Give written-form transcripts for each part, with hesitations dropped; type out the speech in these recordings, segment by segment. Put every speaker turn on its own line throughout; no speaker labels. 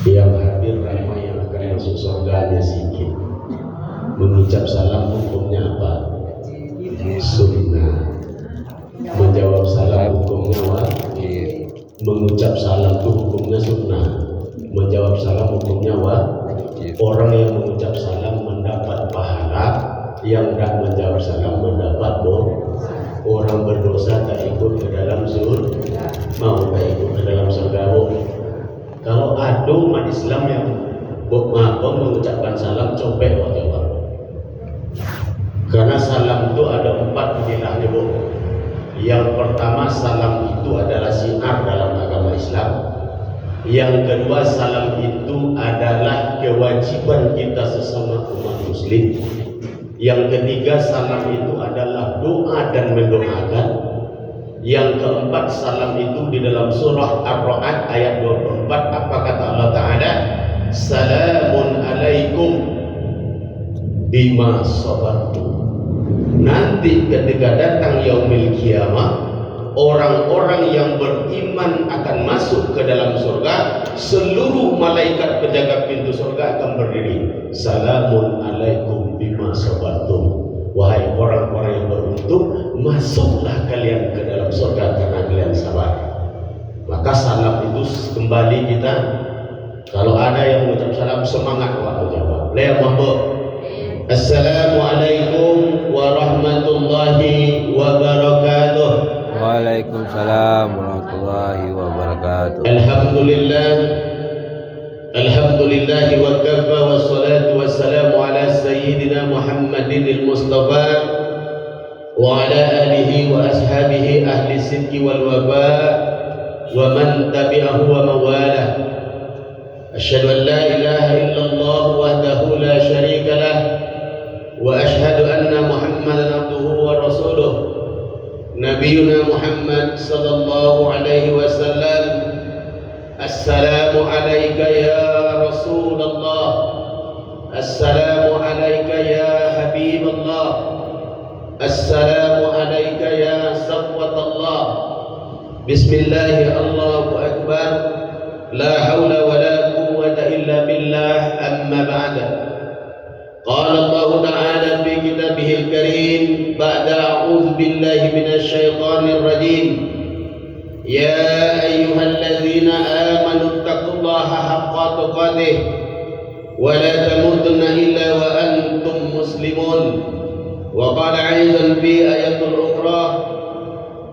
Yang hadir ramai, yang akan masuk surganya sedikit. Mengucap salam hukumnya apa? Sunnah. Menjawab salam hukumnya wajib. Mengucap salam itu hukumnya sunnah. Menjawab salam hukumnya wajib. Orang yang mengucap salam mendapat pahala, yang tidak menjawab salam mendapat dosa. Orang berdosa tak ikut ke dalam surga, mau tak ikut ke dalam surga. Kalau ada umat Islam yang mengucapkan salam, copet jawab. Karena salam itu ada 4 fadilahnya, Bu. Yang pertama, salam itu adalah syiar dalam agama Islam. Yang kedua, salam itu adalah kewajiban kita sesama umat muslim. Yang ketiga, salam itu adalah doa dan mendoakan. Yang keempat, salam itu di dalam surah Ar-Ra'd ayat 24, apa kata Allah Ta'ala? Salamun alaikum bima sabartum. Nanti ketika datang yaumil kiamah, orang-orang yang beriman akan masuk ke dalam surga. Seluruh malaikat penjaga pintu surga akan berdiri. Salamun alaikum bima sabartum. Wahai orang-orang yang beruntung, masuklah kalian ke dalam surga karena kalian sabar. Maka salam itu kembali kita, kalau ada yang mengucap salam, semangat waktu jawab. Lihat mampu. Assalamualaikum warahmatullahi wabarakatuh.
Waalaikumsalam warahmatullahi wabarakatuh.
Alhamdulillah. Alhamdulillahi wa kafa wa salatu wa salamu ala sayyidina Muhammadin al-Mustafa wa ala alihi wa ashabihi ahli sidqi wal wafa wa man tabi'ahu wa mawala. Asyhadu an la ilaha illallah wahdahu la syarika lah wa asyhadu anna Muhammadan abduhu wa rasuluh. Nabiyuna Muhammad sallallahu alaihi wasallam. Assalamu alayka ya Rasulullah. Assalamu alayka ya Habiballah. Assalamu alayka ya Safwatallah. Bismillahi Allahu Akbar. La hawla wa la quwwata illa billah. Amma ba'da. Qala Allah Ta'ala fi kitabihil karim ba'da a'udzu billahi minasy syaithanir rajim. Ya ayyuhalladzina amanu taqullaha haqqa tuqatih wa la tamutunna illa wa antum muslimun. Wa qala 'aidan fi ayatul ukhra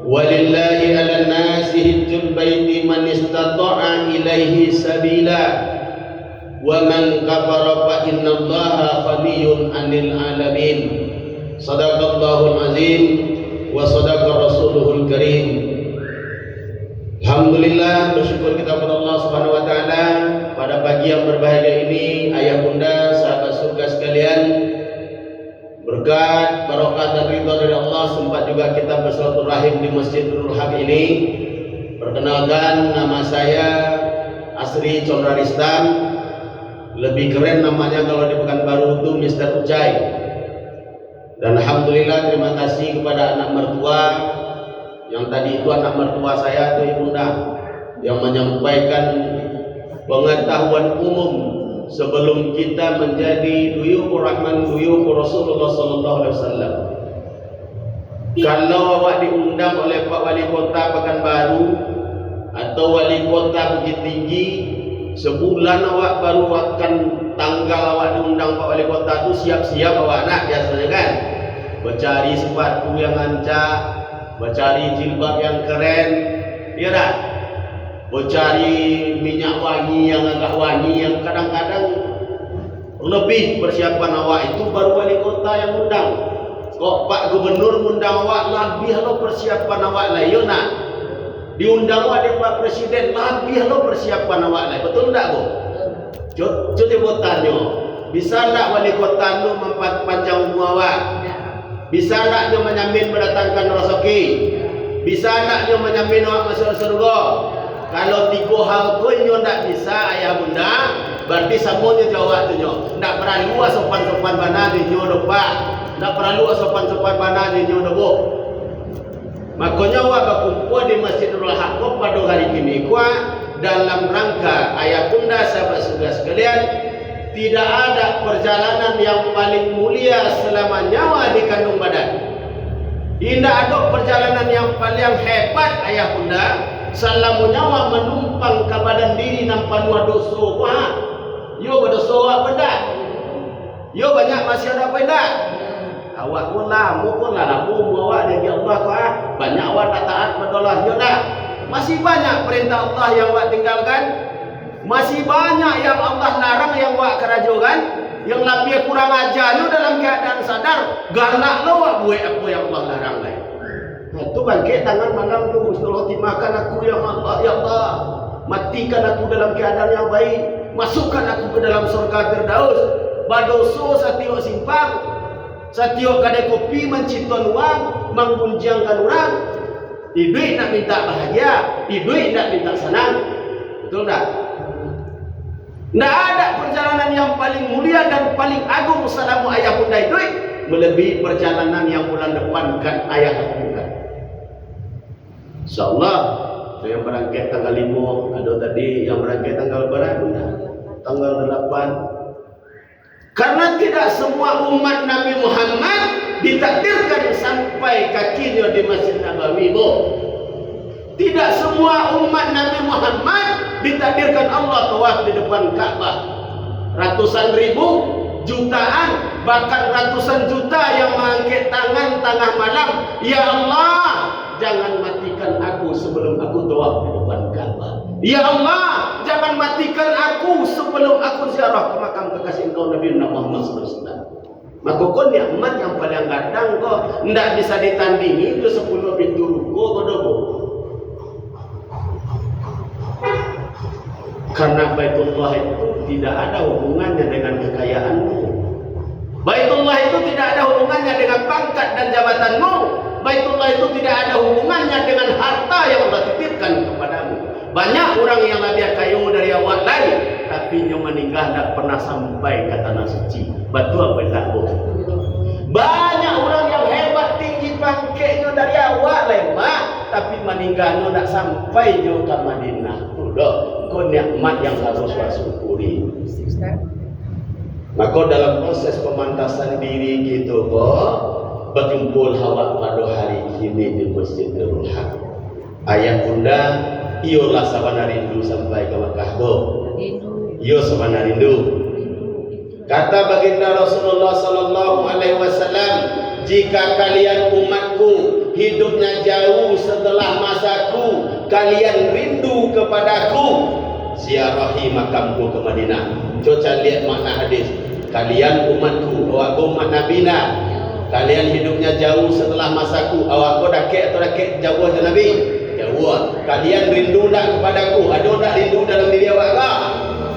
walillahi 'alan nasi hajjul baiti man istata'a ilaihi sabila wa man kafara fa innallaha ghaniyyun 'anil 'alamin. Shadaqallahul azim wa shadaqa rasuluhul karim. Alhamdulillah, bersyukur kita kepada Allah Subhanahu wa taala pada pagi yang berbahagia ini. Ayah bunda, sahabat surga sekalian, berkat, barokah dan ridha dari Allah, sempat juga kita bersilaturahim di Masjidul Haq ini. Perkenalkan, nama saya Asri Conraristan. Lebih keren namanya kalau di Pekanbaru itu Mr. Ucai. Dan alhamdulillah, terima kasih kepada anak mertua. Yang tadi itu anak mertua saya itu ibunda yang menyampaikan pengetahuan umum sebelum kita menjadi duyufur Rahman, duyufur Rasulullah sallallahu alaihi wasallam. Kalau awak diundang oleh Pak Wali Kota Pekanbaru atau Wali Kota Bukit Tinggi, sebulan awak baru akan tanggal awak diundang Pak Wali Kota itu siap-siap awak nak biasanya kan, mencari sepatu yang ancak, mencari jilbab yang keren, ya dah, mencari minyak wangi yang agak wangi, yang kadang-kadang lebih persiapan awak itu baru wali kota yang undang. Kok Pak Gubernur undang awak lebih lo persiapan awak lah, yo nak diundang awak di Pak Presiden lebih lo persiapan awak lah, betul tak Bu? Cuti botannya, bisa tak wali kota lu mempanjang umur awak? Bisa enaknya menyamin mendatangkan rezeki? Bisa enaknya menyamin awak masuk surga? Kalau 3 hal tu nyo ndak bisa ayah bunda, berarti semuanya jawab tu nyo. Ndak perlu sopan-sopan bana di nyo do Pak. Ndak perlu sopan-sopan bana di nyo do Bu. Makanya awak berkumpul di Masjidul Haq pada hari ini kuat dalam rangka ayah bunda sahabat sekalian, tidak ada perjalanan yang paling mulia selama nyawa di kandung badan. Tidak ada perjalanan yang paling hebat ayah bunda selama nyawa menumpang ke badan diri nampak dua dosa. Wah, yo berdosa apa benda? Yo banyak masih ada apa benda? Awak pun lah awak dari Allah tu banyak awak tak taat pada Allah yo dah. Masih banyak perintah Allah yang awak tinggalkan. Masih banyak yang Allah larang yang awak kerajokan. Yang lebih kurang ajarnya dalam keadaan sadar, galak lo awak buat apa yang Allah larang lain. Itu bangkit tangan malam tu, Allah timakan aku ya Allah, ya Allah. Matikan aku dalam keadaan yang baik. Masukkan aku ke dalam surga Firdaus. Badoso setiok simpang, setiok kadai kopi menciptakan uang, menggunjangkan orang. Duit nak minta bahagia, duit nak minta senang. Betul tak? Tidak ada perjalanan yang paling mulia dan paling agung selama ayah bunda duit melebihi perjalanan yang bulan depan kan ayah bunda. InsyaAllah yang berangkat tanggal 5, ada tadi yang berangkat tanggal berapa? Tanggal 8. Karena tidak semua umat Nabi Muhammad ditakdirkan sampai kakinya di Masjid Nabawi. Tidak semua umat Nabi Muhammad ditakdirkan Allah tawaf di depan Ka'bah. Ratusan ribu, jutaan, bahkan ratusan juta yang mengangkat tangan tengah malam, ya Allah, jangan matikan aku sebelum aku tawaf di depan Ka'bah. Ya Allah, jangan matikan aku sebelum aku ziarah ke makam kekasih Engkau Nabi Muhammad SAW. Maka kau nikmat yang paling kadang kau tidak bisa ditandingi itu 10 pintu ruko kodobo. Karena Baitullah itu tidak ada hubungannya dengan kekayaanmu. Baitullah itu tidak ada hubungannya dengan pangkat dan jabatanmu. Baitullah itu tidak ada hubungannya dengan harta yang Allah titipkan kepadamu. Banyak orang yang lebih kaya dari awak lain, tapi yang meninggal tidak pernah sampai ke tanah suci. Betul apa tak? Banyak orang yang hebat tinggi pangkatnya dari awak lain, tapi meninggalnya tidak sampai ke Madinah. Kau nikmat yang harus syukuri. Maka dalam proses pemantasan diri gitu kok berkumpul hawa pada hari ini di Masjidil Haq. Ayah bunda, iyalah sabana rindu sampai ke Makkah tu. Iyo sabana rindu. Kata baginda Rasulullah sallallahu alaihi wasallam, jika kalian umatku hidupnya jauh setelah masaku, kalian rindu kepadaku, ziarahi makamku ke Madinah. Coba lihat makna hadis. Kalian umatku, awak umat Nabina, kalian hidupnya jauh setelah masaku, awak kau dakek atau dakek jauh dari Nabi? Jauh. Kalian rindu tak kepadaku? Ada tak rindu dalam diri awak tak?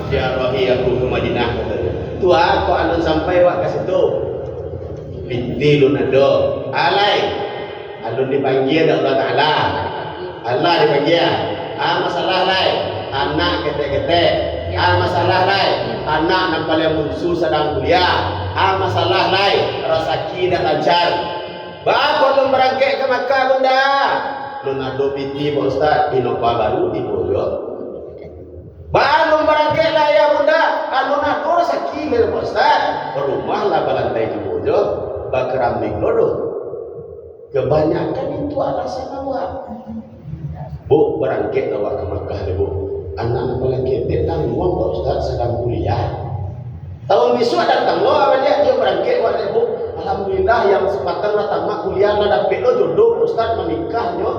Ziarahi aku ke Madinah. Tu aku alun sampai awak ke situ. Binti lu nado. Alai. Alun dipanggil Allah Ta'ala. Allah dipanggil. Masalah lain. Anak ketek-ketek. Masalah lain. Anak nampak yang musuh sedang kuliah. Masalah lain. Rezeki dah lancar. Bapak lu berangkat ke Makkah bunda. Lu nado binti Pak Ustaz. Inova baru di Boyo. Baru berangkat lah ya bunda. Anu nado rezeki le Pak Ustaz. Rumah lah balantai di Boyo. Bakeramik lodoh. Kebanyakan itu alasan awak. Bu, berangkat awak ke Makkah deh bu. Anak berangkat dia tanggung Pak Ustaz sedang kuliah. Tahun besok datang lo apa dia berangkat awak deh bu. Alhamdulillah yang sepatang datang mak kuliah lah dapat lo jodoh Ustaz menikahnya.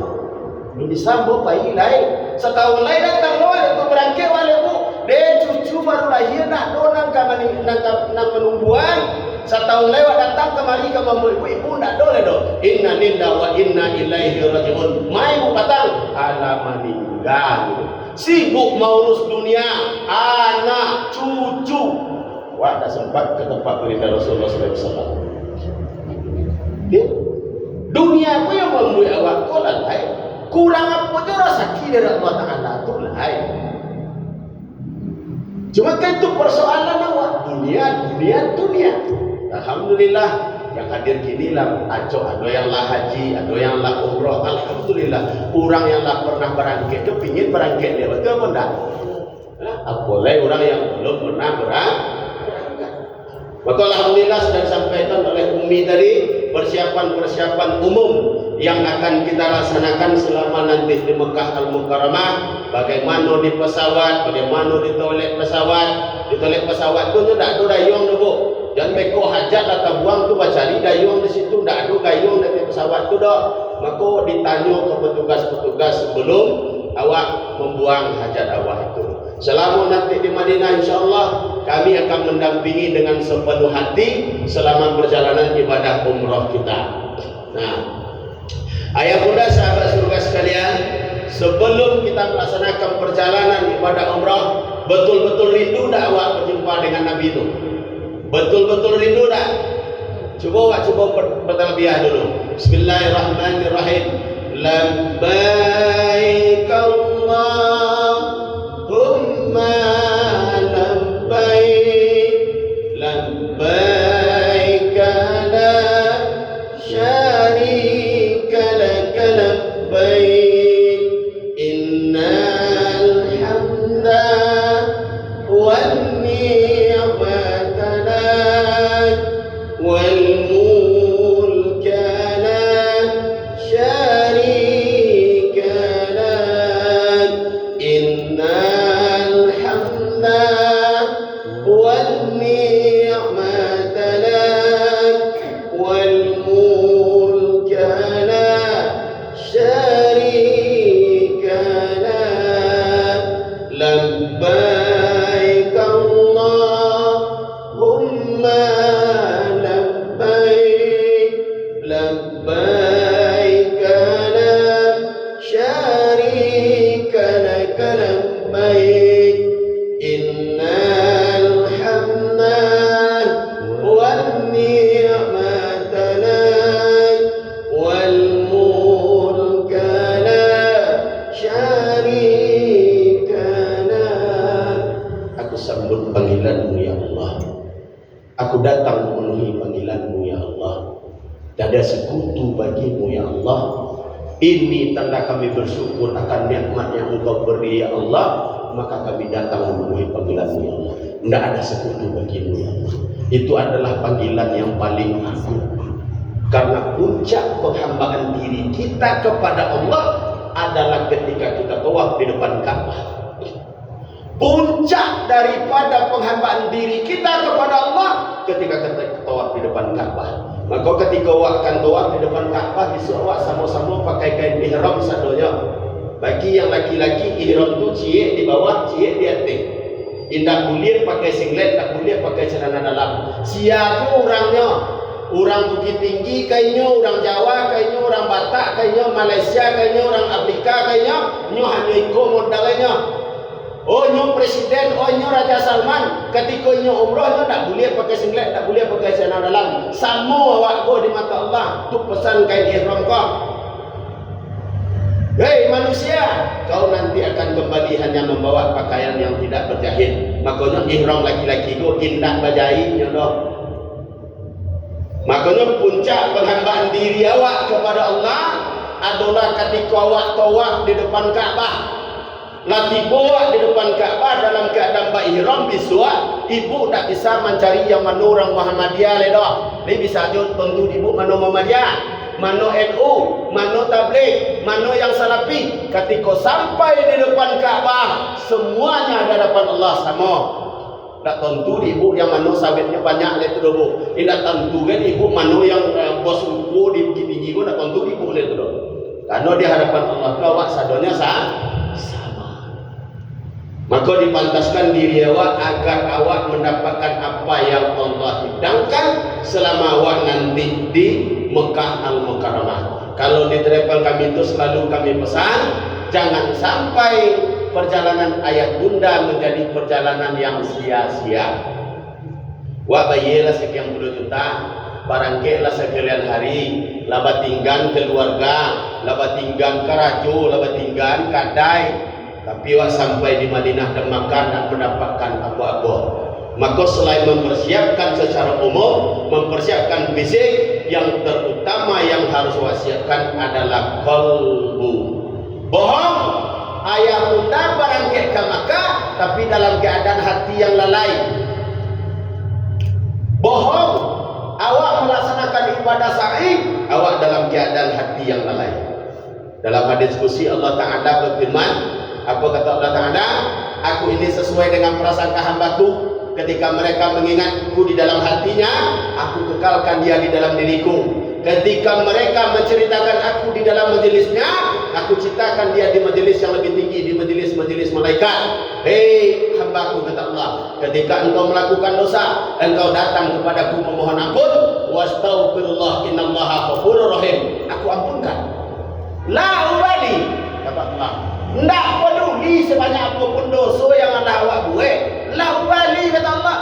Belum disambung bayi lain. Setahun lain datang lo ada berangkat awak deh bu. Dia cucu baru lahir nak donang nang menungguan. Setahun lewat datang kemari ke ibu nak boleh do. Inna lillahi wa inna ilaihi rajiun. Mai bu patang ala meninggal. Sibuk mengurus dunia, anak, cucu. Wah, dah sempat ke tempat baginda Rasulullah SAW. Dunia aku yang membuat awak kau lain. Kurang apa je rezeki dari Allah Ta'ala tu lain. Cuma kan itu persoalan awak. Dunia. Alhamdulillah yang hadir kini lah acok, ada yang lah haji, ada yang lah umrah. Alhamdulillah orang yang lah pernah berangkat tu pingin berangkat dia betul apa enggak? apalagi orang yang belum pernah berangkat. Maka alhamdulillah sudah disampaikan oleh Umi tadi persiapan-persiapan umum yang akan kita laksanakan selama nanti di Mekah Al-Mukarramah. Bagaimana di pesawat, bagaimana di toilet pesawat. Di toilet pesawat tu tak ada dayung tu bu. Jangan beko hajat atau buang tu baca di dayung di situ, tak ada gayung di pesawat tu dah. Maka ditanya ke petugas-petugas sebelum awak membuang hajat awak itu. Selama nanti di Madinah, insyaAllah kami akan mendampingi dengan sepenuh hati selama perjalanan ibadah umrah kita. Nah, ayah bunda sahabat surga sekalian, sebelum kita melaksanakan perjalanan ibadah umrah, betul-betul rindu tak awak berjumpa dengan Nabi itu? Betul-betul rindu tak? Coba bertalbiyah dulu. Bismillahirrahmanirrahim. Labbaik Allahumma labbaik, labbaik la syarika lak labbaik, innal hamda wan ni'mata lak wal mulka la syarika lak, innal hamda wan ni'mata lak wal mulka la syarika lak, labbaik Allahumma labbaik, labbaik la syarika lak labbaik, innal hamda wan ni'mata lak wal mulka la syarika lak. Aku sambut panggilan-Mu ya Allah. Aku datang memenuhi panggilan-Mu ya Allah. Tak ada sekutu bagi-Mu ya Allah. Ini tanda kami bersyukur akan nikmat yang Engkau beri ya Allah. Maka kami datang memenuhi panggilan-Mu ya Allah. Tidak ada sekutu bagi-Mu ya Allah. Itu adalah panggilan yang paling agung. Karena puncak penghambaan diri kita kepada Allah adalah ketika kita tawaf di depan Ka'bah. Puncak daripada penghambaan diri kita kepada Allah ketika kita tawaf di depan Ka'bah. Maka ketika awak akan tawaf di depan Ka'bah, besok awak sama-sama pakai kain ihram sadonya. Bagi yang laki-laki, ihram tu ciek di bawah, ciek di atas. Tidak boleh pakai singlet, tak boleh pakai celana dalam. Siapa orangnya? Orang Bukit Tinggi kayaknya, orang Jawa kayaknya, orang Batak kayaknya, Malaysia kayaknya, orang Afrika kayaknya, nyo hanya ikut modalnya. Oh nyo presiden, oh nyo Raja Salman, ketika nyo umrah nyo tak boleh pakai singlet, tak boleh pakai celana dalam. Sama awak go di mata Allah. Tu pesan kain ihram kau. Hei manusia, kau nanti akan kembali hanya membawa pakaian yang tidak berjahit. Makanya ihram laki-laki go indah berjahitnya doh. Makanya puncak penghambaan diri awak kepada Allah adalah ketika awak tawaf di depan Ka'bah. Latifu awak di depan Ka'bah dalam keadaan berihram biswa, ibu tak bisa mencari yang mana orang Muhammadiyah ledah. Dia bisa aja tentu ibu mana Muhammadiyah, mana NU, mana tabligh, mana yang salafi. Ketika sampai di depan Ka'bah, semuanya di hadapan Allah sama. Tak tentu ibu yang mana sawitnya banyak le tu dobo. Tidak tentu kan ibu mana yang bos ruko di Bukit Tinggi ko, tak tentu ibu le tu dobo. Karena di hadapan Allah tu awak sadonya sama. Maka dipantaskan diri awak agar awak mendapatkan apa yang Allah hidangkan selama awak nanti di Mekah Al-Mukarramah. Kalau di travel kami itu selalu kami pesan, jangan sampai perjalanan ayah bunda menjadi perjalanan yang sia-sia. Wak bayilah sekian puluh juta, barangkailah sekalian hari, laba tinggal keluarga, laba tinggal kerajo, laba tinggal kadai. Tapi wak sampai di Madinah dan Makkah tak mendapatkan apa-apa. Maka selain mempersiapkan secara umum, mempersiapkan fisik, yang terutama yang harus wasiatkan adalah qalbu. Bohong ayah bunda barang ke Makkah tapi dalam keadaan hati yang lalai. Bohong, awak melaksanakan ibadah sa'i, awak dalam keadaan hati yang lalai. Dalam hadis qudsi Allah Ta'ala berfirman, apa kata Allah Ta'ala? Aku ini sesuai dengan prasangka hambaku, ketika mereka mengingatku di dalam hatinya, aku kekalkan dia di dalam diriku. Ketika mereka menceritakan aku di dalam majelisnya, aku ciptakan dia di majelis yang lebih tinggi, di majelis-majelis malaikat. Hei hambaku, kata Allah, ketika engkau melakukan dosa, engkau datang kepadaku memohon ampun, wastaghfirullah innallaha ghafurur rahim, aku ampunkan. La ubali, kata Allah, ndak peduli sebanyak apapun dosa yang anda awak buat. La ubali, kata Allah,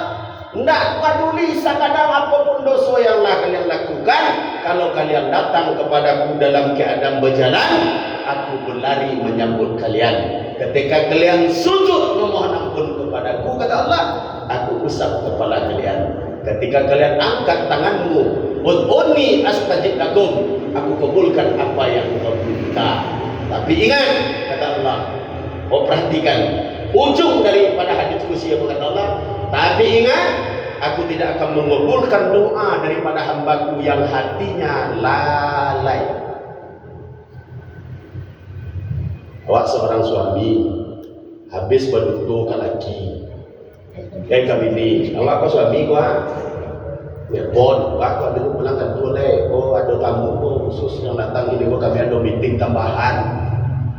ndak peduli sekadar apapun dosa yang kalian lakukan. Kalau kalian datang kepadaku dalam keadaan berjalan, aku berlari menyambut kalian. Ketika kalian sujud memohon ampun kepadaku, kata Allah, aku usap kepala kalian. Ketika kalian angkat tanganmu, ud'uni astajib lakum, aku kabulkan apa yang kau minta. Tapi ingat, kata Allah, perhatikan ujung daripada hadis qudsi yang kata Allah, tapi ingat, aku tidak akan mengabulkan doa daripada hambaku yang hatinya lalai. Awak seorang suami habis berdutu ke laki, kami ni, awak kau suami gua, telepon, aku ada tu pulang kan boleh, ada tamu khusus yang datang ini, kami ada meeting tambahan.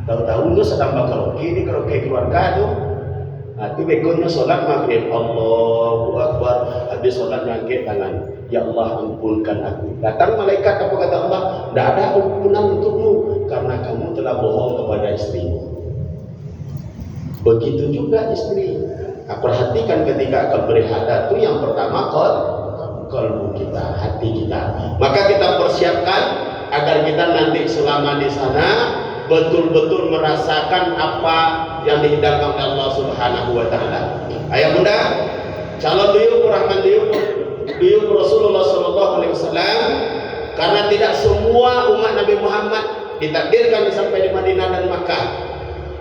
Tahu-tahu lu sedang karaoke di karaoke keluarga tu. Itu begonya solat maghrib, Allahu Akbar, habis solat angkat tangan, ya Allah ampunkan aku. Datang malaikat, apa kata Allah? Tidak ada ampunan untukmu karena kamu telah bohong kepada istrimu. Begitu juga istri. Nah, perhatikan ketika akan beribadah itu yang pertama kalbu kita, hati kita. Maka kita persiapkan agar kita nanti selama di sana betul-betul merasakan apa yang dihidangkan oleh Allah Subhanahu wa Ta'ala. Ayah bunda, calon duyuk rahman duyuk Rasulullah sallallahu alaihi wasallam, karena tidak semua umat Nabi Muhammad ditakdirkan sampai di Madinah dan Makkah.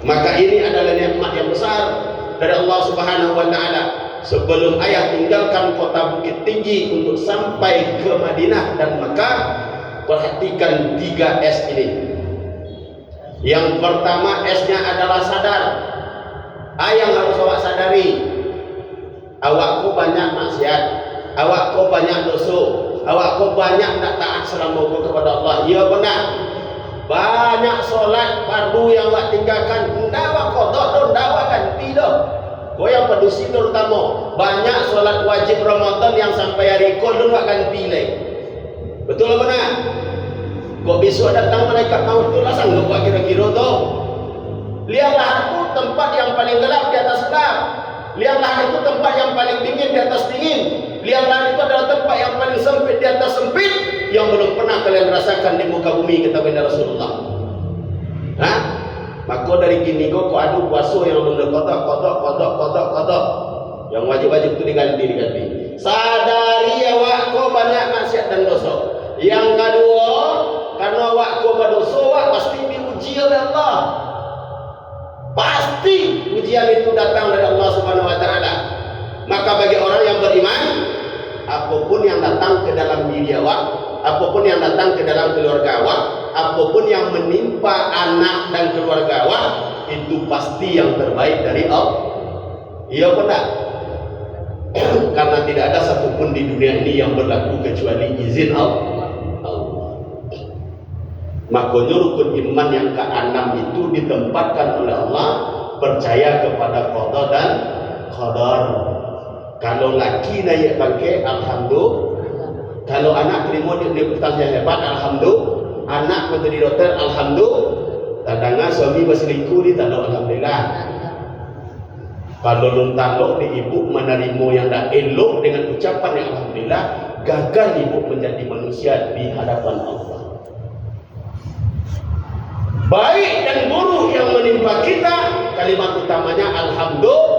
Maka ini adalah nikmat yang besar dari Allah Subhanahu wa Ta'ala. Sebelum ayah tinggalkan kota Bukit Tinggi untuk sampai ke Madinah dan Makkah, perhatikan 3S ini. Yang pertama, S-nya adalah sadar. Yang harus awak sadari, awakku banyak maksiat, awakku banyak dosa, awakku banyak tak taat selama kepada Allah. Ya benar, banyak solat fardu yang awak tinggalkan, ndak awak qada dah, ndak awak ganti dah. Kau yang pedusi terutama, banyak solat wajib Ramadan yang sampai hari kau dah awak ganti lagi. Betul atau benar? Kok besok datang malaikat maut tu lah sanggup buat kira-kira tu. Liang lahat itu tempat yang paling gelap di atas gelap. Liang lahat itu tempat yang paling dingin di atas dingin. Liang lahat itu adalah tempat yang paling sempit di atas sempit, yang belum pernah kalian rasakan di muka bumi, kata baginda Rasulullah. Maka dari kini kau adu puasa yang belum kodok. Yang wajib-wajib itu diganti. Sadari awak kau banyak maksiat dan dosa. Yang kedua, karena awak kau berdosa, awak pasti diuji oleh Allah. Pasti ujian itu datang dari Allah Subhanahu wa Ta'ala. Maka bagi orang yang beriman, apapun yang datang ke dalam diri awak, apapun yang datang ke dalam keluarga awak, apapun yang menimpa anak dan keluarga awak, itu pasti yang terbaik dari Allah. Iya benar. Karena tidak ada satupun di dunia ini yang berlaku kecuali izin Allah. Makanya rukun iman yang ke-6 itu ditempatkan oleh Allah, percaya kepada qada dan qadar. Kalau laki naik bangke, alhamdulillah. Kalau anak terima di universitas yang hebat, alhamdulillah. Anak menjadi dokter, alhamdulillah. Kadang-kadang suami berselingkuh di tanda, alhamdulillah. Kalau luntalo di ibu menerima yang tak elok dengan ucapan yang alhamdulillah, gagal ibu menjadi manusia di hadapan Allah. Baik dan buruk yang menimpa kita, kalimat utamanya alhamdulillah.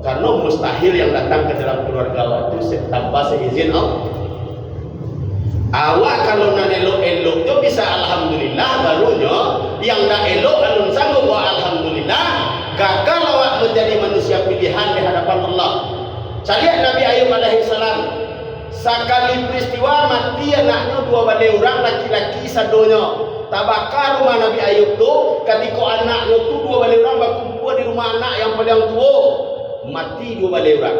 Karena mustahil yang datang ke dalam keluarga itu tanpa seizin Allah. Awak kalau nak elok-elok tu bisa alhamdulillah, barunya yang nak elok alun sanggup buat alhamdulillah. alhamdulillah gagal awak menjadi manusia pilihan di hadapan Allah. Calian Nabi Ayub alaihi salam, sakali peristiwa mati anaknya dua balai orang laki-laki sadonya. Tabakar rumah Nabi Ayub tu ketika anaknya tu dua balai orang berkumpul di rumah anak yang paling tua, mati dua balai orang.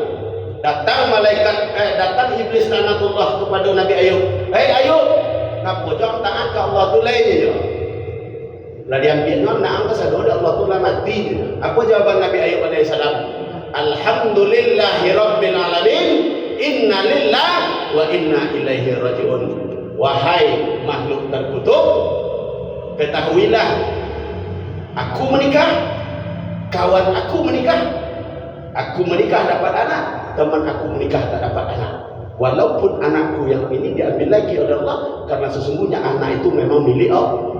Datang iblis laknatullah kepada Nabi Ayub. Hei Ayub, ngapa jangan taat ke Allah tu lain je. Lah diambil nak angkat sadoda Allah tu lah mati. Apa jawaban Nabi Ayub alaihi salam? Alhamdulillahirabbil alamin. Inna lillahi wa inna ilaihi rajiun. Wahai makhluk terkutuk, ketahuilah aku menikah, kawan aku menikah, aku menikah dapat anak, teman aku menikah tak dapat anak. Walaupun anakku yang ini diambil lagi oleh Allah, karena sesungguhnya anak itu memang milik Allah.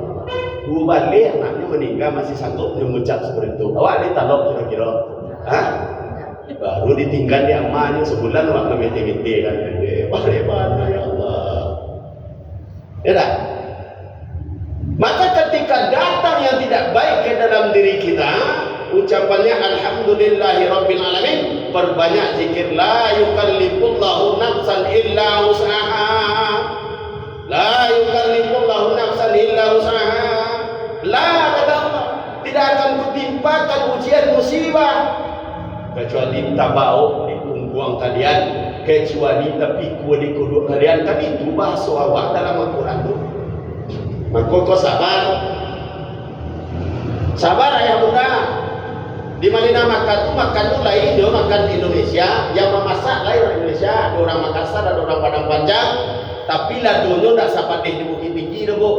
Dua balik anaknya meninggal masih sanggup mengucap seperti itu. Awak ni talok kira-kira, baru ditinggal di amannya sebulan awak ngemete-mete kan? Bagaimana ya Allah? Ya tak? Maka ketika datang yang tidak baik ke dalam diri kita, ucapannya alhamdulillahirabbil alamin, perbanyak zikir la yukallifullahu nafsan illa wus'aha. La yukallifullahu nafsan illa wus'aha. La, kata Allah, tidak akan kutimpakan ujian musibah kecuali tabau di punggung kalian, kecuali tepiku di kuduk kalian. Kan itu bahasa awak dalam Al-Quran itu. Maka kau sabar, sabar ayah bunda. Di Madinah Makkah tu makan tu lain, dia makan di Indonesia. Yang memasak lain orang Indonesia, ada orang Makassar, ada orang Padang Panjang. Tapi ladunya tak sapadeh di Bukit Tinggi dah bu.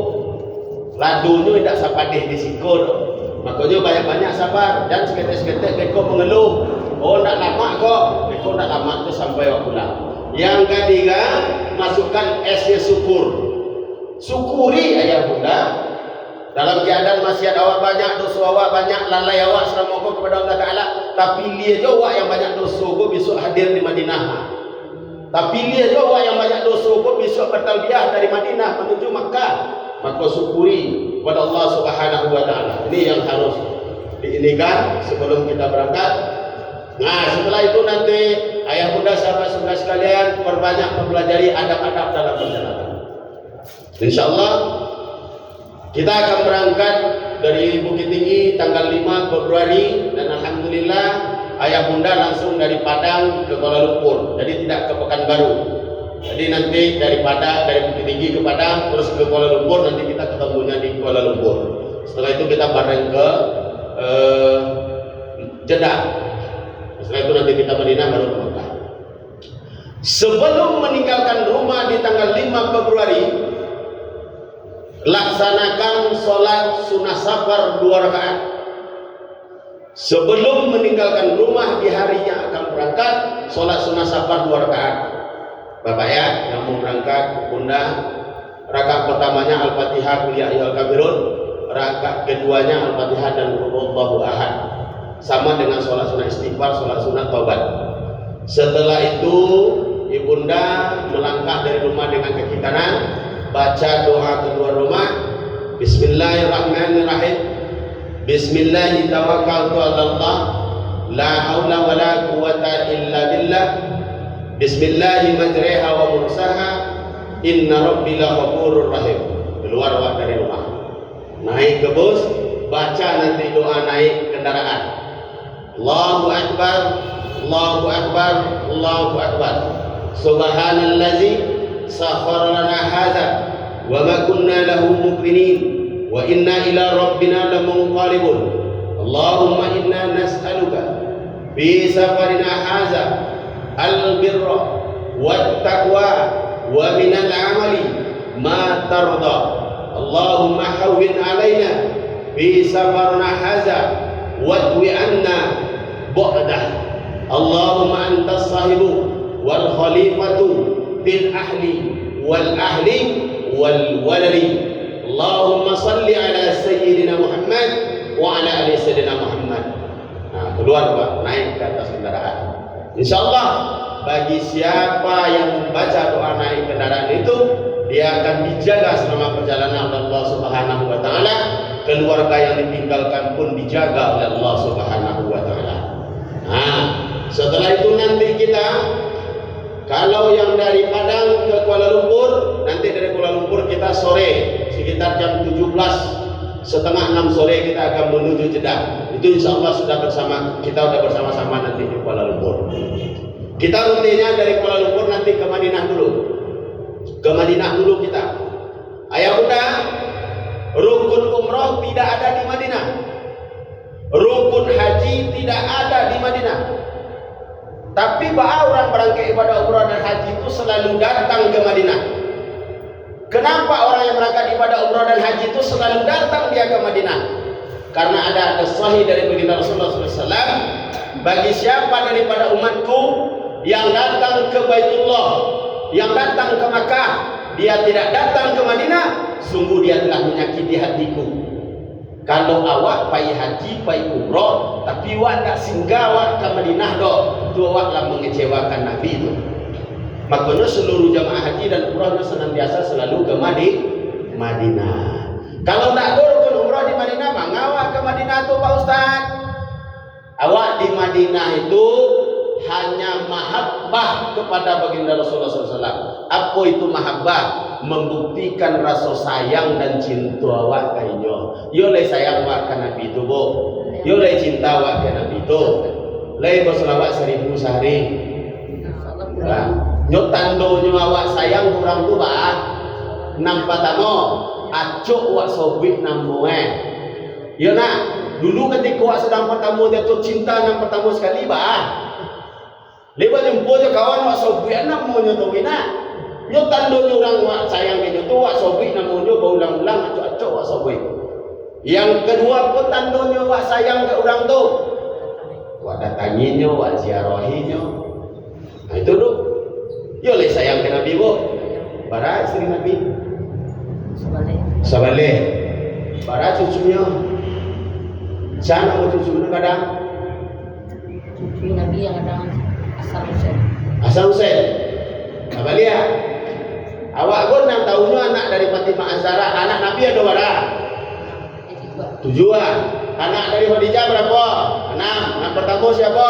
Ladunya tidak sapadeh di Siko dah. Makanya banyak-banyak sabar. Dan seketik-seketik mereka mengeluh. Oh tak lama kok. Mereka tak lama tu sampai waktu pulang. Yang ketiga, masukkan esnya syukur. Syukuri ayah bunda. Dalam keadaan masih ada awak banyak, dosa awak banyak, lalai awak selama kau kepada Allah Ta'ala. Tapi lihat je awak yang banyak dosa kau besok hadir di Madinah. Tapi lihat je awak yang banyak dosa kau besok bertalbiah dari Madinah menuju Makkah. Maka syukuri kepada Allah Subhanahu wa Ta'ala. Ini yang harus diinikan sebelum kita berangkat. Nah, setelah itu nanti ayah bunda sahabat-sahabat sekalian perbanyak mempelajari adab-adab dalam perjalanan. InsyaAllah kita akan berangkat dari Bukit Tinggi tanggal 5 Februari dan alhamdulillah ayah bunda langsung dari Padang ke Kuala Lumpur. Jadi tidak ke Pekanbaru. Jadi nanti dari Bukit Tinggi ke Padang terus ke Kuala Lumpur, nanti kita ketemunya di Kuala Lumpur. Setelah itu kita bareng ke Jeddah. Setelah itu nanti kita Madinah baru ke Mekah. Sebelum meninggalkan rumah di tanggal 5 Februari, laksanakan sholat sunnah safar 2 rakaat. Sebelum meninggalkan rumah di hari yang akan berangkat, sholat sunnah safar 2 rakaat. Bapak ya, yang mau berangkat, bunda, rakaat pertamanya Al-Fatihah qul ya ayyuhal kafirun, rakaat keduanya Al-Fatihah dan qul huwallahu ahad. Sama dengan sholat sunnah istighfar, sholat sunnah taubat. Setelah itu ibunda melangkah dari rumah dengan kaki kanan, baca doa kedua rumah. Bismillahirrahmanirrahim. Bismillahi tawakkaltu 'ala Allah, la haula wala quwwata illa billah. Bismillahi majriha wa mursaha, inna rabbi laghafurur rahim. Keluar dari rumah, naik ke bus, baca nanti doa naik kendaraan. Allahu akbar, Allahu akbar, Allahu akbar. Subhanallazi sakhkhara lana hadza wa ma kunna lahu muqrinin wa inna ila rabbina lamunqalibun. Allahumma inna nas'aluka fi safarina hadza al-birra wat taqwa wa min al-amali ma tarda. Allahumma hawwin alaina fi safarina hadza wadwi anna bu'dah. Allahumma antas sahibu wal khalifatu fil ahli wal ahli wal waladi. Allahumma salli ala sayyidina Muhammad wa ala ali sayyidina Muhammad. Nah, keluar Pak, naik ke atas kendaraan. Insyaallah bagi siapa yang membaca doa naik kendaraan itu, dia akan dijaga selama perjalanan oleh Allah Subhanahu wa taala keluarga yang ditinggalkan pun dijaga oleh Allah Subhanahu wa taala. Nah, setelah itu nanti kita, kalau yang dari Padang ke Kuala Lumpur, nanti dari Kuala Lumpur kita sore sekitar jam 17:30 sore kita akan menuju Jeddah. Itu insya Allah kita sudah bersama-sama nanti di Kuala Lumpur. Kita rutinnya dari Kuala Lumpur nanti ke Madinah dulu. Ke Madinah dulu kita. Ayah bunda, rukun umroh tidak ada di Madinah. Rukun haji tidak ada di Madinah. Tapi orang berangkat ibadah umrah dan haji itu selalu datang ke Madinah. Kenapa orang yang berangkat ibadah umrah dan haji itu selalu datang dia ke Madinah? Karena ada hadis sahih dari baginda Rasulullah SAW, bagi siapa daripada umatku yang datang ke Baitullah, yang datang ke Makkah, dia tidak datang ke Madinah, sungguh dia telah menyakiti hatiku. Kalau awak pai haji, pai umrah, tapi awak tak singgah awak ke Madinah dok, itu awak telah mengecewakan Nabi itu. Makanya seluruh jamaah haji dan umrahnya senantiasa selalu ke Madinah. Kalau tak ada rukun umrah di Madinah, mengawak ke Madinah tuh Pak Ustaz. Awak di Madinah itu hanya mahabbah kepada baginda Rasulullah SAW. Apa itu mahabbah? Membuktikan rasa sayang dan cinta awak kainyo. Yo lay sayang awak ke Nabi itu, Bu. Yo lay cinta awak ke Nabi itu. Lay berselawat 1000 sehari. Yo tandonyo awak sayang orang tu bah. Nampak tamo, acuk awak sobit namoe. Yo nak, dulu ketika awak sedang pertama jatuh cinta yang pertama sekali bah. Lepas jumpa je kawan awak sobit namonya tu wina. Nyo tandonyo orang awak sayang kenyo tu awak sobit namonya berulang-ulang acuk-acuk awak sobit. Yang kedua pun tandonyo awak sayang ke orang tu. Awak datanginyo, awak ziarahinyo. Nah itu tu. Yo le sayang ke Nabi, Bu. Bara istri Nabi. Sabaleh. Bara cucunya. Sana mau cucunya kadang.
Cucu Nabi yang ada asal Husain.
Asal Husain. Abalia. Awak pun 6 tahunnya anak dari Fatimah Azhara. Anak Nabi ada bara? 7. Anak dari Khadijah berapa? 6. Anak pertama siapa?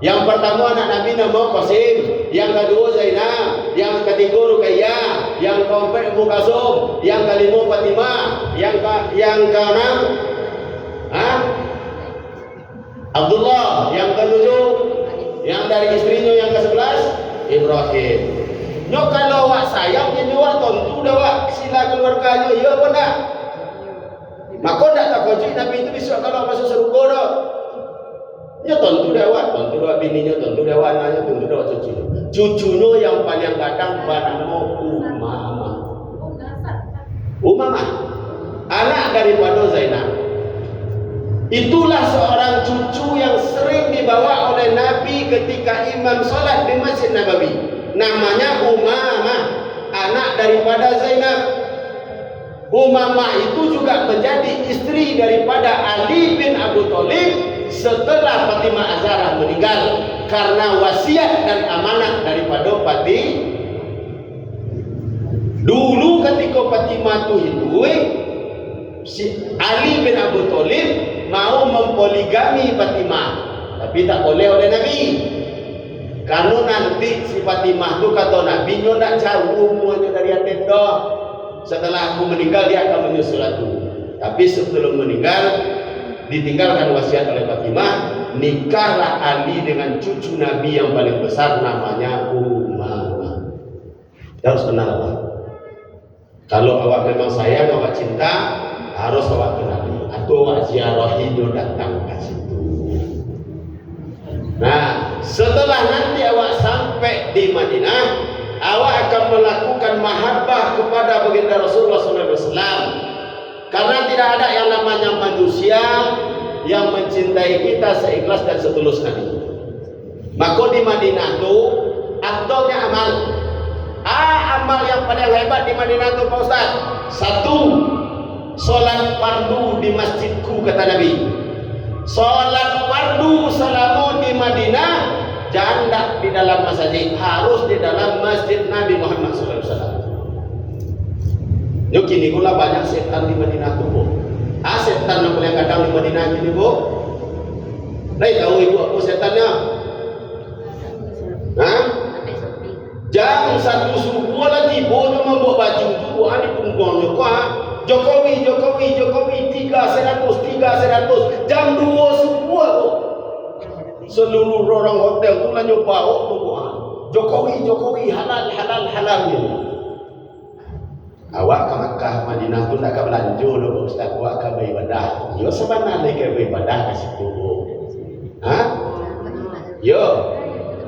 Yang pertama anak Nabi nama Qasim, yang kedua Zainab, yang ketiga Ruqayyah, yang keempat Ummu Kalsum, yang kelima Fatimah, yang keenam Abdullah, yang ketujuh yang dari istrinya yang ke-11 Ibrahim. Nyo kalau awak sayang jadi awak tentu dah awak sila keluarganya, ya apa tak? Maka tak takut Nabi itu besok kalau masuk surga dah. Ya tentu dah bininya, tentu dah anaknya, tentu dah cucunya. Cucunya yang paling kadang bernama Umamah, anak daripada Zainab. Itulah seorang cucu yang sering dibawa oleh Nabi ketika imam salat di Masjid Nabawi. Namanya Umamah, anak daripada Zainab. Umamah itu juga menjadi istri daripada Ali bin Abi Thalib setelah Fatimah Azhara meninggal karena wasiat dan amanat daripada Fatimah. Dulu ketika Fatimah itu hidup, si Ali bin Abi Thalib mau mempoligami Fatimah, tapi tak boleh oleh Nabi. Karena nanti si Fatimah itu kata Nabi, nyo nak jauh umurnya dari tenda. Setelah aku meninggal dia akan menyusul aku. Tapi sebelum meninggal ditinggalkan wasiat oleh Fatimah, nikahlah Ali dengan cucu Nabi yang paling besar namanya Umamah. Harus kenal awak. Kalau awak memang sayang, awak cinta, harus awak kenali. Atau awak ziarahi datang ke situ. Nah, setelah nanti awak sampai di Madinah, awak akan melakukan mahabbah kepada baginda Rasulullah SAW. Karena tidak ada yang namanya manusia yang mencintai kita seikhlas dan setulus Nabi. Maka di Madinah itu afdalnya amal. Amal yang paling hebat di Madinah itu Pak Ustaz. 1, solat fardu di masjidku kata Nabi. Solat fardu selama di Madinah jangan di dalam masjid, harus di dalam masjid Nabi Muhammad SAW. Yo kini gula banyak setan di Madinah tu bu. Setan yang paling kadang di Madinah kini bu. Nai tahu ibu apa setannya? Hah? Jam satu subuh lagi bono membawa baju tu ani punggungnya kuah. Jokowi 300 jam 2 subuh tu. Seluruh orang hotel tu lah nyoba tu kuah. Jokowi halal ni. Awak ke Makkah Madinah tu nak ke belanja dulu Ustaz, awak ke beribadah. Yo sebenarnya ke beribadah ke situ. Yo.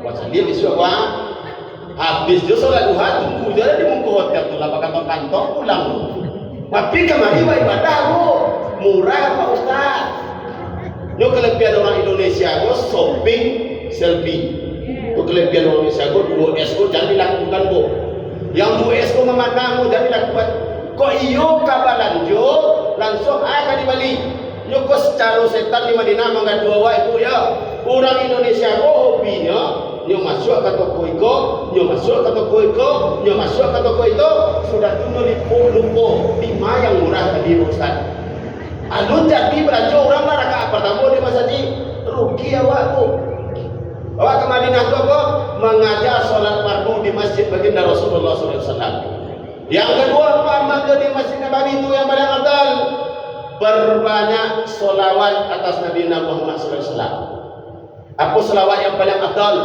Pasal dia disuruh habis dia solat duha tunggu je di muka hotel tu lah kantor pulang. Tapi kemari ibadah bu. Murah Pak Ustaz. Yo kelebihan orang Indonesia go shopping selfie. Yo kelebihan orang Indonesia go 2S go jangan dilakukan bu. Yang 2S go memandang jangan dilakukan. Kok iyo kabalanjo langsung akan di Bali. Yo ko secara setan di Madinah mangga dua wa itu ya. Orang Indonesia go hobinya nyo masuk ke toko itu, sudah tunggu di lupo 5 yang murah tadi Ustaz. Alun jadi belanja orang lah raka pertama di masa ini rugi awak tu. Awak ke Madinah tu apa? Mengajar solat fardu di masjid baginda Rasulullah SAW. Yang kedua apa amal di Masjid Nabawi itu yang paling afdal? Berbanyak solawat atas Nabi Muhammad SAW. Apa solawat yang paling afdal?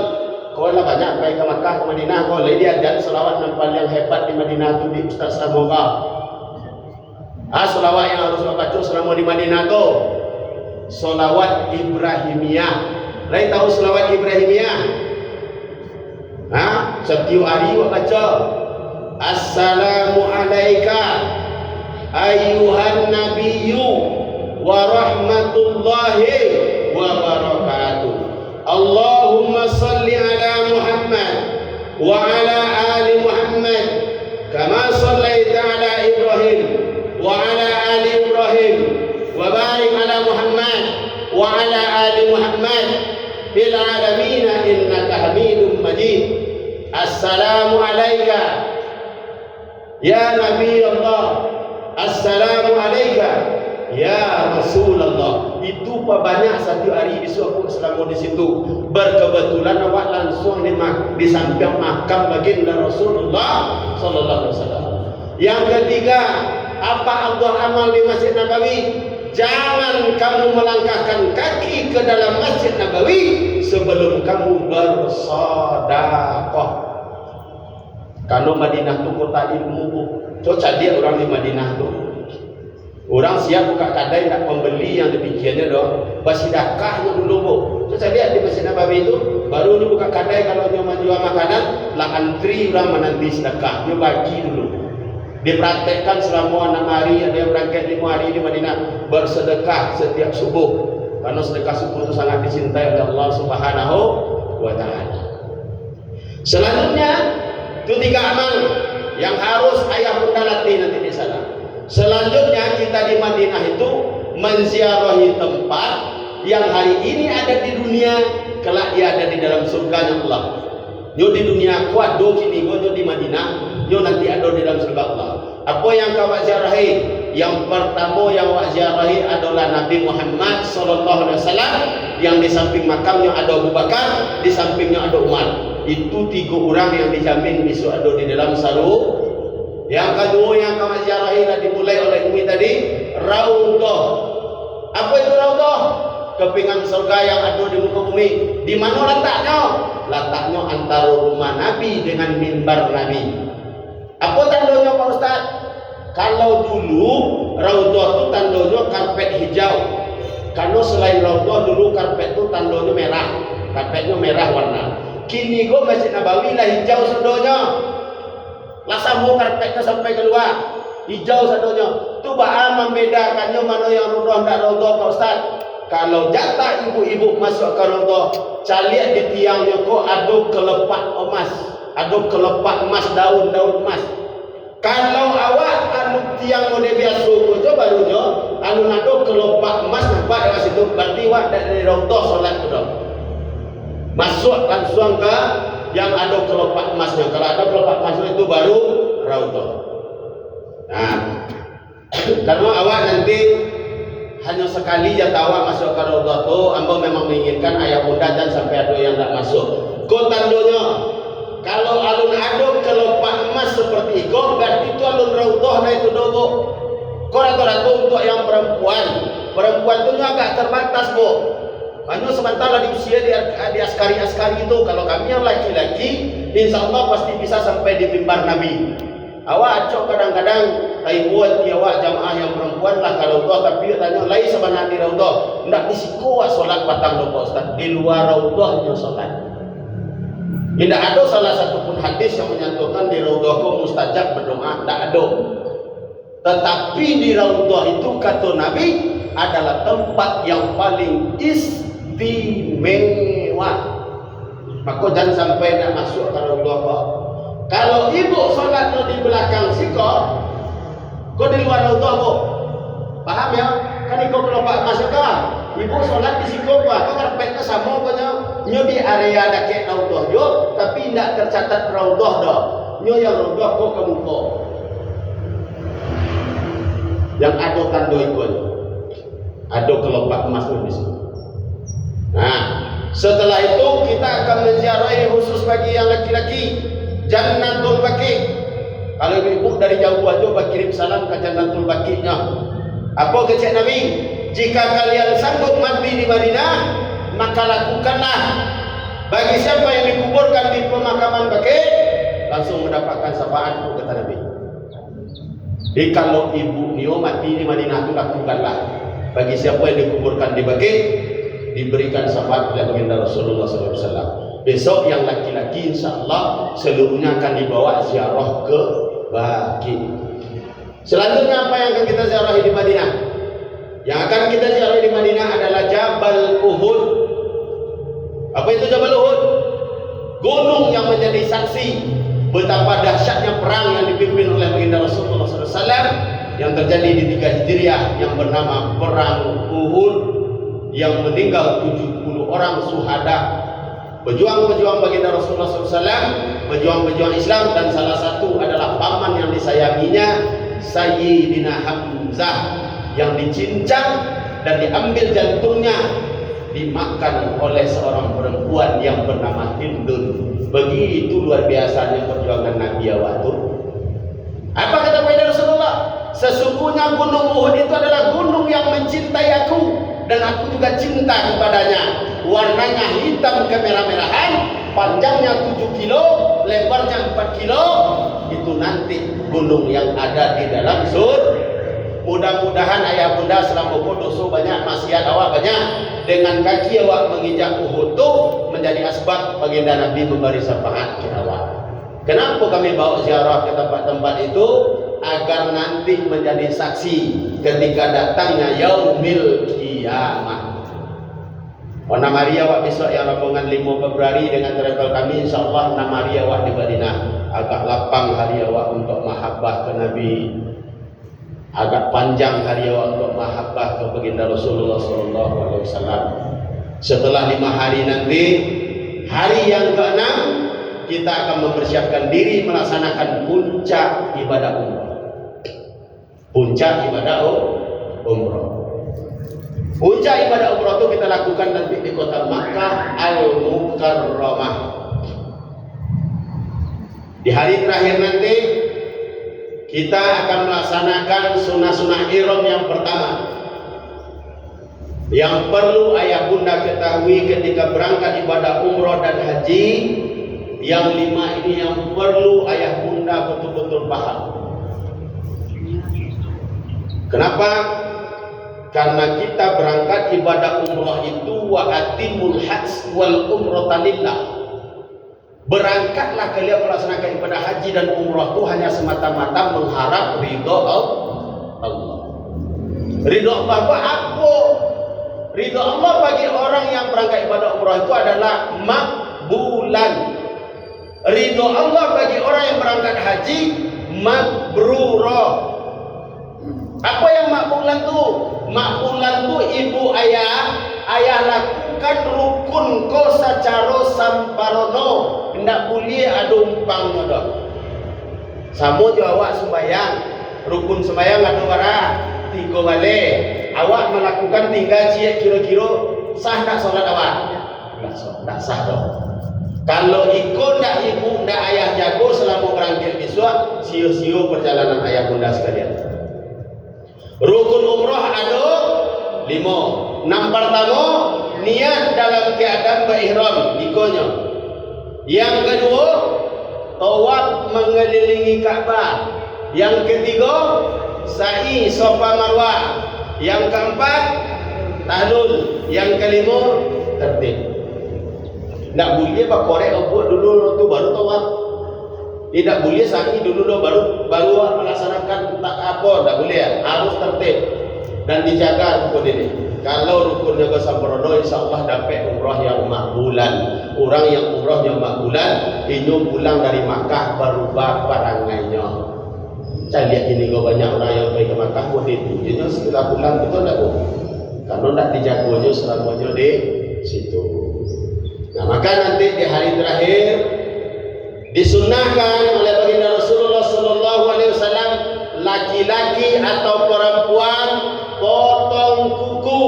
Kau lah banyak pergi ke Makkah, ke Madinah, kau boleh diajar selawat yang paling hebat di Madinah tu di Ustaz Samoga. Selawat yang harus baca selama di Madinah tu, selawat Ibrahimiyah. Lain tahu selawat Ibrahimiyah? Setiap hari awak baca. Assalamu alayka ayyuhan nabiyyu wa rahmatullahi wa barakatuh. Allahumma salli ala Muhammad wa ala ali Muhammad kama sallaita ala Ibrahim wa ala ali Ibrahim wa barik ala Muhammad wa ala ali Muhammad fil alamin innaka Hamidum Majid. Assalamu alayka ya Nabi Allah, assalamu alayka ya Rasulullah. Itu apa banyak satu hari besok aku selama di situ. Berkebetulan awak langsung di samping makam baginda Rasulullah sallallahu alaihi wasallam. Yang ketiga, apa Allah amal di Masjid Nabawi? Jangan kamu melangkahkan kaki ke dalam Masjid Nabawi sebelum kamu bersedekah. Kalau Madinah tu kota ilmu, coba dia orang di Madinah tu. Orang siap buka kedai nak pembeli yang demikiannya dong. Bersedekahnya dulu bu. Saya lihat di Masjid Nabawi itu baru ni buka kedai kalau dia menjual makanan, lah antri orang menanti sedekah. Dia bagi dulu. Dipraktekkan selama 6 hari, ada yang berangkat 5 hari di Madinah bersedekah setiap subuh. Karena sedekah subuh itu sangat dicintai oleh Allah Subhanahu wa taala. Selanjutnya itu 3 amal yang harus ayah bunda latih nanti di sana. Selanjutnya kita di Madinah itu menziarahi tempat yang hari ini ada di dunia, kelak dia ada di dalam surga Allah. Yo di dunia kuat do kini go di Madinah, yo nanti ada di dalam surga Allah. Apa yang kau ziarahi? Yang pertama yang awak ziarahi adalah Nabi Muhammad sallallahu alaihi wasallam, yang di samping makamnya ada Abu Bakar, di sampingnya ada Umar. Itu 3 orang yang dijamin besok ada di dalam sarung. Yang kedua yang kami ziarahi dah dimulai oleh Umi tadi, Raudhah. Apa itu Raudhah? Kepingan surga yang ada di muka bumi. Di mana letaknya? Letaknya antara rumah Nabi dengan mimbar Nabi. Apa tandanya Pak Ustaz? Kalau dulu Raudhah itu tandanya karpet hijau. Karena selain Raudhah dulu karpet itu tandanya merah. Karpetnya merah warna. Kini go Masjid Nabawi lah hijau sedonya. Lah sambung karpetnya sampai keluar hijau satunya. Tu bahan membedakannya mana yang Raudhah dan Raudhah Pak Ustaz. Kalau jatah ibu-ibu masuk ke Raudhah, caliat di tiangnya kok ada kelepak emas, ada kelepak emas, daun-daun emas. Kalau awak anu tiang model biasa tu barunya anu ada kelepak emas nampak dekat situ, berarti awak dari Raudhah solat tu dah. Masuk langsung ke yang ada kelopak emasnya. Kalau ada kelopak emasnya itu baru Raudhah. Nah, karena awak nanti hanya sekali ya awak masuk ke raudhah tu, ambo memang menginginkan ayah bunda dan sampai ada yang tak masuk. Kau tandonya, kalau alun ado kelopak emas seperti itu, berarti itu alun raudhah na itu dogo. Kau rata-rata untuk yang perempuan tu agak terbatas bu. Hanya sementara di usia di askari-askari itu. Kalau kami yang laki-laki, insya Allah pasti bisa sampai di mimbar Nabi. Awak acok kadang-kadang tai buat awak jamaah yang perempuan lah kalau raudhah, tapi tanya lain sebenarnya di raudhah. Ndak disiko solat patang lupa Ustaz. Di luar raudhahnya solat. Tidak ada salah satu pun hadis yang menyatakan di raudhah kau mustajab berdoa, tidak ada. Tetapi di raudhah itu kata Nabi adalah tempat yang paling istimewa. Maka jangan sampai nak masuk ke raudhah kau. Kalau ibu solat di belakang siko, kau di luar raudhah kau. Paham ya? Kan ikut kelopak masuk kau. Ibu solat di siko kau, kau karpetnya sama kau nyo di area dake raudhah jo, tapi tidak tercatat raudhah dah. Nyo yang raudhah kau ke muka. Yang ada tanda ikut, ada kelopak emas di situ. Nah, setelah itu kita akan menziarahi khusus bagi yang laki-laki Jannatul Baqi. Kalau ibu dari jauh aja kirim salam ke Jannatul Baqi-nya. Apa kecek Nabi? Jika kalian sanggup mati di Madinah, maka lakukanlah. Bagi siapa yang dikuburkan di pemakaman Baqi, langsung mendapatkan syafaat, kata Nabi. Jadi kalau ibu nio mati di Madinah itu lakukanlah. Bagi siapa yang dikuburkan di Baqi, diberikan syafaat oleh baginda Rasulullah SAW. Besok yang laki-laki insyaAllah seluruhnya akan dibawa ziarah ke Baqi. Selanjutnya apa yang akan kita ziarahi di Madinah? Yang akan kita ziarahi di Madinah adalah Jabal Uhud. Apa itu Jabal Uhud? Gunung yang menjadi saksi betapa dahsyatnya perang yang dipimpin oleh baginda Rasulullah SAW yang terjadi di 3 Hijriah yang bernama Perang Uhud, yang meninggal 70 orang syuhada, pejuang-pejuang baginda Rasulullah SAW, pejuang-pejuang Islam, dan salah satu adalah paman yang disayanginya, Sayyidina Hamzah, yang dicincang dan diambil jantungnya, dimakan oleh seorang perempuan yang bernama Hindun. Begitu luar biasanya perjuangan Nabi waktu. Apa kata baginda Rasulullah? Sesungguhnya gunung Uhud itu adalah gunung yang mencintai aku, dan aku juga cinta kepadanya. Warnanya hitam kemerah-merahan, panjangnya 7 kilo, lebarnya 4 kilo. Itu nanti gunung yang ada di dalam surga. Mudah-mudahan ayah bunda selama dosa banyak, maksiat awak banyak, dengan kaki awak menginjak Uhud itu menjadi asbab baginda Nabi memberi syafaat ke awak. Kenapa kami bawa ziarah ke tempat-tempat itu? Agar nanti menjadi saksi ketika datangnya yaumil qiyamah. Warna Maria wak besok yang rombongan 5 Februari dengan travel kami, insyaAllah nama Maria wak di Madinah. Agak lapang hari awak untuk mahabbah ke Nabi, agak panjang hari awak untuk mahabbah ke baginda Rasulullah SAW. Setelah 5 hari nanti, hari yang ke-6 kita akan mempersiapkan diri melaksanakan puncak ibadah umrah. Puncak ibadah umrah. Puncak ibadah umrah itu kita lakukan nanti di kota Makkah Al-Mukarramah. Di hari terakhir nanti kita akan melaksanakan sunnah-sunnah ihram yang pertama. Yang perlu ayah bunda ketahui ketika berangkat ibadah umrah dan haji, yang 5 ini yang perlu ayah bunda betul-betul paham. Kenapa? Karena kita berangkat ibadah umrah itu wa atimul hajj wal umrata lillah. Berangkatlah kalian melaksanakan ibadah haji dan umrah itu hanya semata-mata mengharap ridho Allah. Ridho Allah apa? Ridho Allah bagi orang yang berangkat ibadah umrah itu adalah makbulan. Ridho Allah bagi orang yang berangkat haji mabrurah. Apa yang makbulan tu? Makbulan tu ibu ayah lakukan rukun ko secara samparono, ndak boleh ada umpangnya dah. Sama je awak sembahyang, rukun sembahyang ada bara 3 wale. Awak melakukan tinggal cie kira-kira sah tak solat awak? Tak sah dong. Kalau ikut ndak ibu ndak ayah jago selama berangkat besok, sio-sio perjalanan ayah bunda sekalian. Rukun umrah ada 5. Yang pertama, niat dalam keadaan berihram, ikonyo. Yang kedua, tawaf mengelilingi Ka'bah. Yang ketiga, sa'i Safa Marwah. Yang keempat, tahlul. Yang kelima, tertib. Tak boleh korek obot dulu tu baru tawaf. Tidak boleh sa'i dulu baru melaksanakan tak apa, tak boleh. Harus tertib dan dijaga rukun ini. Kalau rukun jaga sempurna, insyaallah dapat umrah yang makbulan. Orang yang umrah yang makbulan, ini pulang dari Makkah berubah perangainya. Saya lihat ini banyak orang yang pergi ke Makkah mudik itu. Jadi setelah pulang itu tidak karena tidak dijaganya selamanya di situ. Nah, maka nanti di hari terakhir disunnahkan oleh baginda Rasulullah sallallahu alaihi wasallam laki-laki atau perempuan potong kuku,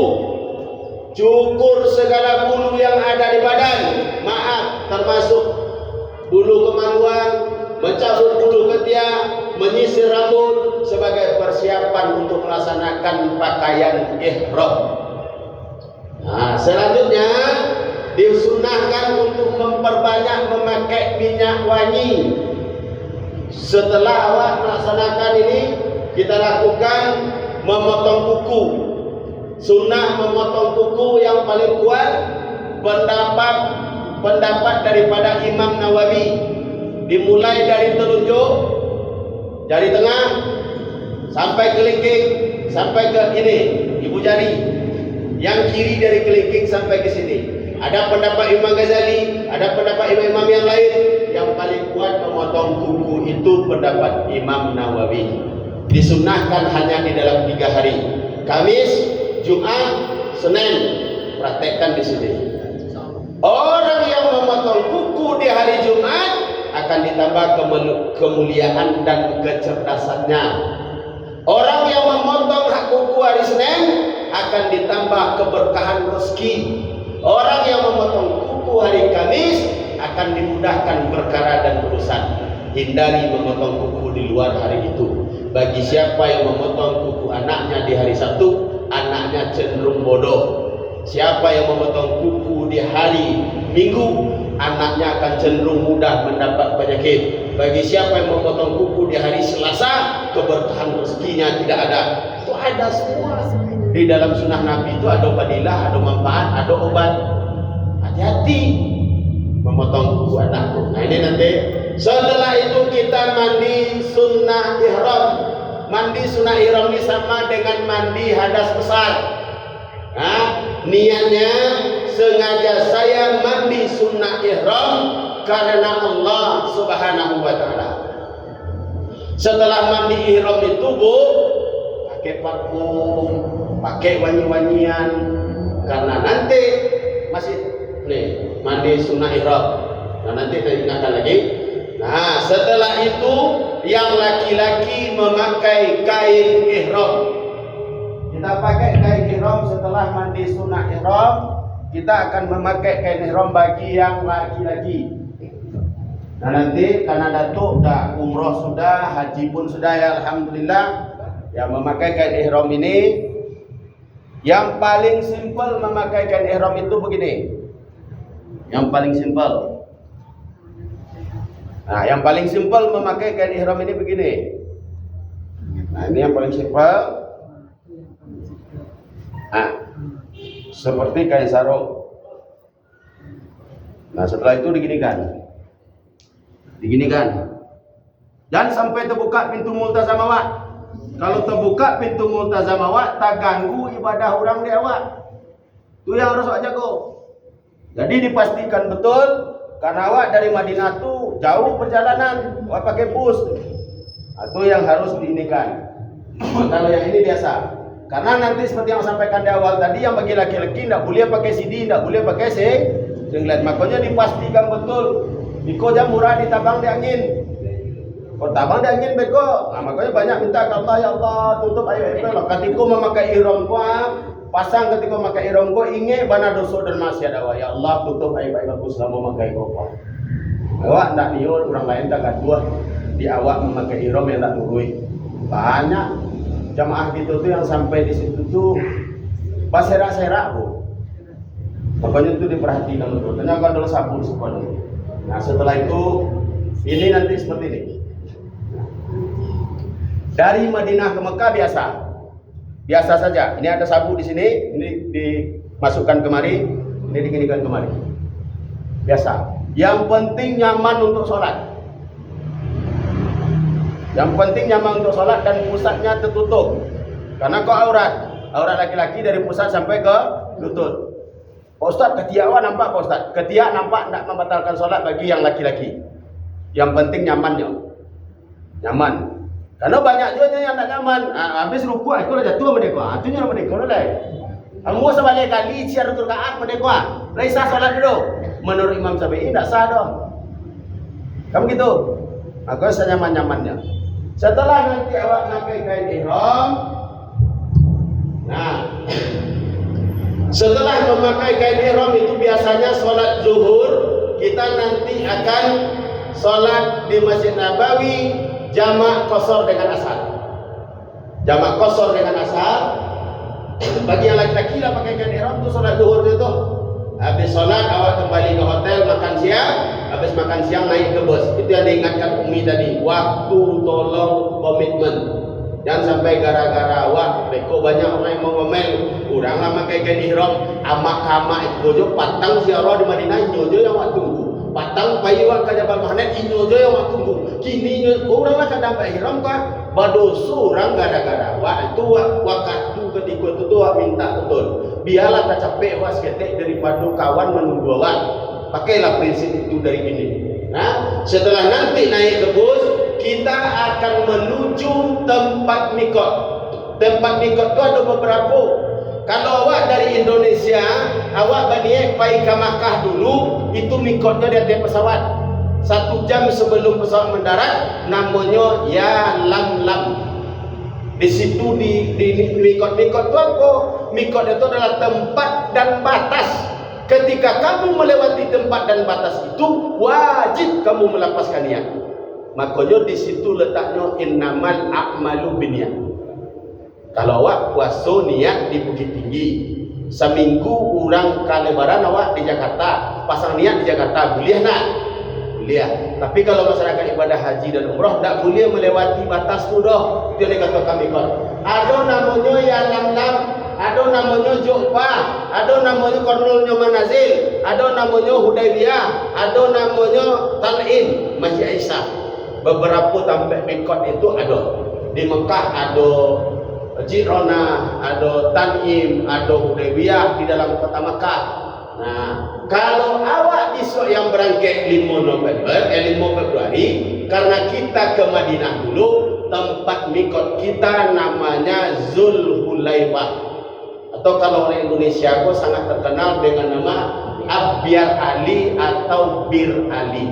cukur segala bulu yang ada di badan, maaf termasuk bulu kemaluan, mencabut bulu ketiak, menyisir rambut sebagai persiapan untuk melaksanakan pakaian ihram. Nah, selanjutnya disunahkan untuk memperbanyak memakai minyak wangi. Setelah awak melaksanakan ini, kita lakukan memotong kuku. Sunnah memotong kuku yang paling kuat pendapat daripada Imam Nawawi. Dimulai dari telunjuk, jari tengah sampai kelingking, sampai ke ini ibu jari. Yang kiri dari kelingking sampai ke sini. Ada pendapat Imam Ghazali, ada pendapat imam-imam yang lain. Yang paling kuat memotong kuku itu pendapat Imam Nawawi. Disunnahkan hanya di dalam 3 hari. Kamis, Jumat, Senin. Praktekkan di sini. Orang yang memotong kuku di hari Jumat akan ditambah kemuliaan dan kecerdasannya. Orang yang memotong kuku hari Senin akan ditambah keberkahan rezeki. Orang yang memotong kuku hari Kamis akan dimudahkan perkara dan urusan. Hindari memotong kuku di luar hari itu. Bagi siapa yang memotong kuku anaknya di hari Sabtu, anaknya cenderung bodoh. Siapa yang memotong kuku di hari Minggu, anaknya akan cenderung mudah mendapat penyakit. Bagi siapa yang memotong kuku di hari Selasa, keberkahan rezekinya tidak ada. Itu ada semua. Di dalam sunnah Nabi itu ada fadilah, ada manfaat, ada obat. Hati-hati memotong kuku anak. Nah ini nanti setelah itu kita mandi sunnah ihram. Mandi sunnah ihram ini sama dengan mandi hadas besar. Nah, niatnya sengaja saya mandi sunnah ihram karena Allah Subhanahu wa taala. Setelah mandi ihram itu pakai parfum, pakai wangi-wangian, karena nanti masih nih mandi sunnah ihram. Nah nanti kita ingatkan lagi. Nah setelah itu yang laki-laki memakai kain ihram. Kita pakai kain ihram setelah mandi sunnah ihram. Kita akan memakai kain ihram bagi yang laki-laki. Nah nanti karena datuk dah umroh sudah, haji pun sudah ya alhamdulillah. Yang memakai kain ihram ini, yang paling simpel memakai kain ihram itu begini. Yang paling simpel. Nah, yang paling simpel memakai kain ihram ini begini. Nah, ini yang paling simpel. Nah, seperti kain sarung. Nah, setelah itu diginikan. Dan sampai terbuka pintu multazam awak. Kalau terbuka pintu multazam awak, tak ganggu ibadah orang di awak. Itu yang harus awak jago. Jadi dipastikan betul, karena awak dari Madinah tu jauh perjalanan, awak pakai bus. Itu yang harus diinikan. Kalau yang ini biasa. Karena nanti seperti yang saya sampaikan di awal tadi, yang bagi laki-laki tidak boleh pakai CD, tidak boleh pakai singlet. Makanya dipastikan betul. Iko jam murah ditabang di angin. Kau tabang dia angin beko. Nah, makanya banyak minta ke Allah, ya Allah tutup ayo itu loh. Ketika memakai ihram gua, pasang ketika memakai ihram gua ingat bana dosa dan maksiat awak. Ya Allah tutup aib aku selama memakai gua. Awak ndak niur orang lain tak gaduh di awak memakai ihram yang tak nurui. Banyak jamaah gitu tuh yang sampai di situ tuh berserak-serak bu. Makanya itu diperhatikan betul. Tanyakan dulu sapu semuanya. Nah setelah itu ini nanti seperti ini. Dari Madinah ke Mekah biasa saja. Ini ada sabu di sini, ini dimasukkan kemari, ini diginikan kemari. Biasa. Yang penting nyaman untuk sholat. Yang penting nyaman untuk sholat dan pusatnya tertutup. Karena kau aurat laki-laki dari pusat sampai ke lutut. Pak Ustaz, ketiak nampak Pak Ustaz. Ketiak nampak tidak membatalkan sholat bagi yang laki-laki. Yang penting nyamannya. Nyaman. Karena banyak juga yang tak nyaman. Habis ruku aku dah jatuh mereka. Itu yang mereka lah. Kamu sebalik kali ciar rakaat mereka. Lai sah solat dulu. Menurut Imam Syafi'i tidak sah dong. Kamu gitu. Aku senyaman-nyamannya. Setelah nanti awak pakai kain ihram. Nah, setelah memakai kain ihram itu biasanya solat zuhur. Kita nanti akan solat di Masjid Nabawi. Jamak qasar dengan asar. Jamak qasar dengan asar. Bagi yang laki-laki lah pakai kain ihram tu solat zuhur tu. Habis solat awak kembali ke hotel makan siang. Habis makan siang naik ke bus. Itu yang diingatkan Umi tadi. Waktu tolong komitmen. Jangan sampai gara-gara awak beko banyak orang yang mau ngomel. Kurang lah pakai kain ihram. Amak-amak itu patang ziarah di Madinah nyojo yang awak tunggu. Patang payu ke Jabal Mahnet inyo jo yang waktu tunggu. Kini orang lah kadang pakai ihram kah? Badosu orang gara-gara wak itu waktu ketika itu tu minta betul. Biarlah tak capek wak seketek daripada kawan menunggu awak. Pakailah prinsip itu dari ini. Nah, setelah nanti naik ke bus, kita akan menuju tempat mikot. Tempat mikot itu ada beberapa. Kalau awak dari Indonesia, awak berniat pergi ke Makkah dulu, itu mikotnya di atas pesawat. 1 jam sebelum pesawat mendarat, namanya Ya Lam Lam. Di situ di mikot-mikot itu apa? Mikot itu adalah tempat dan batas. Ketika kamu melewati tempat dan batas itu, wajib kamu melepaskan niat. Makanya di situ letaknya innamal a'malu binniyat. Kalau awak puasa niat di Bukit Tinggi, seminggu orang ke Lebaran awak di Jakarta, pasang niat di Jakarta, boleh nak? Boleh. Tapi kalau masyarakat ibadah haji dan umrah tak boleh melewati batas tu dah. Itu yang kata kami kan. Ada namanya Ya Lam Lam, ada namanya Ju'bah, ada namanya Qarnul Manazil, ada namanya Hudaybiyah, ada namanya Tan'im, Masjid Aisyah. Beberapa tempat mikot itu ada. Di Mekah ada Jirona, ada Tan'im, ada Hudaybiyah di dalam kota Mekah. Nah, kalau awak besok yang berangkat 5 Februari, karena kita ke Madinah dulu, tempat mikot kita namanya Zulhulaifah. Atau kalau orang Indonesia aku sangat terkenal dengan nama Abyar Ali atau Bir Ali.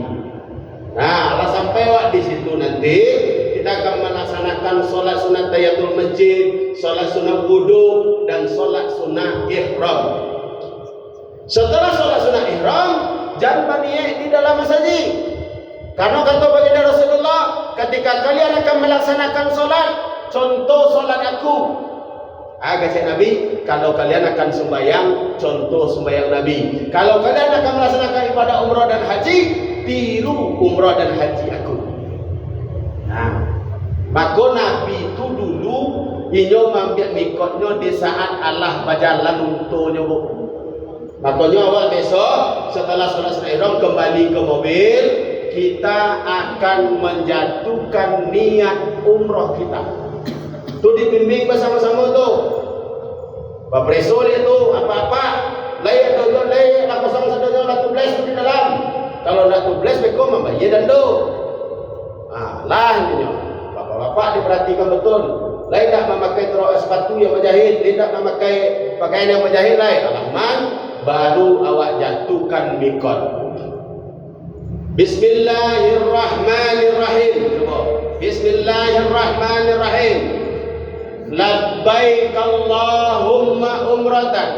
Nah, kalau sampai awak di situ nanti kita akan melaksanakan sholat sunat tahiyatul masjid, sholat sunat wudu, dan sholat sunat ihram. Setelah sholat sunat ihram, jangan berniat di dalam masjid. Karena kata baginda Rasulullah, ketika kalian akan melaksanakan sholat, contoh sholat aku. Kata Nabi, kalau kalian akan sembahyang, contoh sembahyang Nabi. Kalau kalian akan melaksanakan ibadah umrah dan haji, tiru umrah dan haji aku. Nah, maka Nabi itu dulu inyo mampir mikotnya di saat Allah berjalan untuknya. Makanya awak besok setelah sholat sunat ihram kembali ke mobil, kita akan menjatuhkan niat umrah kita. Tu dibimbing bersama-sama tu. Pak Preso dia tu apa-apa, layak dojo layak nak pasang sadojo nak tubles tu di dalam. Kalau nak tubles beko membayar dan do. Lah ini. Bapak-bapak diperhatikan betul. Lain tak memakai sepatu yang berjahit, tidak memakai pakaian yang berjahit lain. Alaman baru awak jatuhkan mikot. Bismillahirrahmanirrahim. Coba. Bismillahirrahmanirrahim. Labbaik Allahumma umratan.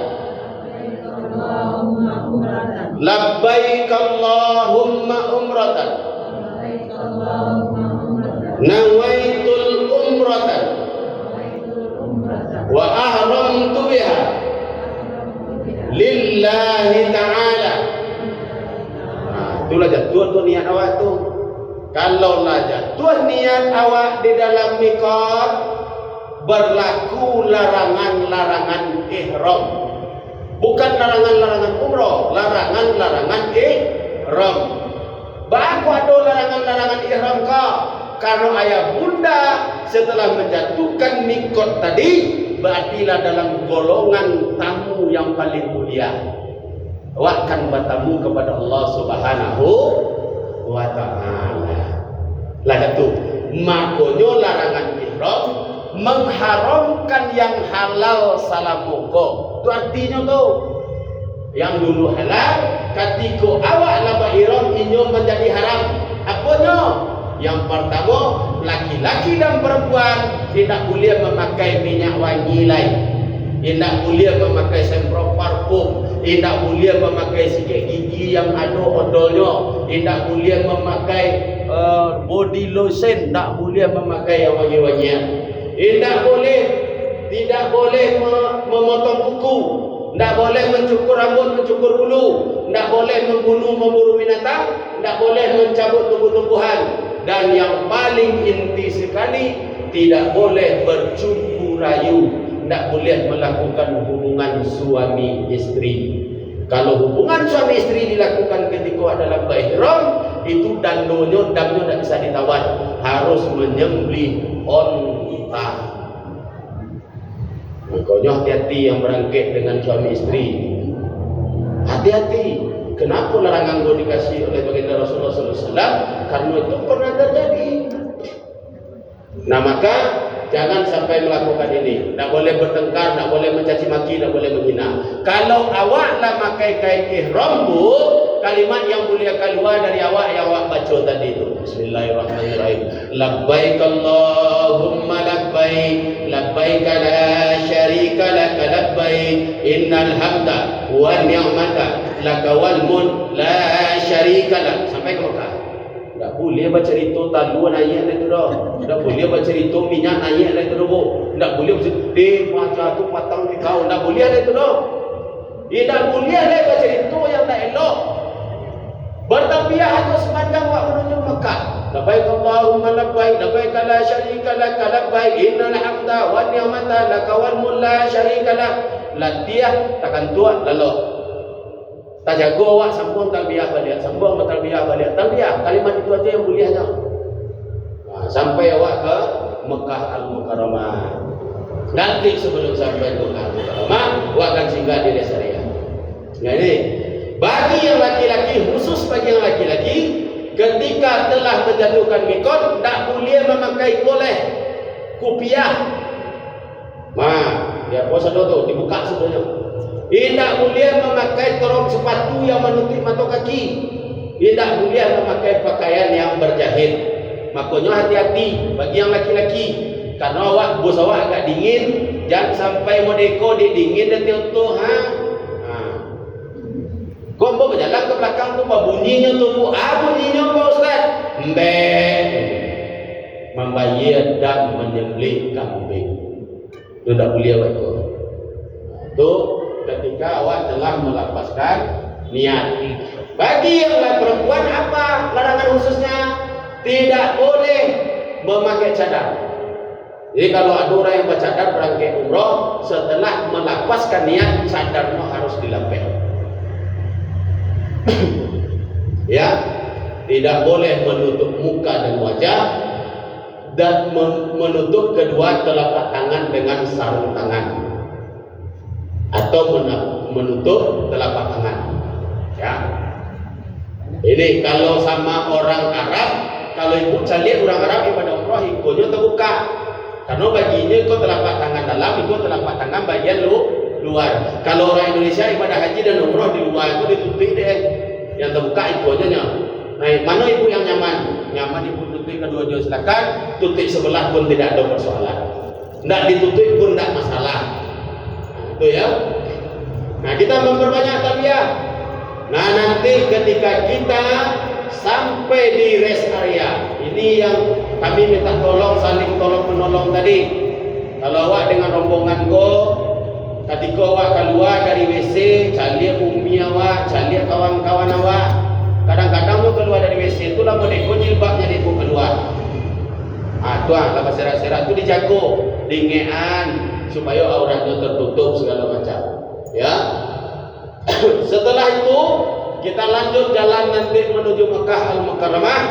Labbaik Allahumma umratan. Nawaitul umratan wa ahramtu biha lillahi ta'ala. Itulah jatuh tu niat awak tu. Kalau lah jatuh niat awak di dalam mikot, berlaku larangan-larangan ihram. Bukan larangan-larangan umrah, larangan-larangan ihram. Baku ada larangan-larangan ihram kau. Karena ayah bunda setelah menjatuhkan mikot tadi, berartilah dalam golongan tamu yang paling mulia. Awak akan bertamu kepada Allah Subhanahu wa ta'ala. Lah itu, makanya larangan ihram mengharamkan yang halal salam muka. Itu artinya tu. Yang dulu halal, ketika awak laba ihram inyo menjadi haram. Apanya? Yang pertama, laki-laki dan perempuan tidak boleh memakai minyak wangi lain. Tidak boleh memakai semprot parfum. Tidak boleh memakai sikat gigi yang ada odolnya. Tidak boleh memakai body lotion. Tak boleh memakai yang wangi-wangian. Tidak boleh memotong kuku. Tidak boleh mencukur rambut, mencukur bulu. Tidak boleh membunuh, memburu binatang. Tidak boleh mencabut tumbuh-tumbuhan. Dan yang paling inti sekali, tidak boleh bercumbu rayu. Tidak boleh melakukan hubungan suami istri. Kalau hubungan suami istri dilakukan ketika dalam ihram, itu damnya tidak bisa ditawar. Harus menyembelih unta. Makanya hati-hati yang berangkat dengan suami istri. Hati-hati. Kenapa larangan itu dikasih oleh baginda Rasulullah SAW? Karena itu pernah terjadi. Nah maka jangan sampai melakukan ini. Tak boleh bertengkar, tak boleh mencaci maki, tak boleh menghina. Kalau awak lah pakai kain ihram bu, kalimat yang boleh keluar dari awak yang awak baca tadi itu. Bismillahirrahmanirrahim. Labbaik Allahumma labbaik, labbaik la syarika laka labbaik, innal hamda wa ni'mata laka wal mulk la syarika lak. Sampai ke Mekah. Tak boleh baca cerita taluan ayat itu dah. Tak boleh baca cerita minyak ayat itu dah. Tak boleh baca macam tu patang di kau. Tak boleh ada itu dah. Tidak boleh ada baca cerita yang tak elok. Bertabiah itu sepanjang waktu menuju Mekah. Labbaik Allahumma labbaik, labbaik la syarika lak, labbaik innal hamda wan ni'mata laka wal mulk la syarika lak. Latiah takkan tuat lalu. Tak jago awak sambung talbiyah balik, sambung talbiyah balik. Talbiyah kalimat itu aja yang mulianya. Sampai awak ke Mekah Al-Mukarramah. Nanti sebelum sampai ke Mekah Al-Mukarramah, awak akan singgah di desa Riyadh. Nah ini bagi yang laki-laki, khusus bagi yang laki-laki, ketika telah menjatuhkan mikot, tak boleh memakai koleh, kupiah. Ya puasa tu dibuka sebenarnya. Tidak boleh memakai terong sepatu yang menutup mata kaki. Tidak boleh memakai pakaian yang berjahit. Makanya hati-hati bagi yang laki-laki. Karena awak bos awak agak dingin, jangan sampai modeko di dingin dan tiutuh Kau mau berjalan ke belakang tu, apa bunyinya tu bu? Bunyinya apa Ustaz? Membayar dan menyembelih kambing. Itu tak boleh awak tu. Itu ketika awak telah melapaskan niat. Bagi yang perempuan apa larangan khususnya? Tidak boleh memakai cadar. Jadi kalau ada orang yang bercadar berangkat umrah, setelah melapaskan niat, cadarnya harus dilapeh. Ya, tidak boleh menutup muka dan wajah dan menutup kedua telapak tangan dengan sarung tangan atau menutup telapak tangan. Ya, ini kalau sama orang Arab, kalau ibu calik orang Arab ibadah umrah ikonya terbuka, karena baginya ikut telapak tangan dalam, ikut telapak tangan bagian luar. Kalau orang Indonesia ibadah haji dan umrah di luar itu ditutup deh, yang terbuka ikonya. Nah, mana ibu yang nyaman? Nyaman ibu tutup kedua jauh silakan, tutup sebelah pun tidak ada persoalan. Tidak ditutup pun tidak masalah. Nah, itu ya. Nah, kita memperbanyak talbiyah. Nah, nanti ketika kita sampai di rest area, ini yang kami minta tolong, saling tolong menolong tadi. Kalau awak dengan rombongan ketika awak keluar dari WC, cari umi awak, cari kawan-kawan awak. Kadang-kadang tu keluar dari WC itu lah meneko jilbabnya dia pun keluar. Tu lepas serat-serat tu dijago, dingean supaya auratnya tertutup segala macam. Ya. Setelah itu kita lanjut jalan nanti menuju Mekah Al-Mukarramah.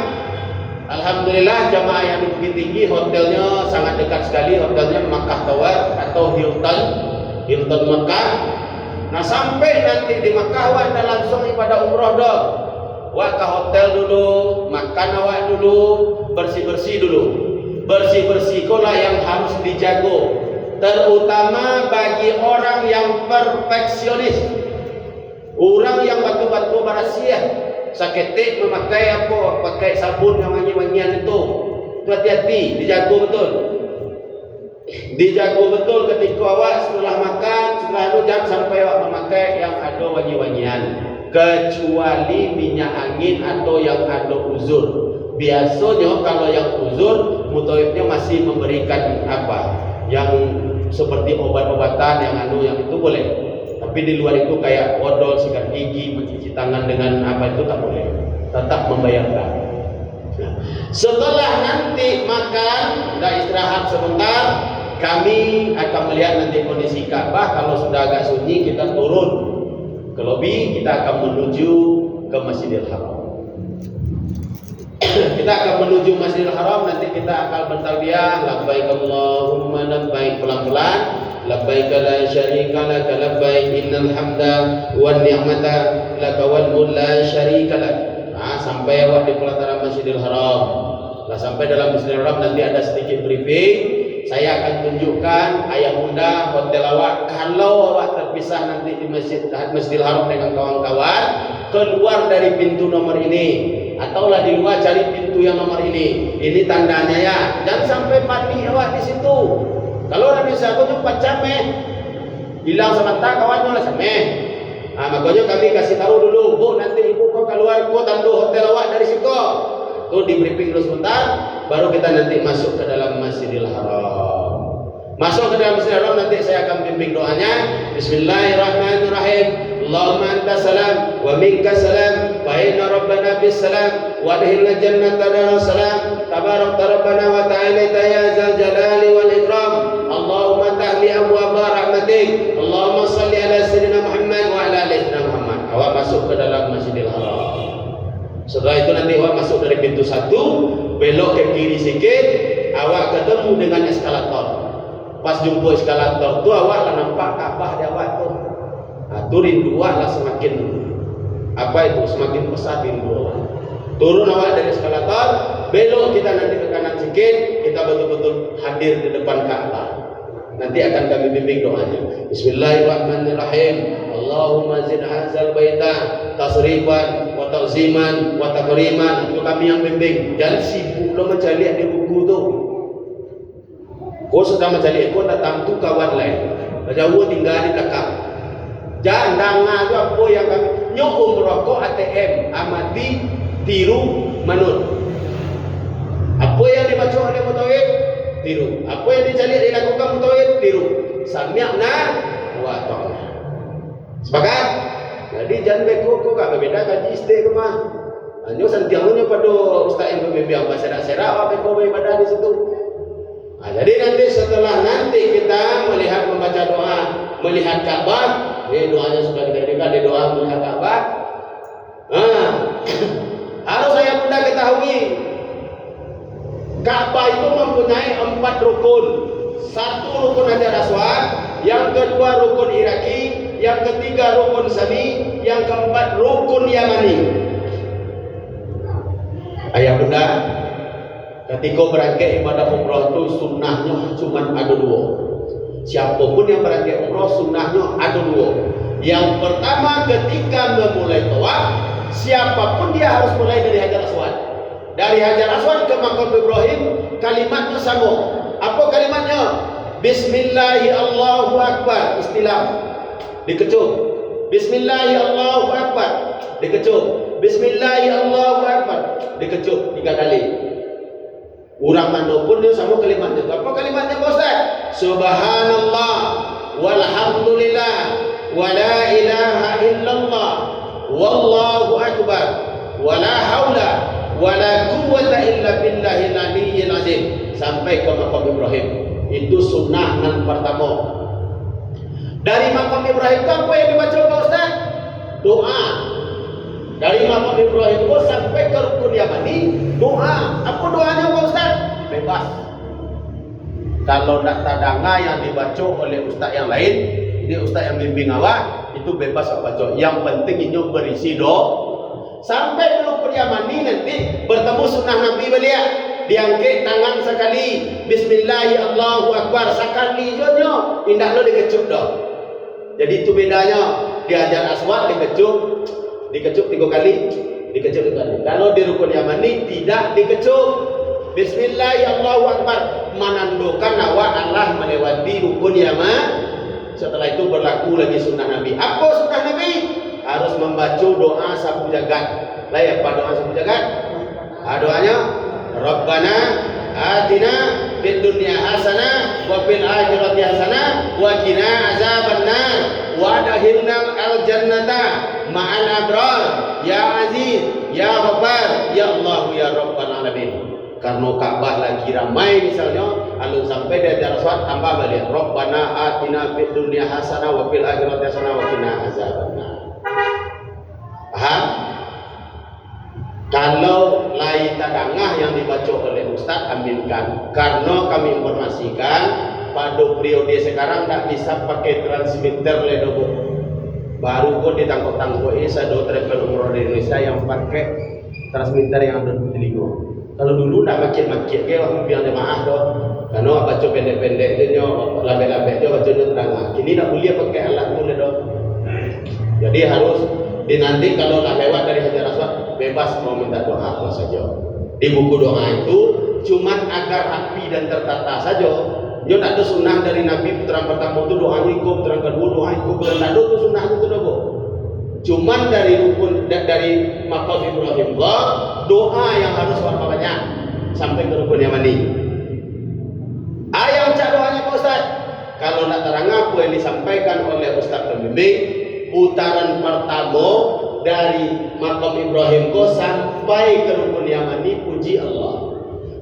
Alhamdulillah jamaah yang di Bukit Tinggi hotelnya sangat dekat sekali, hotelnya Makkah Tower atau Hilton Mekah. Nah, sampai nanti di Mekah awak dah langsung ibadah umrah dah. Awak ke hotel dulu, makan awak dulu, bersih-bersih dulu. Bersih-bersih itulah yang harus dijago, terutama bagi orang yang perfeksionis. Orang yang batu-batu barasia, saketik memakai apa, pakai sabun yang wangi-wangian itu hati-hati, dijago betul. Dijago betul ketika awak setelah makan, setelah itu jangan sampai awak memakai yang ada wangi-wangian, kecuali minyak angin atau yang ada uzur. Biasanya kalau yang uzur, mutawifnya masih memberikan apa, yang seperti obat-obatan yang itu boleh. Tapi di luar itu kayak odol, sikat gigi, mencuci tangan dengan apa itu tak boleh. Tetap membayarkan. Nah, setelah nanti makan dan istirahat sebentar, kami akan melihat nanti kondisi Ka'bah. Kalau sudah agak sunyi, kita turun ke lobi, kita akan menuju ke Masjidil Haram. Kita akan menuju Masjidil Haram, nanti kita akan bertalbiyah labbaik Allahumma labbaik, pelan-pelan. Labbaik la syarika lak labbaik innal hamda wan ni'mata lak wal mulk la syarika lak. Nah, sampai awak di pelataran Masjidil Haram. Nah, sampai dalam Masjidil Haram nanti ada sedikit briefing. Saya akan tunjukkan ayah bunda hotel awak. Kalau awak terpisah nanti di Masjidil Haram dengan kawan-kawan, keluar dari pintu nomor ini, ataulah di luar cari pintu yang nomor ini. Ini tandanya ya. Jangan sampai mati awak di situ. Kalau orang bisa aku jumpa cameh, bilang sebentar kawannya lah cameh. Nah, makanya kami kasih tahu dulu, bu nanti ibu kau keluar, kau tandu hotel awak dari situ. Tuh di briefing dulu sebentar, baru kita nanti masuk ke dalam Masjidil Haram. Masuk ke dalam Masjidil Haram nanti saya akan bimbing doanya. Bismillahirrahmanirrahim. Allahumma anta salam wa minka salam wa inna rabbana bis salam wa adkhilna jannata dar salam tabarak rabbana wa ta'ala ya zal jalali wal ikram. Allahumma tahli abwaab rahmatik. Allahumma salli ala sayyidina Muhammad wa ala ali sayyidina Muhammad. Awak masuk ke dalam Masjidil Haram. Setelah itu nanti awak masuk dari pintu 1, belok ke kiri sikit, awak ketemu dengan eskalator. Pas jumpa eskalator tu awak lah nampak Ka'bah di awak tu. Nah, tu rindu awak lah semakin semakin besar rindu awak. Turun awak dari eskalator, belok kita nanti ke kanan sikit, kita betul-betul hadir di depan Ka'bah. Nanti akan kami bimbing doanya. Bismillahirrahmanirrahim. Allahumma zid hadzal baita tasrifan wa ta'ziman wa takriman. Itu kami yang bimbing. Jangan sibuk lo mencari di buku tu. Kau sudah mencari, kau datang tu kawan lain. Jauh tinggal di belakang. Jangan dengar tu apa yang kami nyok rokok ATM amati tiru manut. Apa yang dibaca oleh mutawif tiru. Apa yang dicari dilakukan mutawif tiru. Sami'na wa ta'na. Sepakat? Jadi jangan beko kau gak berbeda gaji istri ke mah. Hanya santiangunya pada ustaz yang pembimbing bahasa serak apa beko beribadah di situ. Nah, jadi nanti setelah nanti kita melihat membaca doa, melihat Ka'bah, doanya sudah dikatakan di doa melihat Ka'bah. Harus saya pun ketahui Ka'bah itu mempunyai 4 rukun. 1 rukun Hajar Aswad, yang kedua rukun Iraki, yang ketiga rukun Sami, yang keempat rukun Yamani. Ayah bunda, ketika berangkat ibadah umrah itu sunnahnya cuma ada 2. Siapapun yang berangkat umrah sunnahnya ada 2. Yang pertama ketika memulai tawaf, siapapun dia harus mulai dari Hajar Aswad. Dari Hajar Aswad ke Maqam Ibrahim kalimatnya sama. Apa kalimatnya? Bismillahi Allahu Akbar. Istilah dikecup. Bismillahi Allahu Akbar. Dikecup. Bismillahi Allahu Akbar. Dikecup 3 kali. Orang mana pun dia sama kalimatnya. Apa kalimatnya Pak Ustaz? Subhanallah walhamdulillah wala ilaha illallah wallahu akbar wala haula wala quwwata illa billahil aliyyil azim sampai ke Maqam Ibrahim. Itu sunnah yang pertama. Dari Maqam Ibrahim itu apa yang dibaca Pak Ustaz? Doa. Dari Maqam Ibrahim itu sampai ke Rukun Yamani, doa. Apa doanya Pak Ustaz? Bebas. Kalau tak tadanga yang dibaca oleh ustaz yang lain, ini ustaz yang bimbing awak, itu bebas awak baca. Yang penting ini berisi doa. Sampai ke Rukun Yamani nanti bertemu sunnah Nabi beliau. Diangkat tangan sekali, Bismillahi Allahu Akbar sekali jodoh, tidak lo dikecup dah. Jadi itu bedanya. Di Hajar Aswad dikecup 3 kali, dikecup 3 kali. Kalau di Rukun Yamani tidak dikecup. Bismillahi Allahu Akbar menandakan awak Allah melewati Rukun Yaman. Setelah itu berlaku lagi sunnah Nabi. Apa sunnah Nabi? Harus membaca doa sapu jagat. Lah apa doa sapu jagat? Doanya Rabbana atina fid dunya hasanah wa fil akhirati hasanah wa qina azabannar wa adkhilna al jannata ma'al abrar ya aziz ya ghaffar ya Allah ya rabbal alamin. Karena Ka'bah lagi ramai misalnya, lalu sampai dari Hajar Aswad tambah balik Rabbana atina fid dunya hasanah wa fil akhirati hasanah wa qina azabannar. Paham? Kalau lain tadangah yang dibaca oleh Ustaz, ambilkan. Karena kami informasikan pada periode sekarang tak bisa pakai transmitter ledobo. Baru kok ditangkap-tangkap sado travel umroh di Indonesia yang pakai transmitter yang ada di telinga. Kalau dulu tak makit-makit ke waktu biar jemaah doh. Karena baca pendek-pendek dia labe-labe dia baca tadangah. Kini tak boleh pakai alat tu ledoh. Jadi harus nanti kalau tak lewat dari Hajar Aswad bebas mau minta doa apa saja. Di buku doa itu cuman agar rapi dan tertata saja. Dia tak ada sunnah dari Nabi putaran pertama itu doa ikut, putaran kedua doa ikut, putaran tak ada tu sunnah itu doa. Cuman dari rukun dari Maqam Ibrahim doa yang harus banyak sampai ke Rukun Yamani. Yang cak doanya Pak Ustaz. Kalau nak terang apa yang disampaikan oleh Ustaz pembimbing, putaran pertama dari Maqam Ibrahim ko sampai ke Rukun Yamani puji Allah.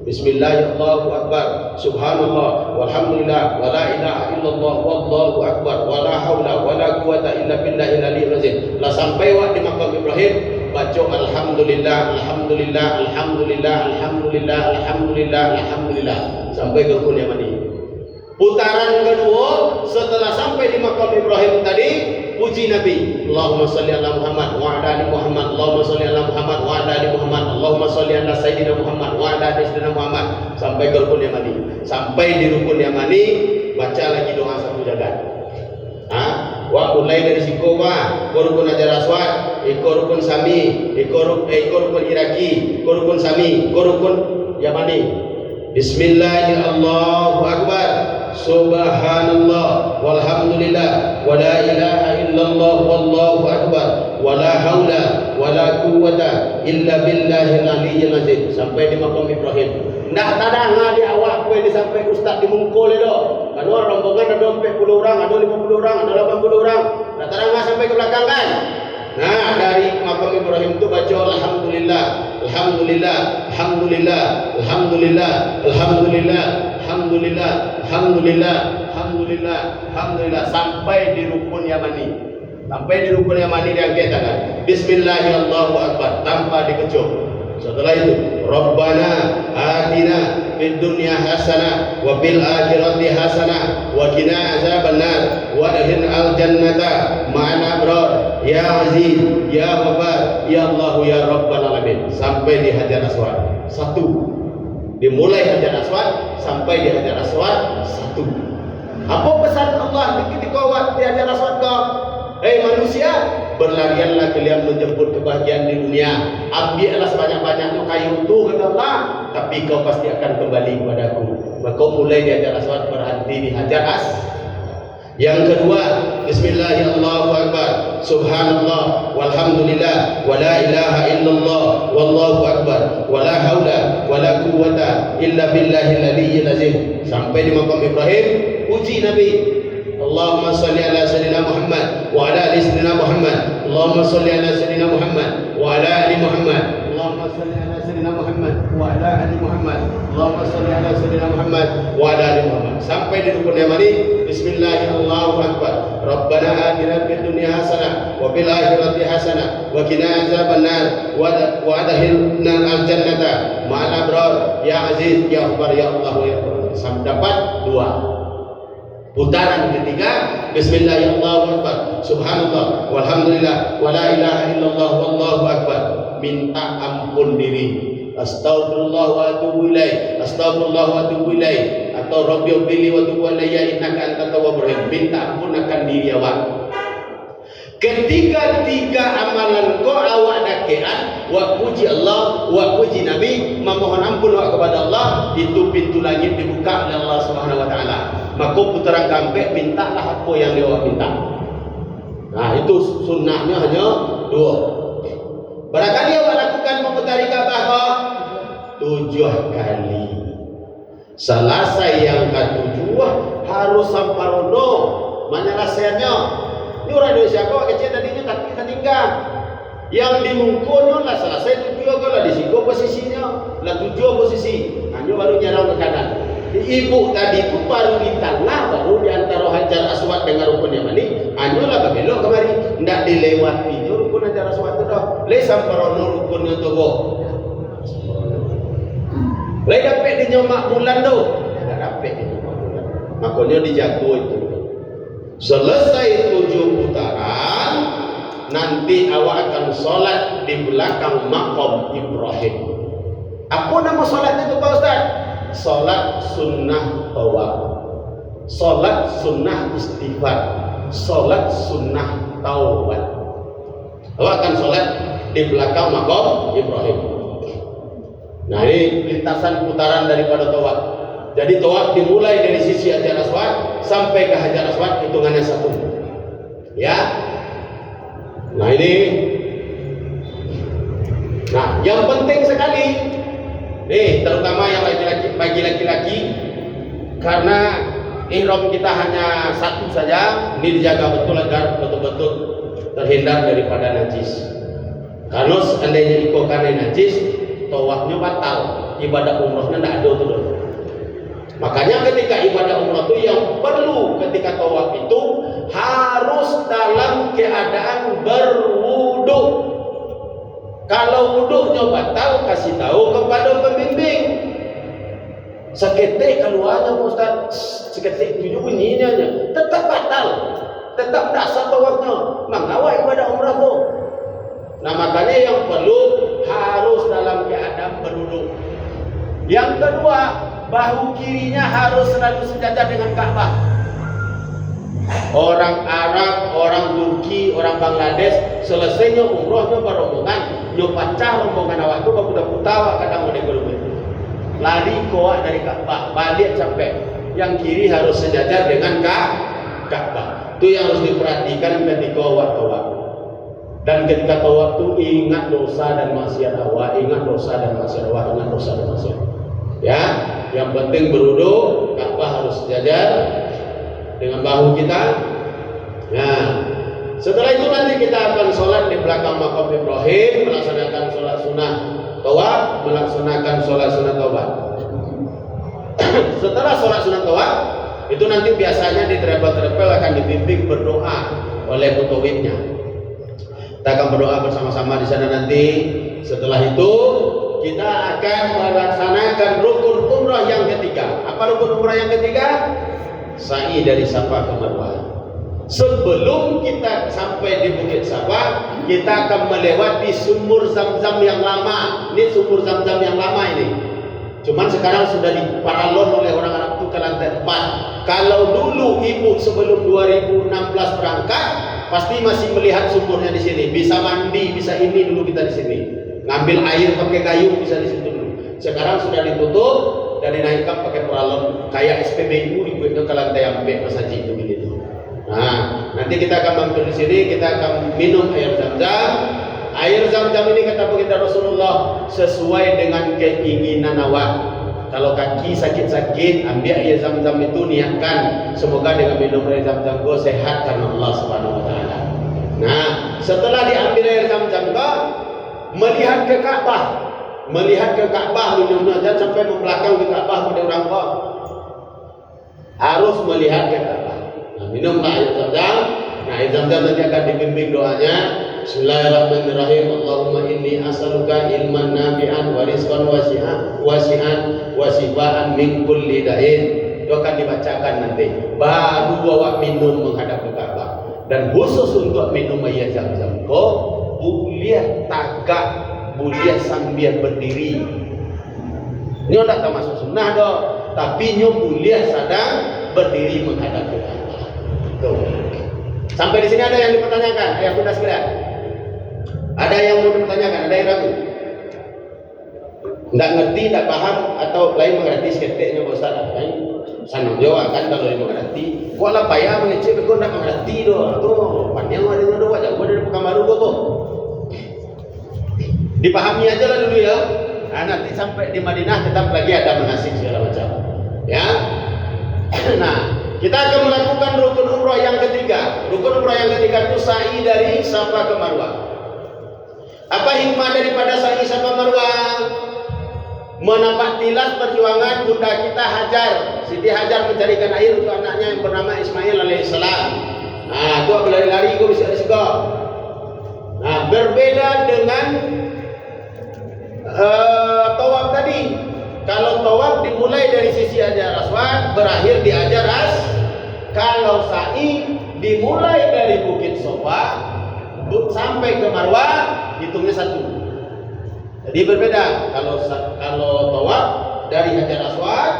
Bismillahirrahmanirrahim. Subhanallah walhamdulillah wala ilaha illallah wallahu akbar wala haula wala quwata illa billahil aliyyil azim. Lah sampai wak di Maqam Ibrahim baca alhamdulillah alhamdulillah alhamdulillah alhamdulillah alhamdulillah alhamdulillah sampai ke Rukun Yamani. Putaran kedua setelah sampai di Maqam Ibrahim tadi puji Nabi. Allahumma shalli ala Muhammad wa ala ali Muhammad. Allahumma shalli ala Muhammad wa ala ali Muhammad. Allahumma shalli ala sayyidina Muhammad wa ala ali sayyidina Muhammad sampai ke Rukun Yamani. Sampai di Rukun Yamani baca lagi doa sapu jagat. Mulai dari siku Rukun Hajar Aswad, Rukun Sami, Rukun Iraki, Rukun Sami, Rukun Yamani. Bismillahirrahmanirrahim. Allahu Akbar. Subhanallah walhamdulillah wala ilaha illallah wallahu akbar wala haula wala quwwata illa billahil aliyyil azim sampai di Maqam Ibrahim. Ndak tadang di awak kowe disampai ustaz dimungkul itu. Kan rombongan ada 40 orang, ada 50 orang, ada 80 orang. Ndak tadang sampai ke belakang kan. Nah, dari Maqam Ibrahim itu baca alhamdulillah, alhamdulillah, alhamdulillah, alhamdulillah, alhamdulillah, alhamdulillah, alhamdulillah, alhamdulillah, alhamdulillah sampai di Rukun Yamani. Sampai di Rukun Yamani diangkat tangan. Bismillahirrahmanirrahim tanpa dikecup. Setelah itu, Rabbana atina fid dunya hasanah wa fil akhirati hasanah wa qina azabannar wa adkhilnal jannata ma'al abrar ya aziz ya ghaffar ya Allah ya rabbal alamin sampai di Hajar Aswad. Satu. Dimulai Hajar Aswad sampai di Hajar Aswad satu. Apa pesan Allah ketika di Hajar Aswad kau? Hei manusia, berlarianlah kalian menjemput kebahagiaan di dunia. Ambillah sebanyak-banyaknya kayu itu kata Allah, tapi kau pasti akan kembali kepadaku. Maka mulai di Hajar Aswad, berhenti di Hajar Aswad. Yang kedua, bismillahirrahmanirrahim, Allahu akbar, subhanallah, walhamdulillah, wa la ilaha illallah, wallahu akbar, wa la haula wa la quwwata illa billahil aliyyil azim. Sampai di makam Ibrahim, puji Nabi. Allahumma salli ala sayyidina Muhammad wa ala ali sayyidina Muhammad. Allahumma salli ala sayyidina Muhammad wa ala ali Muhammad. Allahumma salli ala sayyidina Muhammad wa ala ali Muhammad. Allahumma salli ala sayyidina Muhammad wa ala ali Muhammad. Sampai di rukun yang ini, bismillahirrahmanirrahim. Rabbana atina fid dunya hasanah wa fil akhirati hasanah wa qina azabannar wa adkhilna al-jannata ma'al abrar ya aziz ya ghaffar ya Allah ya Rahman. Sampai dapat 2. Putaran ketiga, bismillahirrahmanirrahim, subhanallah, walhamdulillah, wa la ilaha illallah, wallahu akbar. Minta ampun diri, astagfirullah wa atubu ilaih, astagfirullah wa atubu ilaih, atau rabbi ighfirli wa tub alayya innaka antat tawwabur rahim. Minta ampun akan diri awak. Ketiga-tiga amalan ko awak dakean, wa puji Allah, wa puji Nabi, memohon ampun awak kepada Allah, itu pintu langit dibuka oleh Allah Subhanahu wa taala. Maka putaran kampek, mintalah apa yang dia minta. Nah, itu sunnahnya hanya 2. Barangkali awak lakukan memutari Ka'bah 7 kali. Selesai yang ke-7 harus samparono. Mana rasanya? Ini orang Indonesia kok kecil tadinya tapi tinggal. Yang dimungkunnya lah selesai 7 kalau di situ posisinya lah 7 posisi. Hanya baru nyarang ke kanan. Ibu tadi itu baru di tengah, baru di antara Hajar Aswad dengan rukun Yamani. Hanyalah belok kemari, tidak dilewati rukun Hajar Aswad itu dah. Le samparono rukunnya tu go. Le dapat di nyomak bulan tu, tidak dapat di nyomak bulan. Makanya dijatuh itu. Selesai 7 putaran, nanti awak akan solat di belakang makam Ibrahim. Apa nama solatnya itu Pak Ustaz? Solat sunnah tawaf, solat sunnah istighfar, solat sunnah taubat. Awak akan solat di belakang makam Ibrahim. Nah, ini lintasan putaran daripada tawaf. Jadi tawaf dimulai dari sisi Hajar Aswad sampai ke Hajar Aswad, hitungannya 1. Ya. Nah, ini. Nah, yang penting sekali nih, terutama yang bagi laki-laki, karena ihram kita hanya 1 saja, ini dijaga betul agar betul-betul terhindar daripada najis. Kalau seandainya karena najis, tawafnya batal, ibadah umrahnya tidak ada tuh. Makanya ketika ibadah umrah itu yang perlu ketika tawaf itu harus dalam keadaan berwudu. Kalau wuduknya batal, kasih tahu kepada pembimbing. Seketik keluarnya Ustaz, seketik tujuh bunyinya tetap batal, tetap tak sah tawafnya. Mengawal ibadah umrah tu. Nah, makanya yang perlu harus dalam keadaan berwuduk. Yang kedua, bahu kirinya harus selalu sejajar dengan Ka'bah. Orang Arab, orang Turki, orang Bangladesh, selesainya umrohnya berombongan, nyo pacah rombongan awak tu baru dah putawa kadang mau dekat lari koak dari Ka'bah, balik sampai. Yang kiri harus sejajar dengan Ka'bah. Itu yang harus diperhatikan ketika awak tawaf. Dan ketika tawaf tu ingat dosa dan maksiat awak, ingat dosa dan maksiat awak, ingat dosa dan maksiat. Ya, yang penting berwudu, Ka'bah harus sejajar dengan bahu kita. Nah, setelah itu nanti kita akan sholat di belakang makam Ibrahim, melaksanakan sholat sunnah tawaf, melaksanakan sholat sunnah tawaf. Setelah sholat sunnah tawaf, itu nanti biasanya di trepel-trepel akan dibimbing berdoa oleh mutawifnya. Kita akan berdoa bersama-sama di sana nanti. Setelah itu kita akan melaksanakan rukun umrah yang ketiga. Apa rukun umrah yang ketiga? Sa'i dari Safa ke Marwah. Sebelum kita sampai di Bukit Safa, kita akan melewati sumur Zam-Zam yang lama. Ini sumur Zam-Zam yang lama ini. Cuman sekarang sudah diparalon oleh orang Arab itu ke lantai 4. Kalau dulu ibu sebelum 2016 berangkat, pasti masih melihat sumurnya di sini. Bisa mandi, bisa ini dulu kita di sini. Ngambil air pakai gayung bisa di situ dulu. Sekarang sudah ditutup dan dinaikkan pakai peralon kayak SPBU dibuatnya ke lantai ambek masaji itu begitu. Nah, nanti kita akan mampir di sini, kita akan minum air zam-zam. Air zam-zam ini kata baginda Rasulullah sesuai dengan keinginan awak. Kalau kaki sakit-sakit, ambil air zam-zam itu, niatkan semoga dengan minum air zam-zam gue sehat karena Allah Subhanahu wa taala. Nah, setelah diambil air zam-zam gue, melihat ke Ka'bah. Melihat ke Ka'bah minumnya, jangan sampai membelakang ke Ka'bah pada orang kok. Harus melihat ke Ka'bah. Nah, minumlah air zam-zam. Nah, air zam-zam nanti akan dibimbing doanya. Bismillahirrahmanirrahim. Allahumma inni as'aluka ilman nafi'an wa rizqan wasi'an wa shifaan min kulli da'in. Itu akan dibacakan nanti. Baru bawa minum menghadap ke Ka'bah. Dan khusus untuk minum air zam-zam kok boleh tagak, boleh sambil berdiri. Ini tidak termasuk sunnah dong. Tapi nyo boleh sadar berdiri menghadap ke Ka'bah. Tuh. Sampai di sini ada yang dipertanyakan, ayah bunda sekalian. Ada yang mau dipertanyakan, ada yang ragu? Tidak ngerti, tidak paham, atau lain mengerti seketiknya Pak Ustaz? Sana jawab kan kalau yang mengerti. Kok lah payah mengecek, kok tidak mengerti doh. Tuh, panjang ada yang doa, jauh dari Pekanbaru tuh. Dipahami aja lah dulu ya. Nah, nanti sampai di Madinah tetap lagi ada manasik segala macam. Ya. Nah, kita akan melakukan rukun umrah yang ketiga. Rukun umrah yang ketiga itu sa'i dari Safa ke Marwah. Apa hikmah daripada sa'i Safa Marwah? Menapak tilas perjuangan bunda kita Hajar, Siti Hajar mencarikan air untuk anaknya yang bernama Ismail alaihissalam. Nah, itu berlari-lari kau bisa juga. Nah, berbeda dengan tawaf tadi. Kalau tawaf dimulai dari sisi Hajar Aswad, berakhir di Hajar Aswad. Kalau sa'i dimulai dari Bukit Sofa sampai ke Marwah, hitungnya satu. Jadi berbeda. Kalau tawaf dari Hajar Aswad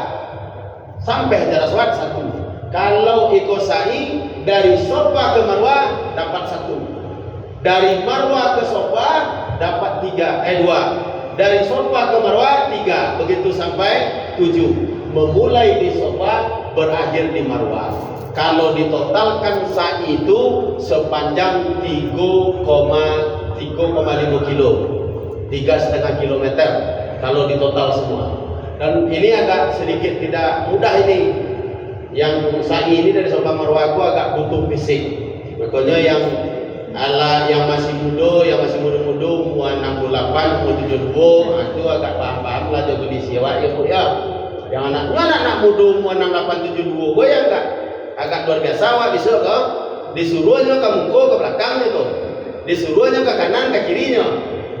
sampai Hajar Aswad satu. Kalau ikut sa'i dari Sofa ke Marwah dapat satu. Dari Marwah ke Sofa dapat dua. Dari Sofa ke Marwah 3, begitu sampai 7. Memulai di Sofa, berakhir di Marwah. Kalau ditotalkan sa'i itu sepanjang 3,5 kilo, 3,5 kilometer kalau ditotal semua. Dan ini agak sedikit tidak mudah ini. Yang sa'i ini dari Sofa Marwah aku agak butuh fisik. Makanya yang masih muda, yang masih muda-muda, umur 68, umur 72, itu agak paham-paham lah jago di siwa ya Bu ya. Yang anak muda umur 68, 72, gue yang agak luar biasa wak bisa kok. Disuruhnya ke muka ke belakangnya tuh, disuruhnya ke kanan ke kirinya,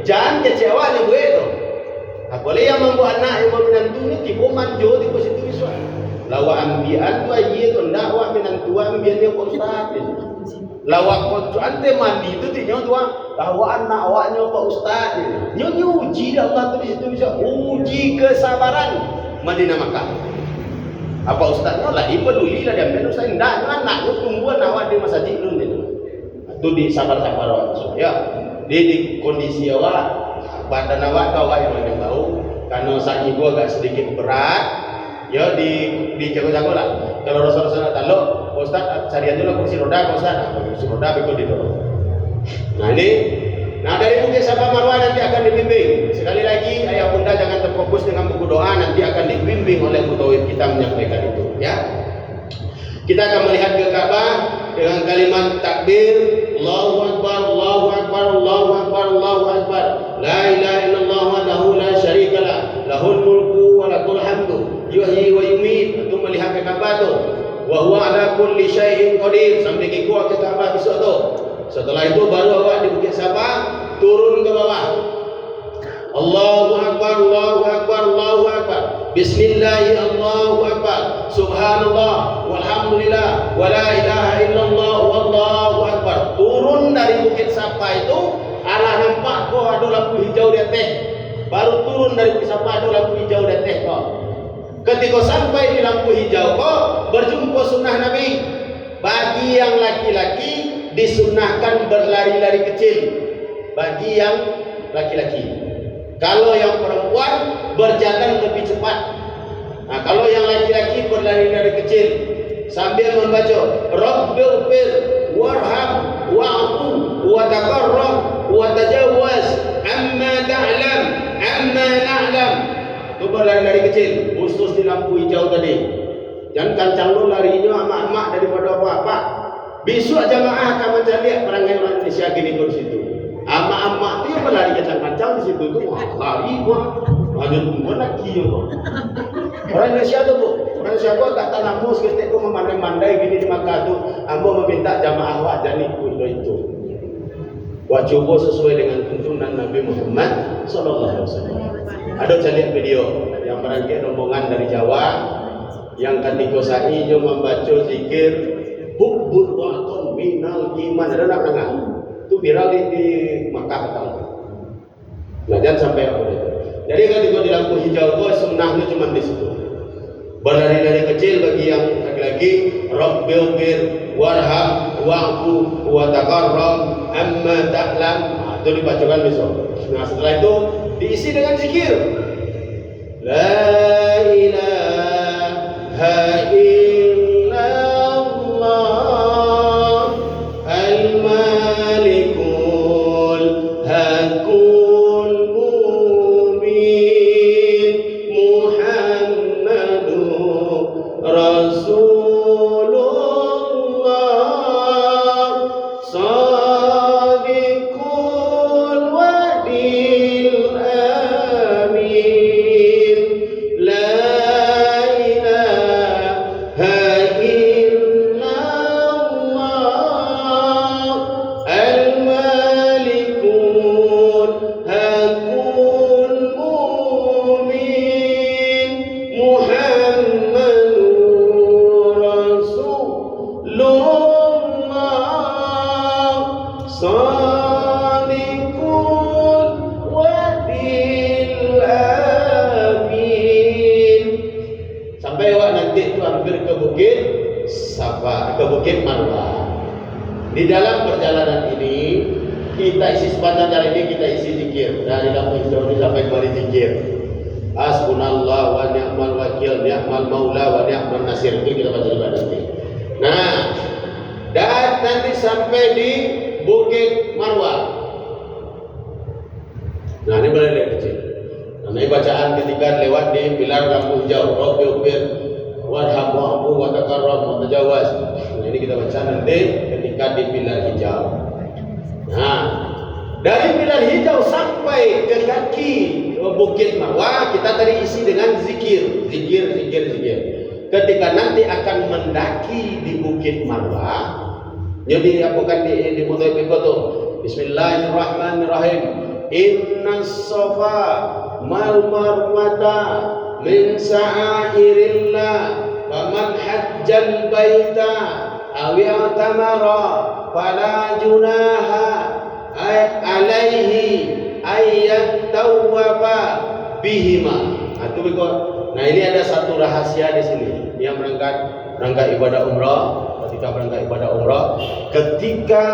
jangan kecewa nih gue tuh. Apalagi yang membuat anak yang menantu ini tipu manjo tipu situ bisa. Lawa ambian tu aja tu ndak wak menantu ambian dia kok Ustaz. Lawak kau ante mandi itu tinya tua bahwa anak awaknya Pak Ustaz nyonya uji dah Allah tu di situ bisa uji kesabaran Madinah Makkah. Apa Ustaznya lah peduli lah dia ambil Ustaz ndak anak tungguan awak di masjid dulu itu. Itu di sabar-sabar awak ya. Di kondisi awak badan awak kau yang lebih bau karena saat ibu agak sedikit berat. Ya di jago-jago lah. Kalau Rasulullah tahu Ustaz cari aja lah kursi roda Ustaz. Kursi roda ikut didorong. Nah dari Bukit Safa Marwah nanti akan dibimbing. Sekali lagi ayah bunda jangan terfokus dengan buku doa, nanti akan dibimbing oleh mutawif kita menyampaikan itu. Ya. Kita akan melihat ke Ka'bah dengan kalimat takbir, Allahu Akbar, Allahu Akbar, Allahu Akbar, Allahu Akbar. La ilaha illallah wahdahu la syarikalah, lahul mulku wa lahul hamdu, yuhyi wa yumiit. Itu melihat ke Ka'bah tu. Wa huwa ala kulli syai'in qadir. Sampai ke Ka'bah besok tu. Setelah itu baru awak di Bukit Safa turun ke bawah. Allahu Akbar, Allahu Akbar, Allahu Akbar. Bismillah, Allahu Akbar. Subhanallah, walhamdulillah, wa la ilaha illallah, wallahu Akbar. Turun dari Bukit Safa itu, arah nampak kok ada lampu hijau di atas. Baru turun dari Bukit Safa ada lampu hijau di atas kok. Ketika sampai di lampu hijau kok berjumpa sunnah Nabi. Bagi yang laki-laki disunahkan berlari-lari kecil bagi yang laki-laki. Kalau yang perempuan berjalan lebih cepat. Nah, kalau yang laki-laki berlari-lari kecil sambil membaca Rabbighfir warham wa'fu wa takarram wa tajawaz amma ta'lam amma na'lam. Itu berlari-lari kecil, khusus di lampu hijau tadi. Jangan kancang lu larinya amak-amak daripada apa-apa. Besok jamaah akan macam lihat perangai orang Indonesia gini di situ. Amak-amak tu yang berlari kencang-kencang di situ tu, lari gua. Ada tunggu lagi ya. Orang Indonesia tu bu, orang Indonesia tu tak tanamu seketik tu memandai-mandai gini di Makkah tu. Ambo meminta jamaah wak jadi itu. Wak coba sesuai dengan tuntunan Nabi Muhammad Sallallahu Alaihi Wasallam. Ada cari video yang merangkai rombongan dari Jawa yang ketika sa'i membaca zikir hubbul wa'ton minal iman. Ada nak dengar? Itu viral di Makkah tahun. Nah, jangan sampai apa itu. Jadi ketika di lampu hijau itu sunnahnya cuma di situ. Berlari-lari kecil bagi yang laki-laki, Rabbighfir warham wa'fu wa takarram amma ta'lam. Nah, itu dibacakan besok. Nah, setelah itu diisi dengan zikir. La ilaha illallah al-malikul hakul mubin Muhammadur Rasulullah sadiqul wadil amin. La ilaha illallah al-malikul hakul mubin Muhammadur Rasulullah sadiqul wadil amin. Sampai awak nanti tu hampir ke Bukit Safa, ke Bukit Marwah. Di dalam perjalanan ini kita isi sepanjang jalan ini kita isi zikir dari lampu hijau ini sampai kembali zikir. Hasbunallah wa ni'mal wakil, ni'mal maula wa ni'mal nasir. Itu kita baca di nanti. Nah, dan nanti sampai di Bukit Marwah. Nah, ini berlari kecil. Nah, ini bacaan ketika lewat di pilar lampu hijau. Rabbighfir warham wa'fu wa takarram wa tajawaz. Nah, ini kita baca nanti ketika di pilar hijau. Nah, dari pilar hijau sampai ke kaki Bukit Marwah kita tadi isi dengan zikir. Ketika nanti akan mendaki di Bukit Marwah, jadi apa kan di motor itu? Bismillahirrahmanirrahim. Innas safa mal marwata min sa'airillah faman hajjal baita aw i'tamara fala junaha alaihi ayat tawwafa bihima. Nah, ini ada satu rahasia di sini. Yang berangkat ibadah umrah, ketika berangkat ibadah umrah, ketika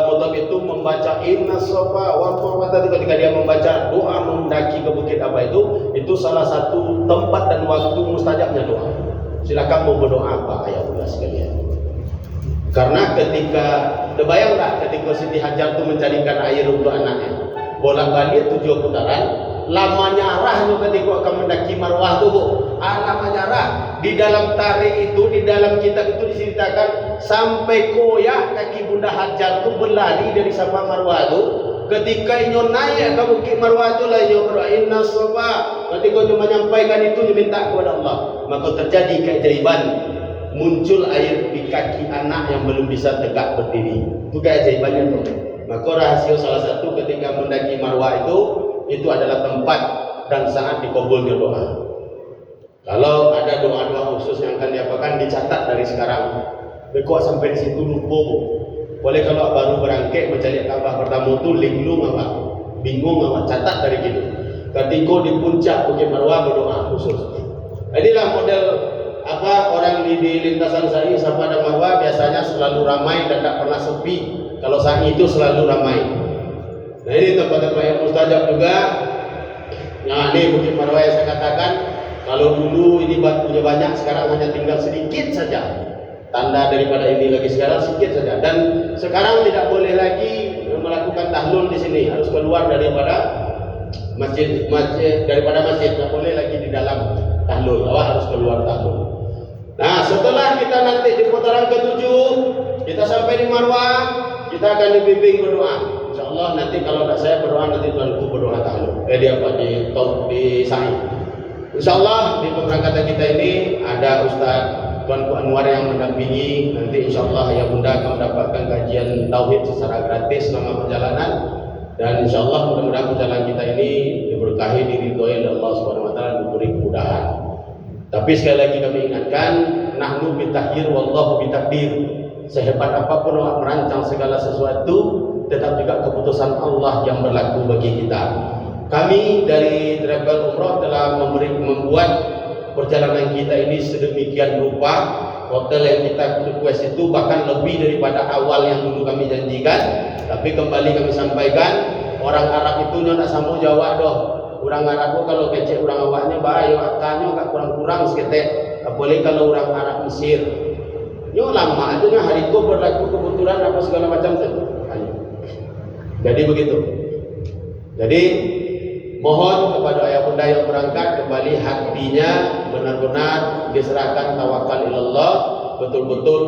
Mutab itu membaca Inna Safa wal Marwah, ketika dia membaca doa mendaki ke bukit apa itu salah satu tempat dan waktu mustajabnya doa. Silakan mau berdoa apa ayat Allah sekalian. Karena ketika terbayang tak ketika Siti Hajar itu mencarikan air untuk anaknya, bolak-balik 7 putaran, lama nyarahnya ketika akan mendaki Marwah itu, lama nyarah. Di dalam tarik itu, di dalam kitab itu diceritakan sampai koyak kaki Bunda Hajar itu berlari dari Safa Marwah itu. Ketika inyo naik ke bukit Marwah itu lah inyo berdoa Inna Safa. Ketika inyo menyampaikan itu, inyo minta kepada Allah, maka terjadi keajaiban. Muncul air di kaki anak yang belum bisa tegak berdiri. Itu keajaibannya tuh. Maka rahasia salah satu ketika mendaki Marwah itu adalah tempat dan saat dikabulnya doa. Kalau ada doa-doa khusus yang akan diapakan, dicatat dari sekarang. Bekok sampai di situ lupa. Boleh kalau baru berangkat mencari Ka'bah pertama itu linglung apa, bingung apa, catat dari gitu. Ketika di puncak Bukit Marwah berdoa khusus. Inilah model orang di lintasan sa'i Safa dan Marwah biasanya selalu ramai dan tidak pernah sepi. Kalau sa'i itu selalu ramai. Nah ini tempat-tempat yang mustajab juga. Nah ini Bukit Marwah yang saya katakan, kalau dulu ini batunya banyak, sekarang hanya tinggal sedikit saja. Tanda daripada ini lagi sekarang sedikit saja. Dan sekarang tidak boleh lagi melakukan tahlul di sini, harus keluar daripada masjid, tidak boleh lagi di dalam tahlul. Awak harus keluar tahlul. Nah setelah kita nanti di putaran ke-7, kita sampai di Marwah, kita akan dibimbing berdoa. InsyaAllah nanti kalau tak saya berdoa, nanti tuanku berdoa tahlul. Di sa'i. InsyaAllah di pemberangkatan kita ini ada Ustaz Tuanku Anwar yang mendampingi. Nanti InsyaAllah Ayah Bunda akan mendapatkan kajian tauhid secara gratis selama perjalanan. Dan InsyaAllah mudah-mudahan perjalanan kita ini diberkahi, diridhoi oleh Allah Subhanahu Wa Taala, diberi kemudahan. Tapi sekali lagi kami ingatkan, nahnu bitahdir wallahu bitakdir. Sehebat apapun awak merancang segala sesuatu, tetap juga keputusan Allah yang berlaku bagi kita. Kami dari Travel Umroh telah membuat perjalanan kita ini sedemikian rupa. Hotel yang kita request itu bahkan lebih daripada awal yang dulu kami janjikan. Tapi kembali kami sampaikan, orang Arab itu nyonak sama Jawa doh. Orang Arab itu kalau kecek orang awaknya bayo akannya gak kurang-kurang seketek. Apalagi kalau orang Arab Mesir. Yo lama aja nya hari itu berlaku kebetulan apa segala macam tu. Jadi begitu. Jadi mohon kepada ayah bunda yang berangkat kembali hatinya benar-benar diserahkan tawakal ilallah, betul-betul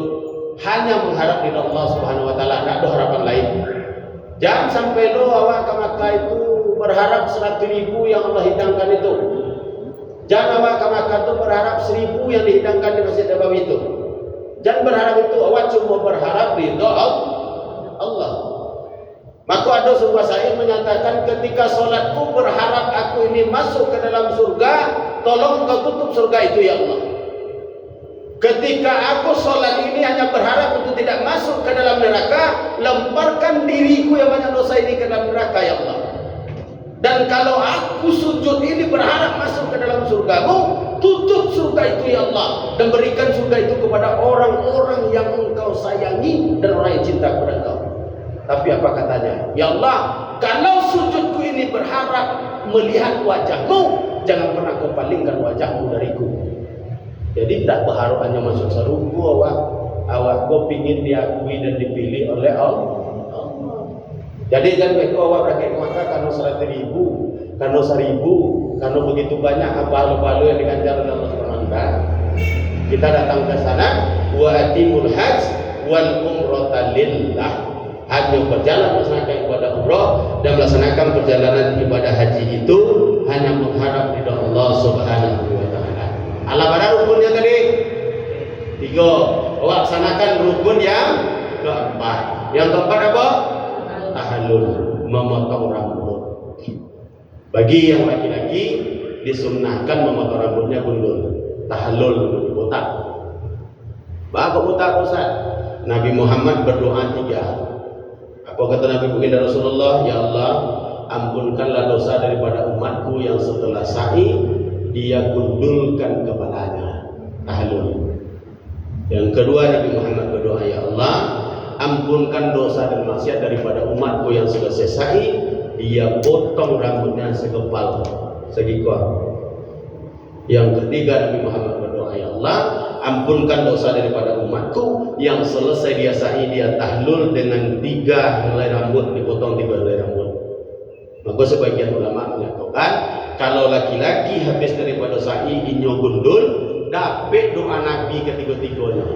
hanya mengharap di Allah Subhanahu Wa Taala, tidak ada harapan lain. Jangan sampai lo awak ke Makkah itu berharap 100.000 yang Allah hidangkan itu. Jangan awak ke Makkah itu berharap 1.000 yang dihidangkan di Masjid Nabawi itu. Jangan berharap itu, awak cuma berharap ridho Allah. Maka ada sebuah syair menyatakan, ketika solatku berharap aku ini masuk ke dalam surga, tolong kau tutup surga itu ya Allah. Ketika aku solat ini hanya berharap untuk tidak masuk ke dalam neraka, lemparkan diriku yang banyak dosa ini ke dalam neraka ya Allah. Dan kalau aku sujud ini berharap masuk ke dalam surgamu, tutup surga itu ya Allah, dan berikan surga itu kepada orang-orang yang engkau sayangi dan orang yang cinta kepada engkau. Tapi apa katanya? Ya Allah, kalau sujudku ini berharap melihat wajahmu, jangan pernah kau palingkan wajahmu dariku. Jadi tidak berharap hanya masuk surga, awak kau ingin diakui dan dipilih oleh Allah. Jadi jangan kau awak rakyat maka karena 100.000, karena 1.000, karena begitu banyak pahala-pahala yang diganjar oleh Allah SWT. Kita datang ke sana, wa atimul hajj wal umrata lillah. Hanya berjalan melaksanakan ibadah umrah dan melaksanakan perjalanan ibadah haji itu hanya mengharap ridha Allah Subhanahu Wa Taala. Ala pada rukunnya tadi 3. Awak laksanakan rukun yang keempat. Yang keempat apa? Tahallul, memotong rambut. Bagi yang laki-laki disunnahkan memotong rambutnya gundul. Tahallul botak. Bapak botak Ustaz. Nabi Muhammad berdoa 3. Apa kata Nabi Baginda Rasulullah? Ya Allah, ampunkanlah dosa daripada umatku yang setelah sa'i dia gundulkan kepalanya. Tahallul. Yang kedua Nabi Muhammad berdoa, ya Allah, ampunkan dosa dan maksiat daripada umatku yang selesai sa'i dia potong rambutnya segepal, segikor. Yang ketiga Nabi Muhammad berdoa, ya Allah, ampunkan dosa daripada umatku yang selesai dia sa'i dia tahlul dengan 3 helai rambut, dipotong 3 helai rambut. Maka sebagian ulama menyatakan kalau laki-laki habis daripada sa'i inyo gundul, dapat doa Nabi ketiga-tiganya.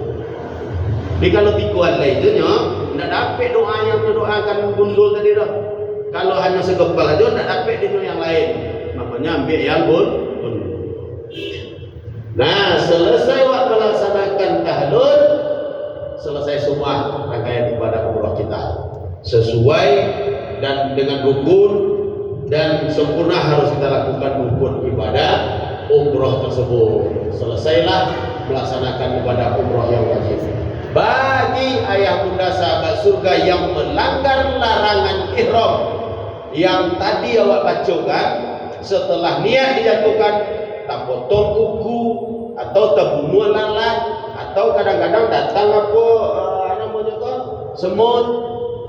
Jadi kalau 3 helai itu nyo tidak dapat doa yang mendoakan gundul tadi dah. Kalau hanya segepal aja tidak dapat dino yang lain. Makanya ambil yang gundul. Nah, selesai waktu melaksanakan tahlul, selesai semua rangkaian ibadah umrah kita sesuai dan dengan rukun dan sempurna harus kita lakukan rukun ibadah umrah tersebut. Selesailah melaksanakan ibadah umrah yang wajib. Bagi ayah bunda sahabat surga yang melanggar larangan ihram yang tadi awak bacakan, setelah niat dijatuhkan tak potong kuku, atau terbunuh lalat, atau kadang-kadang datang apa namanya tuh semut,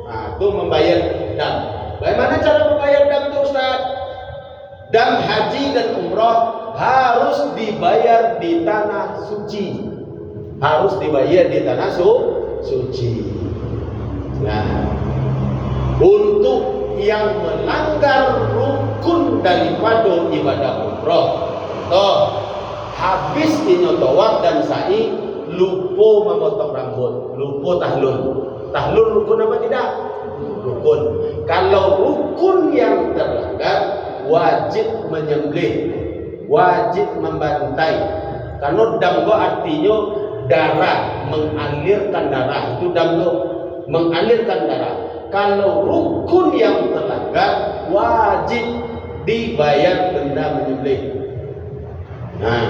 itu membayar dam. Bagaimana cara membayar dam itu Ustaz? Dam haji dan umrah harus dibayar di tanah suci, harus dibayar di tanah suci. Nah, untuk yang melanggar rukun daripada ibadah umrah, habis inyo tawaf dan sa'i, lupa memotong rambut, lupa tahlul. Tahlul rukun apa tidak? Rukun. Kalau rukun yang terlanggar, wajib menyembelih, wajib membantai. Karena damgo artinya darah, mengalirkan darah. Itu damgo, mengalirkan darah. Kalau rukun yang terlanggar, wajib dibayar denda menyembelih. Nah,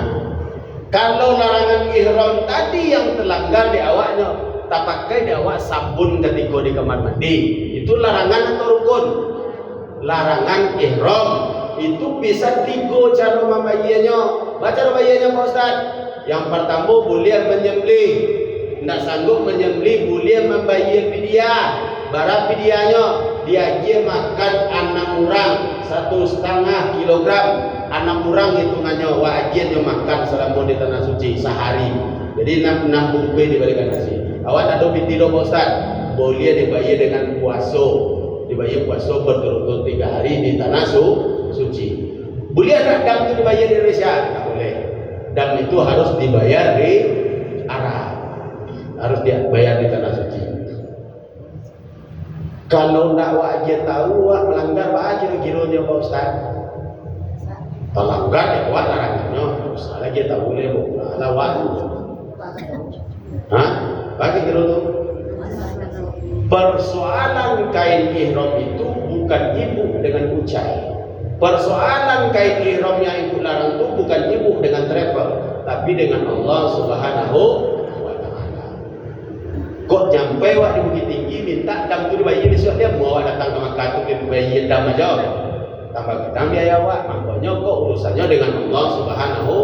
kalau larangan ihram tadi yang terlanggar di awaknya, tak pakai di awak sabun ketika di kamar mandi, itu larangan atau rukun? Larangan ihram. Itu bisa 3 cara membayarnya. Baca membayarnya Pak Ustaz. Yang pertama boleh menyembelih, tidak sanggup menyembelih boleh membayar fidyah. Barang fidyahnya dia makan anak orang 1,5 kilogram. Anak orang hitungannya wajibnya makan selama di tanah suci sehari. Jadi 6 bungkus diberikan nasi. Awak ada video Pak Ustaz, boleh dibayar dengan puasa. Dibayar puasa berturut-turut 3 hari di tanah suci. Boleh tak dam itu dibayar di Indonesia? Tak boleh. Dam itu harus dibayar di Arab, harus dibayar di tanah suci. Kalau nak wajib tahu wak melanggar apa kira-kiranya Pak Ustaz? Pelanggar ya wak larangannya, salah kita tak boleh lawan. Bagi kira tu. Persoalan kain ihram itu bukan ibu dengan ucai. Persoalan kain ihram yang ibu larang itu bukan ibu dengan travel, tapi dengan Allah Subhanahu wa Ta'ala. Kok nyampe wak di Bukit Tinggi minta dam tu dibayar besok dia mau datang ke Makkah tu dibayar dam aja. Tambah kita biaya wak, makanya kok urusannya dengan Allah Subhanahu.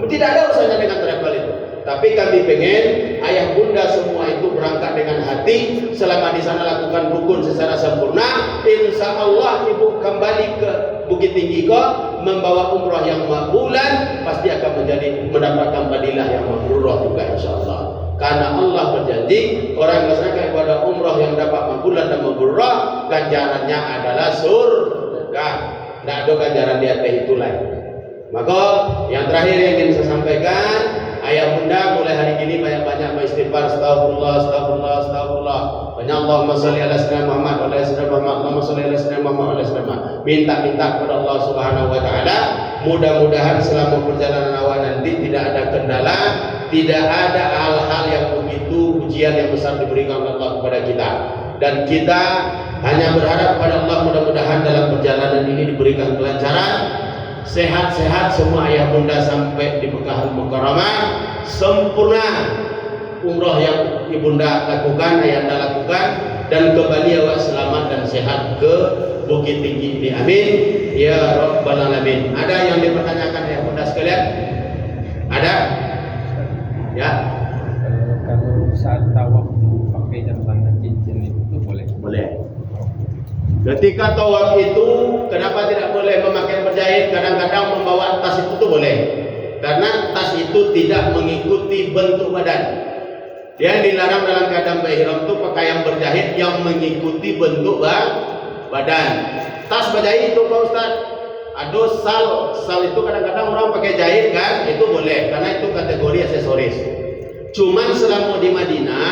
Tidak ada urusannya dengan travel itu. Tapi kami pengen ayah bunda semua itu berangkat dengan hati. Selama di sana lakukan rukun secara sempurna, insya Allah ibu kembali ke Bukit Tinggi kok membawa umrah yang makbulan, pasti akan mendapatkan fadilah yang makbullah juga insya Allah. Karena Allah berjanji orang yang melaksanakan ibadah umrah yang dapat makbulan dan makbullah, ganjarannya adalah surga. Tidak ada ganjaran di atas itu lain. Maka yang terakhir yang ingin saya sampaikan, ayah bunda mulai hari ini banyak-banyak beristighfar, astagfirullah, astagfirullah, astagfirullah. Banyak Allahumma sholli ala sayyidina Muhammad wa ala sayyidina Muhammad, Allahumma sholli ala sayyidina Muhammad wa ala sayyidina Muhammad. Minta-minta kepada Allah Subhanahu wa Ta'ala, mudah-mudahan selama perjalanan awak nanti tidak ada kendala, tidak ada hal-hal yang begitu ujian yang besar diberikan oleh Allah kepada kita. Dan kita hanya berharap kepada Allah mudah-mudahan dalam perjalanan ini diberikan kelancaran, sehat-sehat semua ayah bunda sampai di Mekah Mukarramah, sempurna umrah yang ibunda lakukan, ayah anda lakukan, dan kembali awak selamat dan sehat ke Bukit Tinggi ini. Amin ya Rabbal Alamin. Ada yang dipertanyakan ayah bunda sekalian? Ada? Ya.
Kalau saat tawaf pakai jam tangan cincin itu boleh?
Boleh. Ketika tawaf itu, kenapa tidak boleh memakai berjahit? Kadang-kadang membawa tas itu tuh boleh, karena tas itu tidak mengikuti bentuk badan. Yang dilarang dalam keadaan ihram itu pakaian berjahit yang mengikuti bentuk badan. Tas berjahit itu Pak Ustaz, ada sal itu kadang-kadang orang pakai jahit kan, itu boleh, karena itu kategori aksesoris. Cuman selama di Madinah,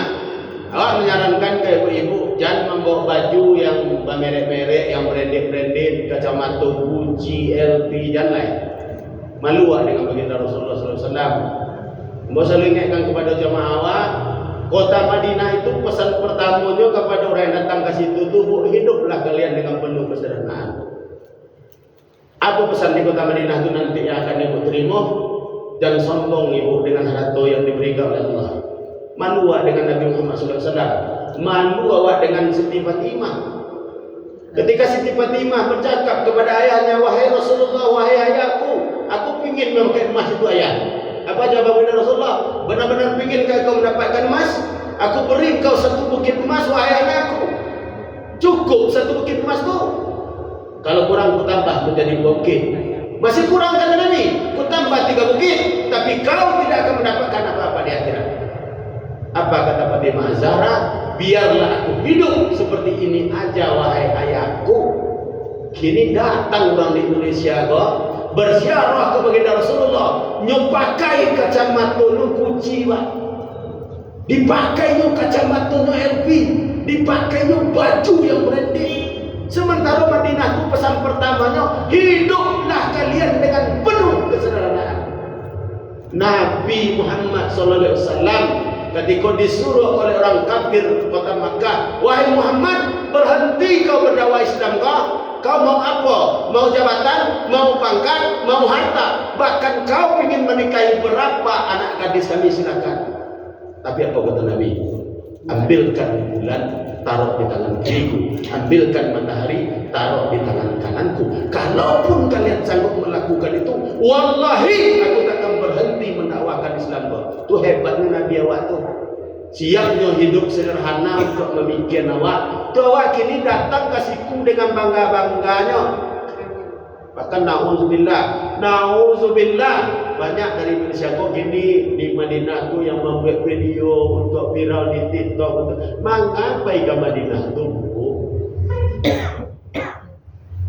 awak menyarankan ke ibu-ibu jangan membawa baju yang merek-merek, yang branded, kacamata Gucci, LV, jangan lain. Malu dengan baginda Rasulullah SAW. Mau selalu ingatkan kepada jemaah awak, kota Madinah itu pesan pertamanya kepada orang yang datang ke situ tuh, hiduplah kalian dengan penuh kesederhanaan. Apa pesan di kota Madinah itu nanti yang akan ibu terima? Jangan sombong ibu dengan harta yang diberikan oleh Allah. Malu dengan Nabi Muhammad SAW. Malu awak dengan Siti Fatimah. Ketika Siti Fatimah bercakap kepada ayahnya, wahai Rasulullah, wahai ayahku, aku ingin memakai emas itu ayah. Apa Apa jawab Rasulullah? Benar-benar ingin kau mendapatkan emas? Aku beri kau satu bukit emas, wahai anakku. Cukup satu bukit emas tu. Kalau kurang ku tambah menjadi 2 bukit. Masih kurang kata Nabi, ku tambah 3 bukit, tapi kau tidak akan mendapatkan apa-apa di akhirat. Apa kata Fatimah Zahra? Biarlah aku hidup seperti ini aja, wahai ayahku. Kini datang orang di Indonesia kok berziarah ke baginda Rasulullah, nyopakai kacamata nu kunci, Pak. Dipakai nyo kacamata nu LV, dipakai nyo baju yang branding. Sementara Madinah itu pesan pertamanya, hiduplah kalian dengan penuh kesederhanaan. Nabi Muhammad SAW ketika disuruh oleh orang kafir kota Makkah, wahai Muhammad, berhenti kau berdakwah Islam kau. Kau mau apa? Mau jabatan? Mau pangkat? Mau harta? Bahkan kau ingin menikahi berapa anak gadis kami, silakan. Tapi apa kata Nabi? Ambilkan bulan, taruh di tangan kiriku. Ambilkan matahari, taruh di tangan kananku. Kalaupun kalian sanggup melakukan itu, wallahi aku takkan berhenti mendakwakan Islam. Itu hebatnya Nabi awak tu. Siapnya hidup sederhana untuk memikir awak. Tu awak kini datang ke siku dengan bangga-bangganya. Bahkan na'udzubillah, banyak dari Indonesia kok gini di Madinah tu yang membuat video untuk viral di TikTok. Mengapai ke Madinah tu?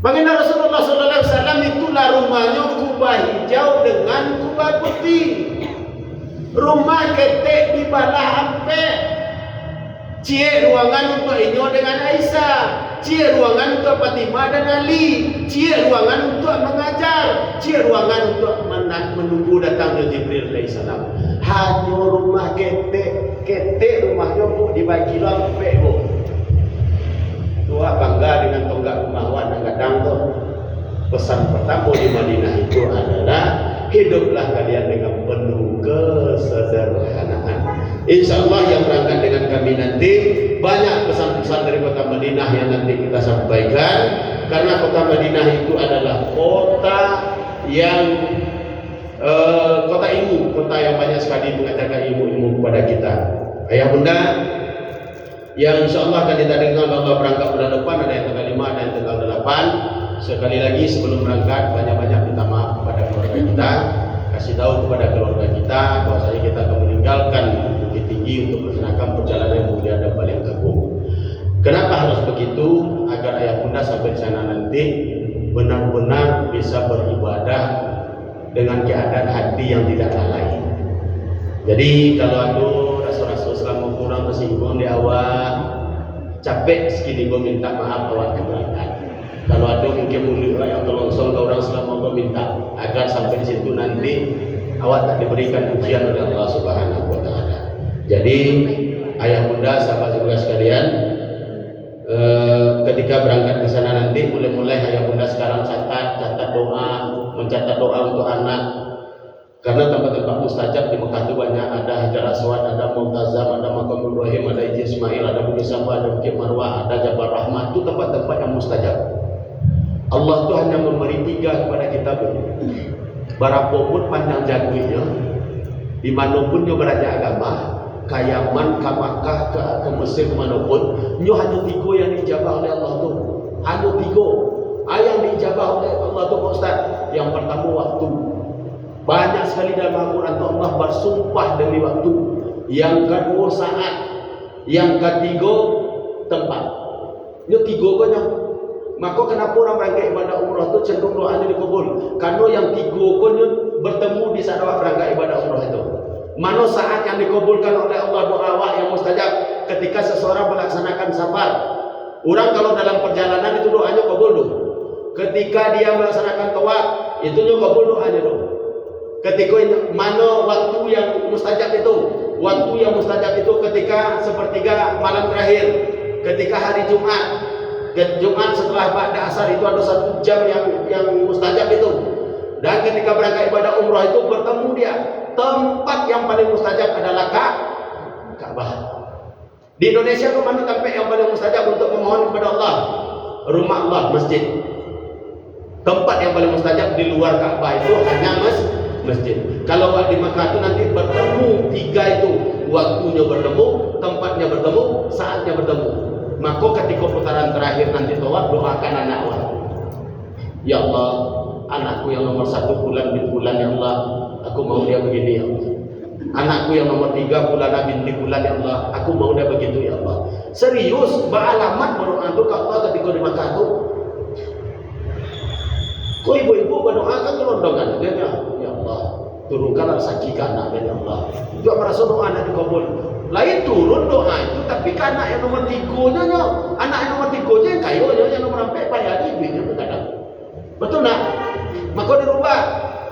Baginda Rasulullah SAW itulah rumahnya kubah hijau dengan kubah putih. Rumah ketek di balah ampe. Cie ruangan untuk Inyo dengan Aisyah. Cie ruangan untuk Fatimah dan Ali. Cie ruangan untuk mengajar. Cie ruangan untuk menunggu datangnya Jibril alaihissalam. Hanya rumah ketek rumahnya bu dibagi lampe bu. Tua bangga dengan tonggak rumah wan kadang tu. Pesan pertama di Madinah itu adalah hiduplah kalian dengan penuh kesederhanaan. Insya Allah yang berangkat dengan kami nanti banyak pesan-pesan dari kota Madinah yang nanti kita sampaikan, karena kota Madinah itu adalah kota yang kota ilmu, kota yang banyak sekali mengajarkan ilmu-ilmu kepada kita. Ayah bunda yang insya Allah akan kita dengar bahwa berangkat bulan depan, ada yang tanggal 5, ada yang tanggal 8. Sekali lagi sebelum berangkat banyak-banyak minta maaf kepada keluarga kita, kasih tahu kepada keluarga kita bahwasanya kita akan meninggalkan Bukit Tinggi untuk melaksanakan perjalanan yang mulia dan paling agung. Kenapa harus begitu? Agar ayah bunda sampai di sana nanti benar-benar bisa beribadah dengan keadaan hati yang tidak lalai. Jadi kalau ada rasa-rasa selama kurang tersinggung di awal, capek sekali gue minta maaf awak berangkat. Kalau ada mungkin mulut yang terlongsong ke orang selama gue minta agar sampai di situ nanti awak tak diberikan ujian oleh Allah Subhanahu Wa Taala. Jadi ayah bunda sahabat saudara sekalian, ketika berangkat ke sana nanti mulai ayah bunda sekarang catat doa, mencatat doa untuk anak. Karena tempat-tempat mustajab di Mekah itu banyak, ada Hajar Aswad, ada Mu'tazam, ada Maqam Ibrahim, ada Ijaz Ismail, ada Bukit Safa, ada Bukit Marwah, ada Jabal Rahmah. Itu tempat-tempat yang mustajab. Allah itu hanya memberi 3 kepada kita. Berapapun panjang jangkauannya, dimanapun dia beraja agama, ke Yaman, ke Makkah, ke Mesir, kemanapun, dia hanya 3 yang dijabah oleh Allah itu. Hanya 3 yang dijabah oleh Allah itu, Pak Ustaz. Yang pertama waktu. Banyak sekali dalam Al-Quran Allah bersumpah demi waktu. Yang kedua saat. Yang ketiga tempat. Ini 3 banyak. Maka kenapa orang berangkat ibadah umrah itu cenderung doanya dikabul? Karena yang 3 konya bertemu di saat awak berangkat ibadah umrah itu. Mana saat yang dikabulkan oleh Allah doa awak yang mustajab? Ketika seseorang melaksanakan safar. Orang kalau dalam perjalanan itu doanya kabul dulu. Ketika dia melaksanakan tawaf, itu juga kabul doanya dulu. Ketika mana waktu yang mustajab itu? Waktu yang mustajab itu ketika sepertiga malam terakhir, ketika hari Jumat. Jumat setelah ba'da asar itu ada 1 jam yang mustajab itu. Dan ketika berangkat ibadah umrah itu bertemu dia. Tempat yang paling mustajab adalah Ka'bah. Di Indonesia ke mana tempat yang paling mustajab untuk memohon kepada Allah? Rumah Allah, masjid. Tempat yang paling mustajab di luar Ka'bah itu hanya masjid. Kalau awak di Makkah itu nanti bertemu tiga itu, waktunya bertemu, tempatnya bertemu, saatnya bertemu. Maka ketika putaran terakhir nanti tawaf, doakan anak awak. Ya Allah, anakku yang nomor 1 bulan bin bulan, ya Allah, aku mau dia begini, ya Allah. Anakku yang nomor 3 bulan binti bulan, ya Allah, aku mau dia begitu, ya Allah. Serius, beralamat berdoa itu ke Allah ketika di Makkah itu. Kau ibu-ibu berdoa kan kelondongan, dia ya Allah, turunkan rezeki ke anak, ya Allah. Juga merasa doa anak dikabul. Lain turun doa itu, tapi ke anak yang nomor 3-nya, anak yang nomor 3-nya yang kayu, yang nomor 4 payah di duitnya kadang. Betul nak? Maka dirubah.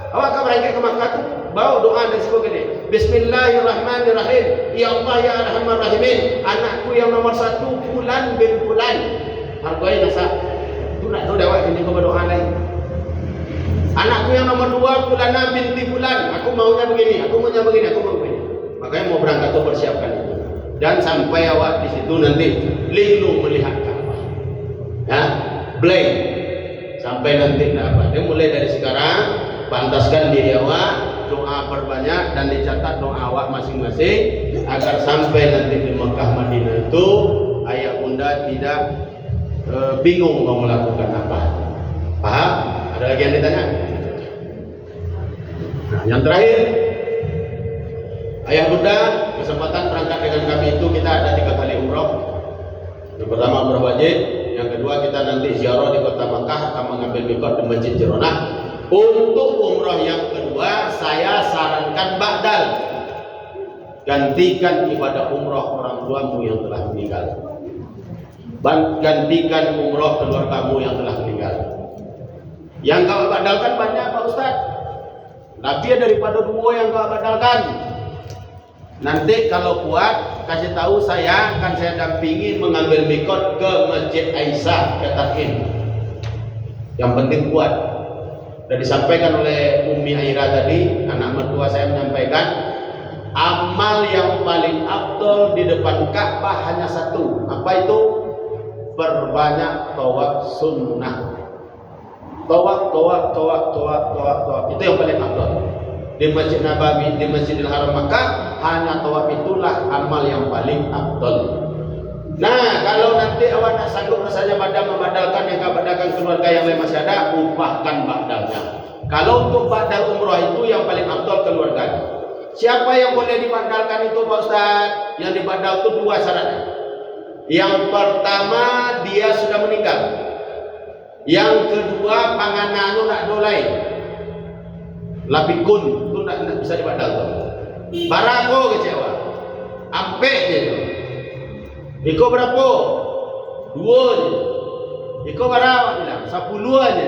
Awak akan berangkat ke Makkah tu, bawa doa dan sebagainya. Bismillahirrahmanirrahim. Ya Allah ya Arhamar Rahimin. Anakku yang nomor 1 bulan bin bulan. Hargai nasa. Tu nak tahu dah awak kini kau berdoa lain. Anakku yang nomor 2 bulan binti bulan. Aku maunya begini, aku maunya begini, aku mau begini. Makanya mau berangkat tu persiapkan itu. Dan sampai awak di situ nanti lindu melihat Ka'bah. Ya, blank. Sampai nanti apa? Dia mulai dari sekarang pantaskan diri awak, doa perbanyak dan dicatat doa awak masing-masing agar sampai nanti di Mekah Madinah itu ayah bunda tidak bingung mau melakukan apa. Paham? Ada lagi yang ditanya? Nah, yang terakhir, ayah bunda kesempatan berangkat dengan kami itu kita ada 3 kali umroh. Yang pertama umroh wajib, yang kedua kita nanti ziarah di kota Makkah akan mengambil mikot di Masjid Jironah. Untuk umroh yang kedua saya sarankan ba'dal, gantikan ibadah umroh orang tuamu yang telah meninggal, gantikan umroh keluargamu yang telah meninggal. Yang kau badalkan banyak Pak Ustaz, tapi daripada 2 yang kau badalkan. Nanti kalau kuat kasih tahu saya, akan saya dampingi mengambil mikot ke Masjid Aisyah ke Takin. Yang penting kuat. Dan disampaikan oleh Umi Aira tadi, anak mertua saya menyampaikan, amal yang paling afdal di depan Ka'bah hanya 1. Apa itu? Perbanyak tawaf sunnah. Tawaf. Itu yang paling afdal. Di Masjid Nabawi, di Masjidil Haram Makkah, hanya tawaf itulah amal yang paling afdal. Nah, kalau nanti awak tak sanggup rasanya membadalkan yang kau badalkan keluarga yang lain masih ada, upahkan badalnya. Kalau untuk badal umroh itu yang paling afdal keluarganya. Siapa yang boleh dibadalkan itu Pak Ustaz? Yang dibadal itu 2 syaratnya. Yang pertama dia sudah meninggal. Yang kedua pangananu nak dolai. Lapikun itu nak bisa dibadal tuh. Barako kecewa. Ampe je. Iko berapa? 2 je. Iko berapa bilang? 10 aja.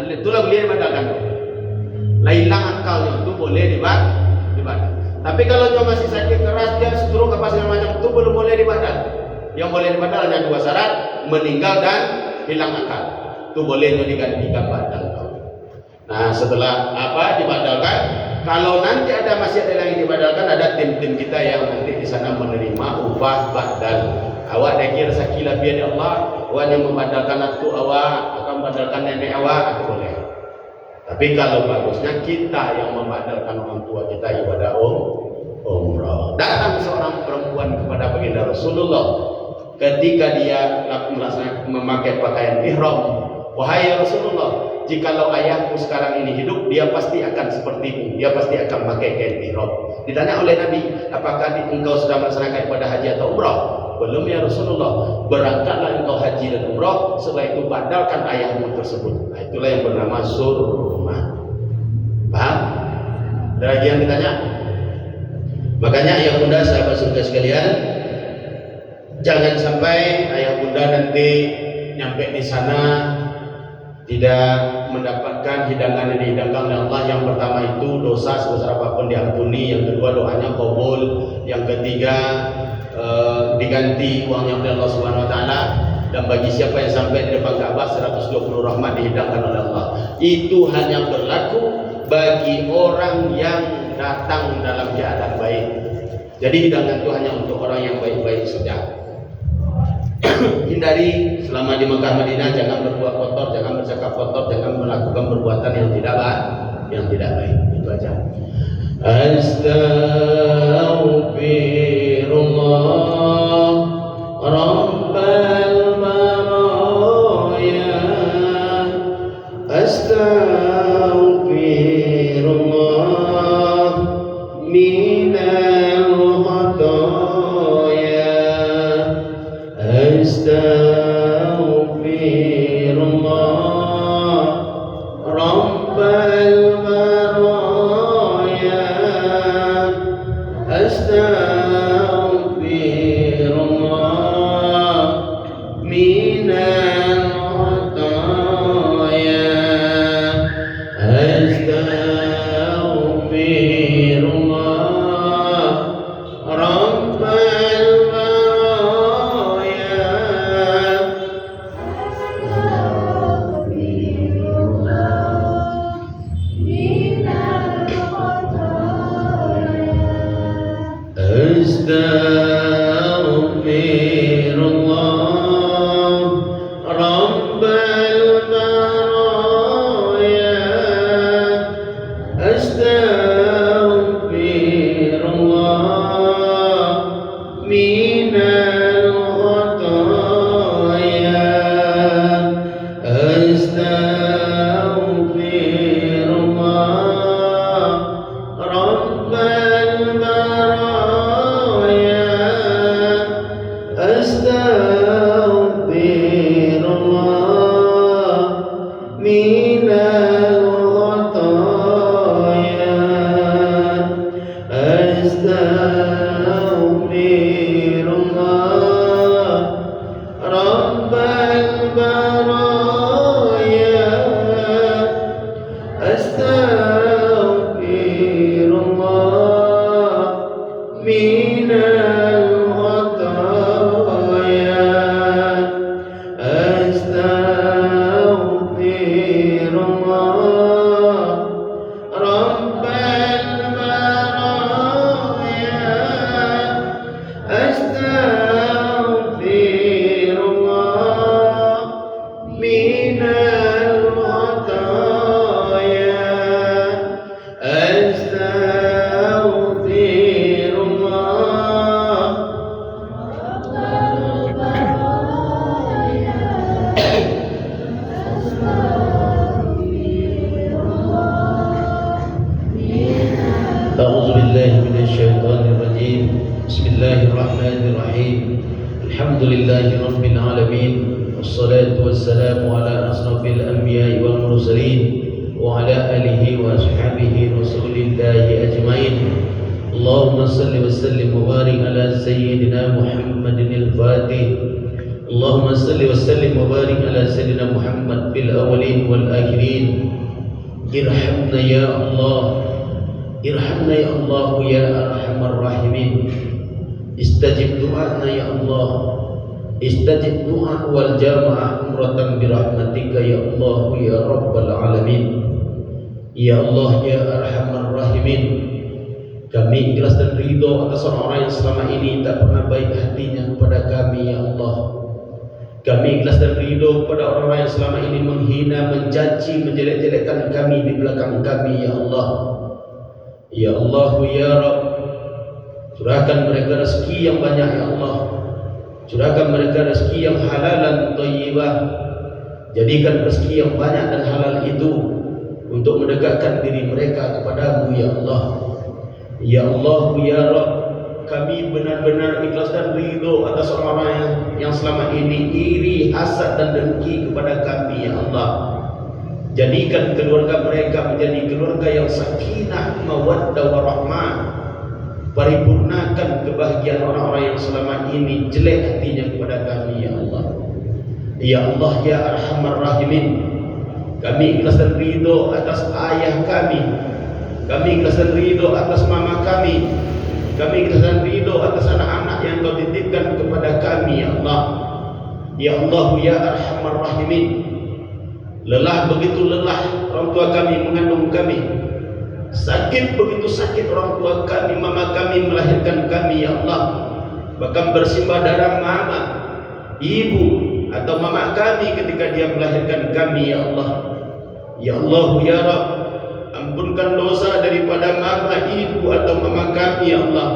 Itulah boleh dibadalkan. Hilang akalnya itu boleh dibadal. Tapi kalau dia masih sakit keras, dia stroke apa segala macam, itu belum boleh dibadal. Yang boleh dibadal hanya 2 syarat, meninggal dan hilang akal. Itu boleh digantikan badal. Nah, setelah dibadalkan, kalau nanti masih ada lagi dibadalkan, ada tim-tim kita yang nanti di sana menerima upah badal. Awak dah kira sakilah biar Allah, awak yang membadalkan itu awak akan membadalkan nenek awak, itu boleh. Tapi kalau bagusnya kita yang membadalkan orang tua kita ibadah umrah. Datang seorang perempuan kepada baginda Rasulullah ketika dia memakai pakaian ihram. Wahai Rasulullah, jikalau ayahku sekarang ini hidup, dia pasti akan sepertimu, dia pasti akan pakai kain ihram. Ditanya oleh Nabi, apakah engkau sudah melaksanakan ibadah haji atau umrah? Belum ya Rasulullah. Berangkatlah engkau haji dan umrah, setelah itu badalkan ayahmu tersebut. Nah, itulah yang bernama surmah. Paham? Ada lagi yang ditanya? Makanya ayah bunda sahabat surga sekalian, jangan sampai ayah bunda nanti nyampe di sana tidak mendapatkan hidangan yang dihidangkan oleh Allah. Yang pertama itu dosa sebesar apapun diampuni, yang kedua doanya kabul, yang ketiga diganti uangnya oleh Allah Subhanahu wa taala, dan bagi siapa yang sampai di depan Ka'bah 120 rahmat dihidangkan oleh Allah. Itu hanya berlaku bagi orang yang datang dalam keadaan baik. Jadi hidangan itu hanya untuk orang yang baik-baik saja. Hindari selama di Mekah Madinah, jangan berbuat kotor, jangan bercakap kotor, jangan melakukan perbuatan yang tidak baik. Itu Astaghfirullah Rabbal baraya. Astaghfirullah minal khataya. Astaghfirullah Rabbal baraya. Astaghfirullah minal khataya. Astaghfirullah Rabbal baraya. Astaghfirullah Rabbal baraya. Astaghfirullah minal khataya. Astaghfirullah Rabbal baraya. Astaghfirullah minal khataya. Astaghfirullah Rabbal baraya. Astaghfirullah minal khataya. Astaghfirullah Rabbal baraya. Astaghfirullah minal khataya. Astaghfirullah أعوذ بالله من الشيطان الرجيم. بسم الله الرحمن الرحيم. الحمد لله رب العالمين، والصلاة والسلام على أشرف الأنبياء والمرسلين وعلى آله وأصحابه رسول الله أجمعين. اللهم صل وسلم وبارك على سيدنا محمد الفاتح. اللهم صل وسلم وبارك على سيدنا محمد في الأولين والآخرين. ارحمنا يا الله، irhamna ya Allah ya arhamar rahimin. Istajib du'ana ya Allah, istajib du'a wal jamaah umratan birahmatika ya Allah ya rabbal alamin. Ya Allah ya arhamar rahimin, kami ikhlas dan ridho atas orang-orang yang selama ini tak pernah baik hatinya kepada kami ya Allah. Kami ikhlas dan ridho kepada orang-orang yang selama ini menghina, mencaci, menjelek-jelekkan kami di belakang kami ya Allah. Ya Allah ya Rabb, curahkan mereka rezeki yang banyak ya Allah. Curahkan mereka rezeki yang halalan thayyibah. Jadikan rezeki yang banyak dan halal itu untuk mendekatkan diri mereka kepadamu ya Allah. Ya Allah ya Rabb, kami benar-benar ikhlas dan ridho atas orang-orang yang selama ini iri, hasad dan dengki kepada kami ya Allah. Jadikan keluarga mereka menjadi keluarga yang sakinah, mawaddah warahmah. Paripurnakan kebahagiaan orang-orang yang selama ini jelek hatinya kepada kami ya Allah. Ya Allah ya arhamar rahimin, kami ikhlas dan ridho atas ayah kami. Kami ikhlas dan ridho atas mama kami. Kami ikhlas dan ridho atas anak-anak yang Kau titipkan kepada kami ya Allah. Ya Allah ya arhamar rahimin, lelah begitu lelah orang tua kami mengandung kami. Sakit begitu sakit orang tua kami, mama kami melahirkan kami ya Allah. Bahkan bersimbah darah mama, ibu atau mama kami ketika dia melahirkan kami ya Allah. Ya Allah ya Rabb, ampunkan dosa daripada mama, ibu atau mama kami ya Allah.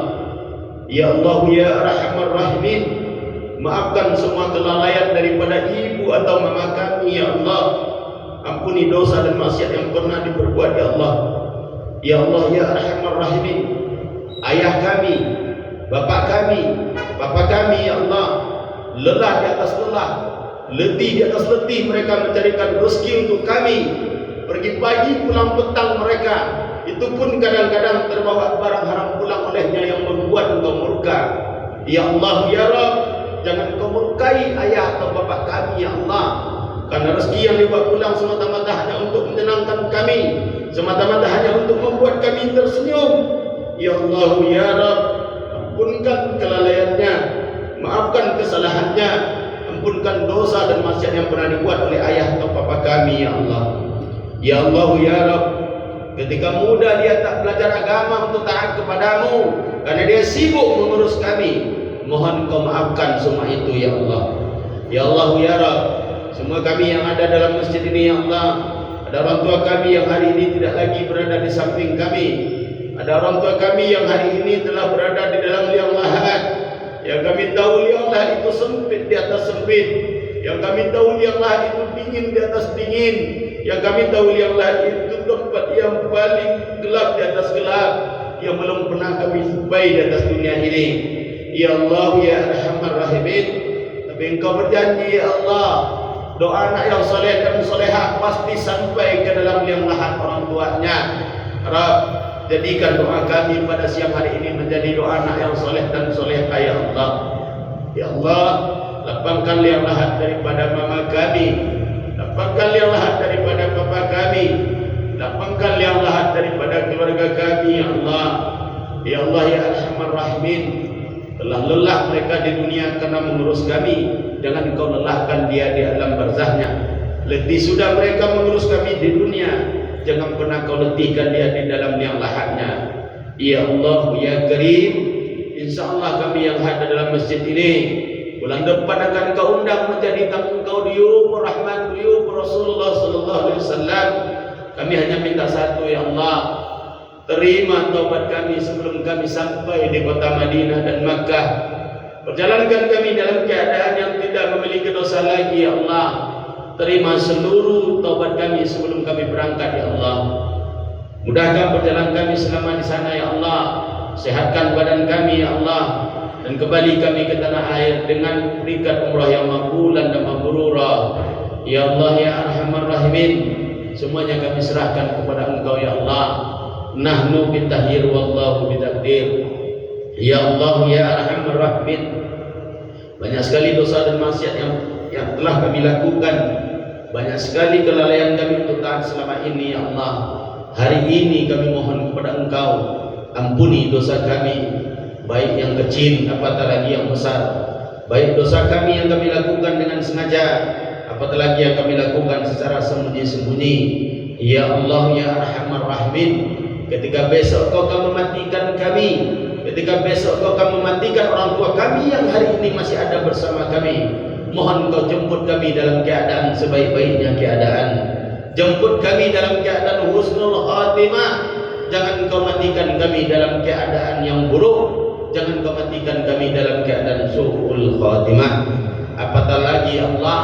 Ya Allah ya Arhamar Rahimin, maafkan semua kelalaian daripada ibu atau mama kami ya Allah. Ampuni dosa dan maksiat yang pernah diperbuat ya Allah. Ya Allah ya Arhamar Rahimin, ayah kami, bapak kami, bapa kami ya Allah, lelah di atas lelah, letih di atas letih mereka mencarikan rezeki untuk kami. Pergi pagi pulang petang mereka, itu pun kadang-kadang terbawa barang haram pulang olehnya yang membuat engkau murka. Ya Allah ya Rabb, jangan kau murkai ayah atau bapak kami ya Allah, karena rezeki yang dibawa pulang semata-mata hanya untuk menyenangkan kami, semata-mata hanya untuk membuat kami tersenyum. Ya Allah ya Rabb, ampunkan kelalaiannya, maafkan kesalahannya, ampunkan dosa dan maksiat yang pernah dibuat oleh ayah atau bapa kami ya Allah. Ya Allah ya Rabb, ketika muda dia tak belajar agama untuk taat kepadamu karena dia sibuk mengurus kami, mohon kau maafkan semua itu ya Allah. Ya Allah ya Rabb, semua kami yang ada dalam masjid ini ya Allah, ada orang tua kami yang hari ini tidak lagi berada di samping kami, ada orang tua kami yang hari ini telah berada di dalam liang lahat, yang kami tahu liang lahat itu sempit di atas sempit, yang kami tahu liang lahat itu dingin di atas dingin, yang kami tahu liang lahat itu tempat yang paling gelap di atas gelap, yang belum pernah kami jumpai di atas dunia ini. Ya Allah ya Arhamar Rahimin, tapi engkau berjanji ya Allah, doa anak yang soleh dan solehah pasti sampai ke dalam liang lahat orang tuanya. Rabb, jadikan doa kami pada siang hari ini menjadi doa anak yang soleh dan solehah ya Allah. Ya Allah, lapangkan liang lahat daripada mama kami, lapangkan liang lahat daripada bapa kami, lapangkan liang lahat daripada keluarga kami ya Allah. Ya Allah ya Arhamar Rahimin, telah lelah mereka di dunia karena mengurus kami, jangan kau lelahkan dia di alam barzahnya. Letih sudah mereka mengurus kami di dunia, jangan pernah kau letihkan dia di dalam liang lahatnya. Ya Allah ya Karim, insyaallah kami yang hadir dalam masjid ini bulan depan akan kau undang menjadi tamu kau diyum rahman diyum Rasulullah sallallahu alaihi wasallam. Kami hanya minta satu ya Allah, terima taubat kami sebelum kami sampai di kota Madinah dan Makkah. Perjalankan kami dalam keadaan yang tidak memiliki dosa lagi ya Allah. Terima seluruh taubat kami sebelum kami berangkat ya Allah. Mudahkan perjalanan kami selama di sana ya Allah. Sehatkan badan kami ya Allah, dan kembali kami ke tanah air dengan peringkat umrah yang makbulan dan mabrurah. Ya Allah ya Arhamar Rahimin, semuanya kami serahkan kepada Engkau ya Allah. Nahnu bitahhir wallahu bitakdir. Ya Allah ya Arhamar Rahimin, banyak sekali dosa dan maksiat yang telah kami lakukan, banyak sekali kelalaian kami untuk taat selama ini ya Allah. Hari ini kami mohon kepada Engkau, ampuni dosa kami, baik yang kecil apatah lagi yang besar, baik dosa kami yang kami lakukan dengan sengaja, apatah lagi yang kami lakukan secara sembunyi-sembunyi. Ya Allah ya Arhamar Rahimin, ketika besok Kau akan mematikan kami, ketika besok Kau akan mematikan orang tua kami yang hari ini masih ada bersama kami, mohon Kau jemput kami dalam keadaan sebaik-baiknya keadaan, jemput kami dalam keadaan husnul khatimah. Jangan Kau matikan kami dalam keadaan yang buruk, jangan Kau matikan kami dalam keadaan su'ul khatimah. Apatah lagi Allah,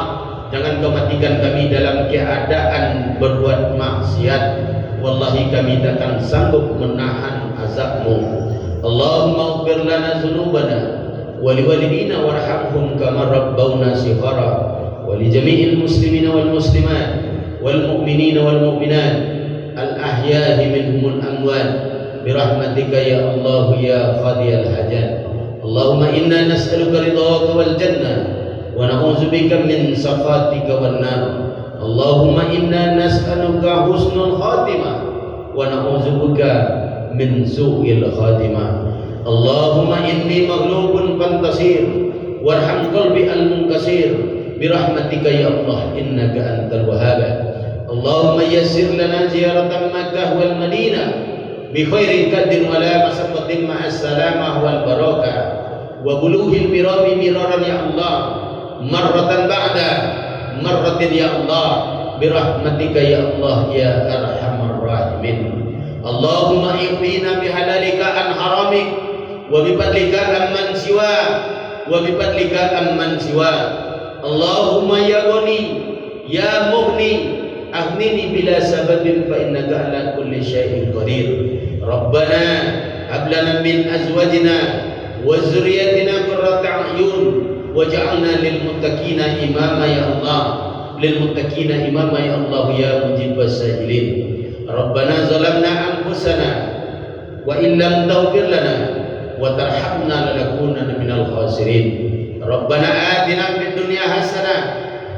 jangan Kau matikan kami dalam keadaan berbuat maksiat. Wallahi kami takkan sanggup menahan azab-Mu. Allahumma ighfir lana dzunubana wa liwalidina warhamhum kama rabbawna shighara wa li jami'il muslimina wal muslimat wal mu'minina wal mu'minat al ahya'i minhumul amwat birahmatika ya Allah ya qadiyal hajat. Allahumma inna nas'aluka ridhaka wal jannah wa na'udzubika min sakhatika wan nar. Allahumma inna nas'aluka husnul khatimah wa na'udzubika min su'il khatimah. Allahumma inni maghlubun fantasir warham qalbi al-munkasir birahmatika ya Allah innaka antal wahhab. Allahumma yassir lana ziyaratan Makkah wal Madinah bi khairi kadin wa la masaqatin ma'as salamah wal barakah wa bulughil mirami miraran ya Allah, marratan ba'da marratin ya Allah birahmatika ya Allah ya Arhamar Rahimin. Allahumma ifina bihalalika an haramik wa bifadlika amman siwa wa bifadlika amman siwa. Allahumma ya ghani ya mughni aghnini bila sababin fa innaka ala kulli syai'in qadir. Rabbana hab lana min azwajina wa dzurriyyatina qurrata a'yun waj'alna lil muttaqina imama ya Allah, lil muttaqina imama ya Allah ya mujibas sa'ilin. Rabbana zalamna anfusana wa in lam taghfir lana wa tarhamna lanakunanna minal khasirin. Rabbana atina fid dunya hasanah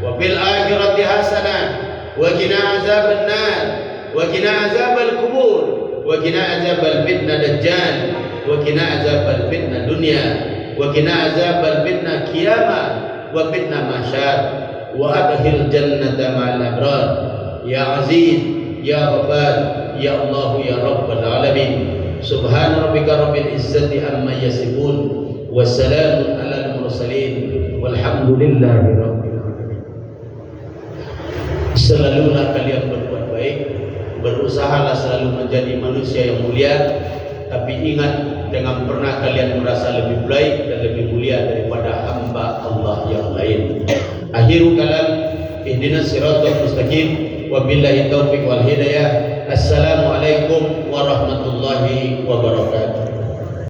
wa fil akhirati hasanah wa qina azaban nar wa qina azabal kubur wa qina azabal fitnah dajjal wa qina azabal fitnah dunya wa qina azabal fitnah qiyamah wa fitnah mahsyar wa adkhil jannata ma'al abrar ya aziz ya ghafar ya Allah ya rabbal alamin. Subhana rabbika rabbil izzati amma yasifun wassalamun alal mursalin walhamdulillahi rabbil alamin. Selalulah kalian berbuat baik, berusahalah selalu menjadi manusia yang mulia, tapi ingat jangan pernah kalian merasa lebih baik dan lebih mulia daripada hamba Allah yang lain. Akhiru kalam, ihdinas siratal mustaqim. Wabillahi taufiq wal hidayah. Assalamualaikum warahmatullahi wabarakatuh.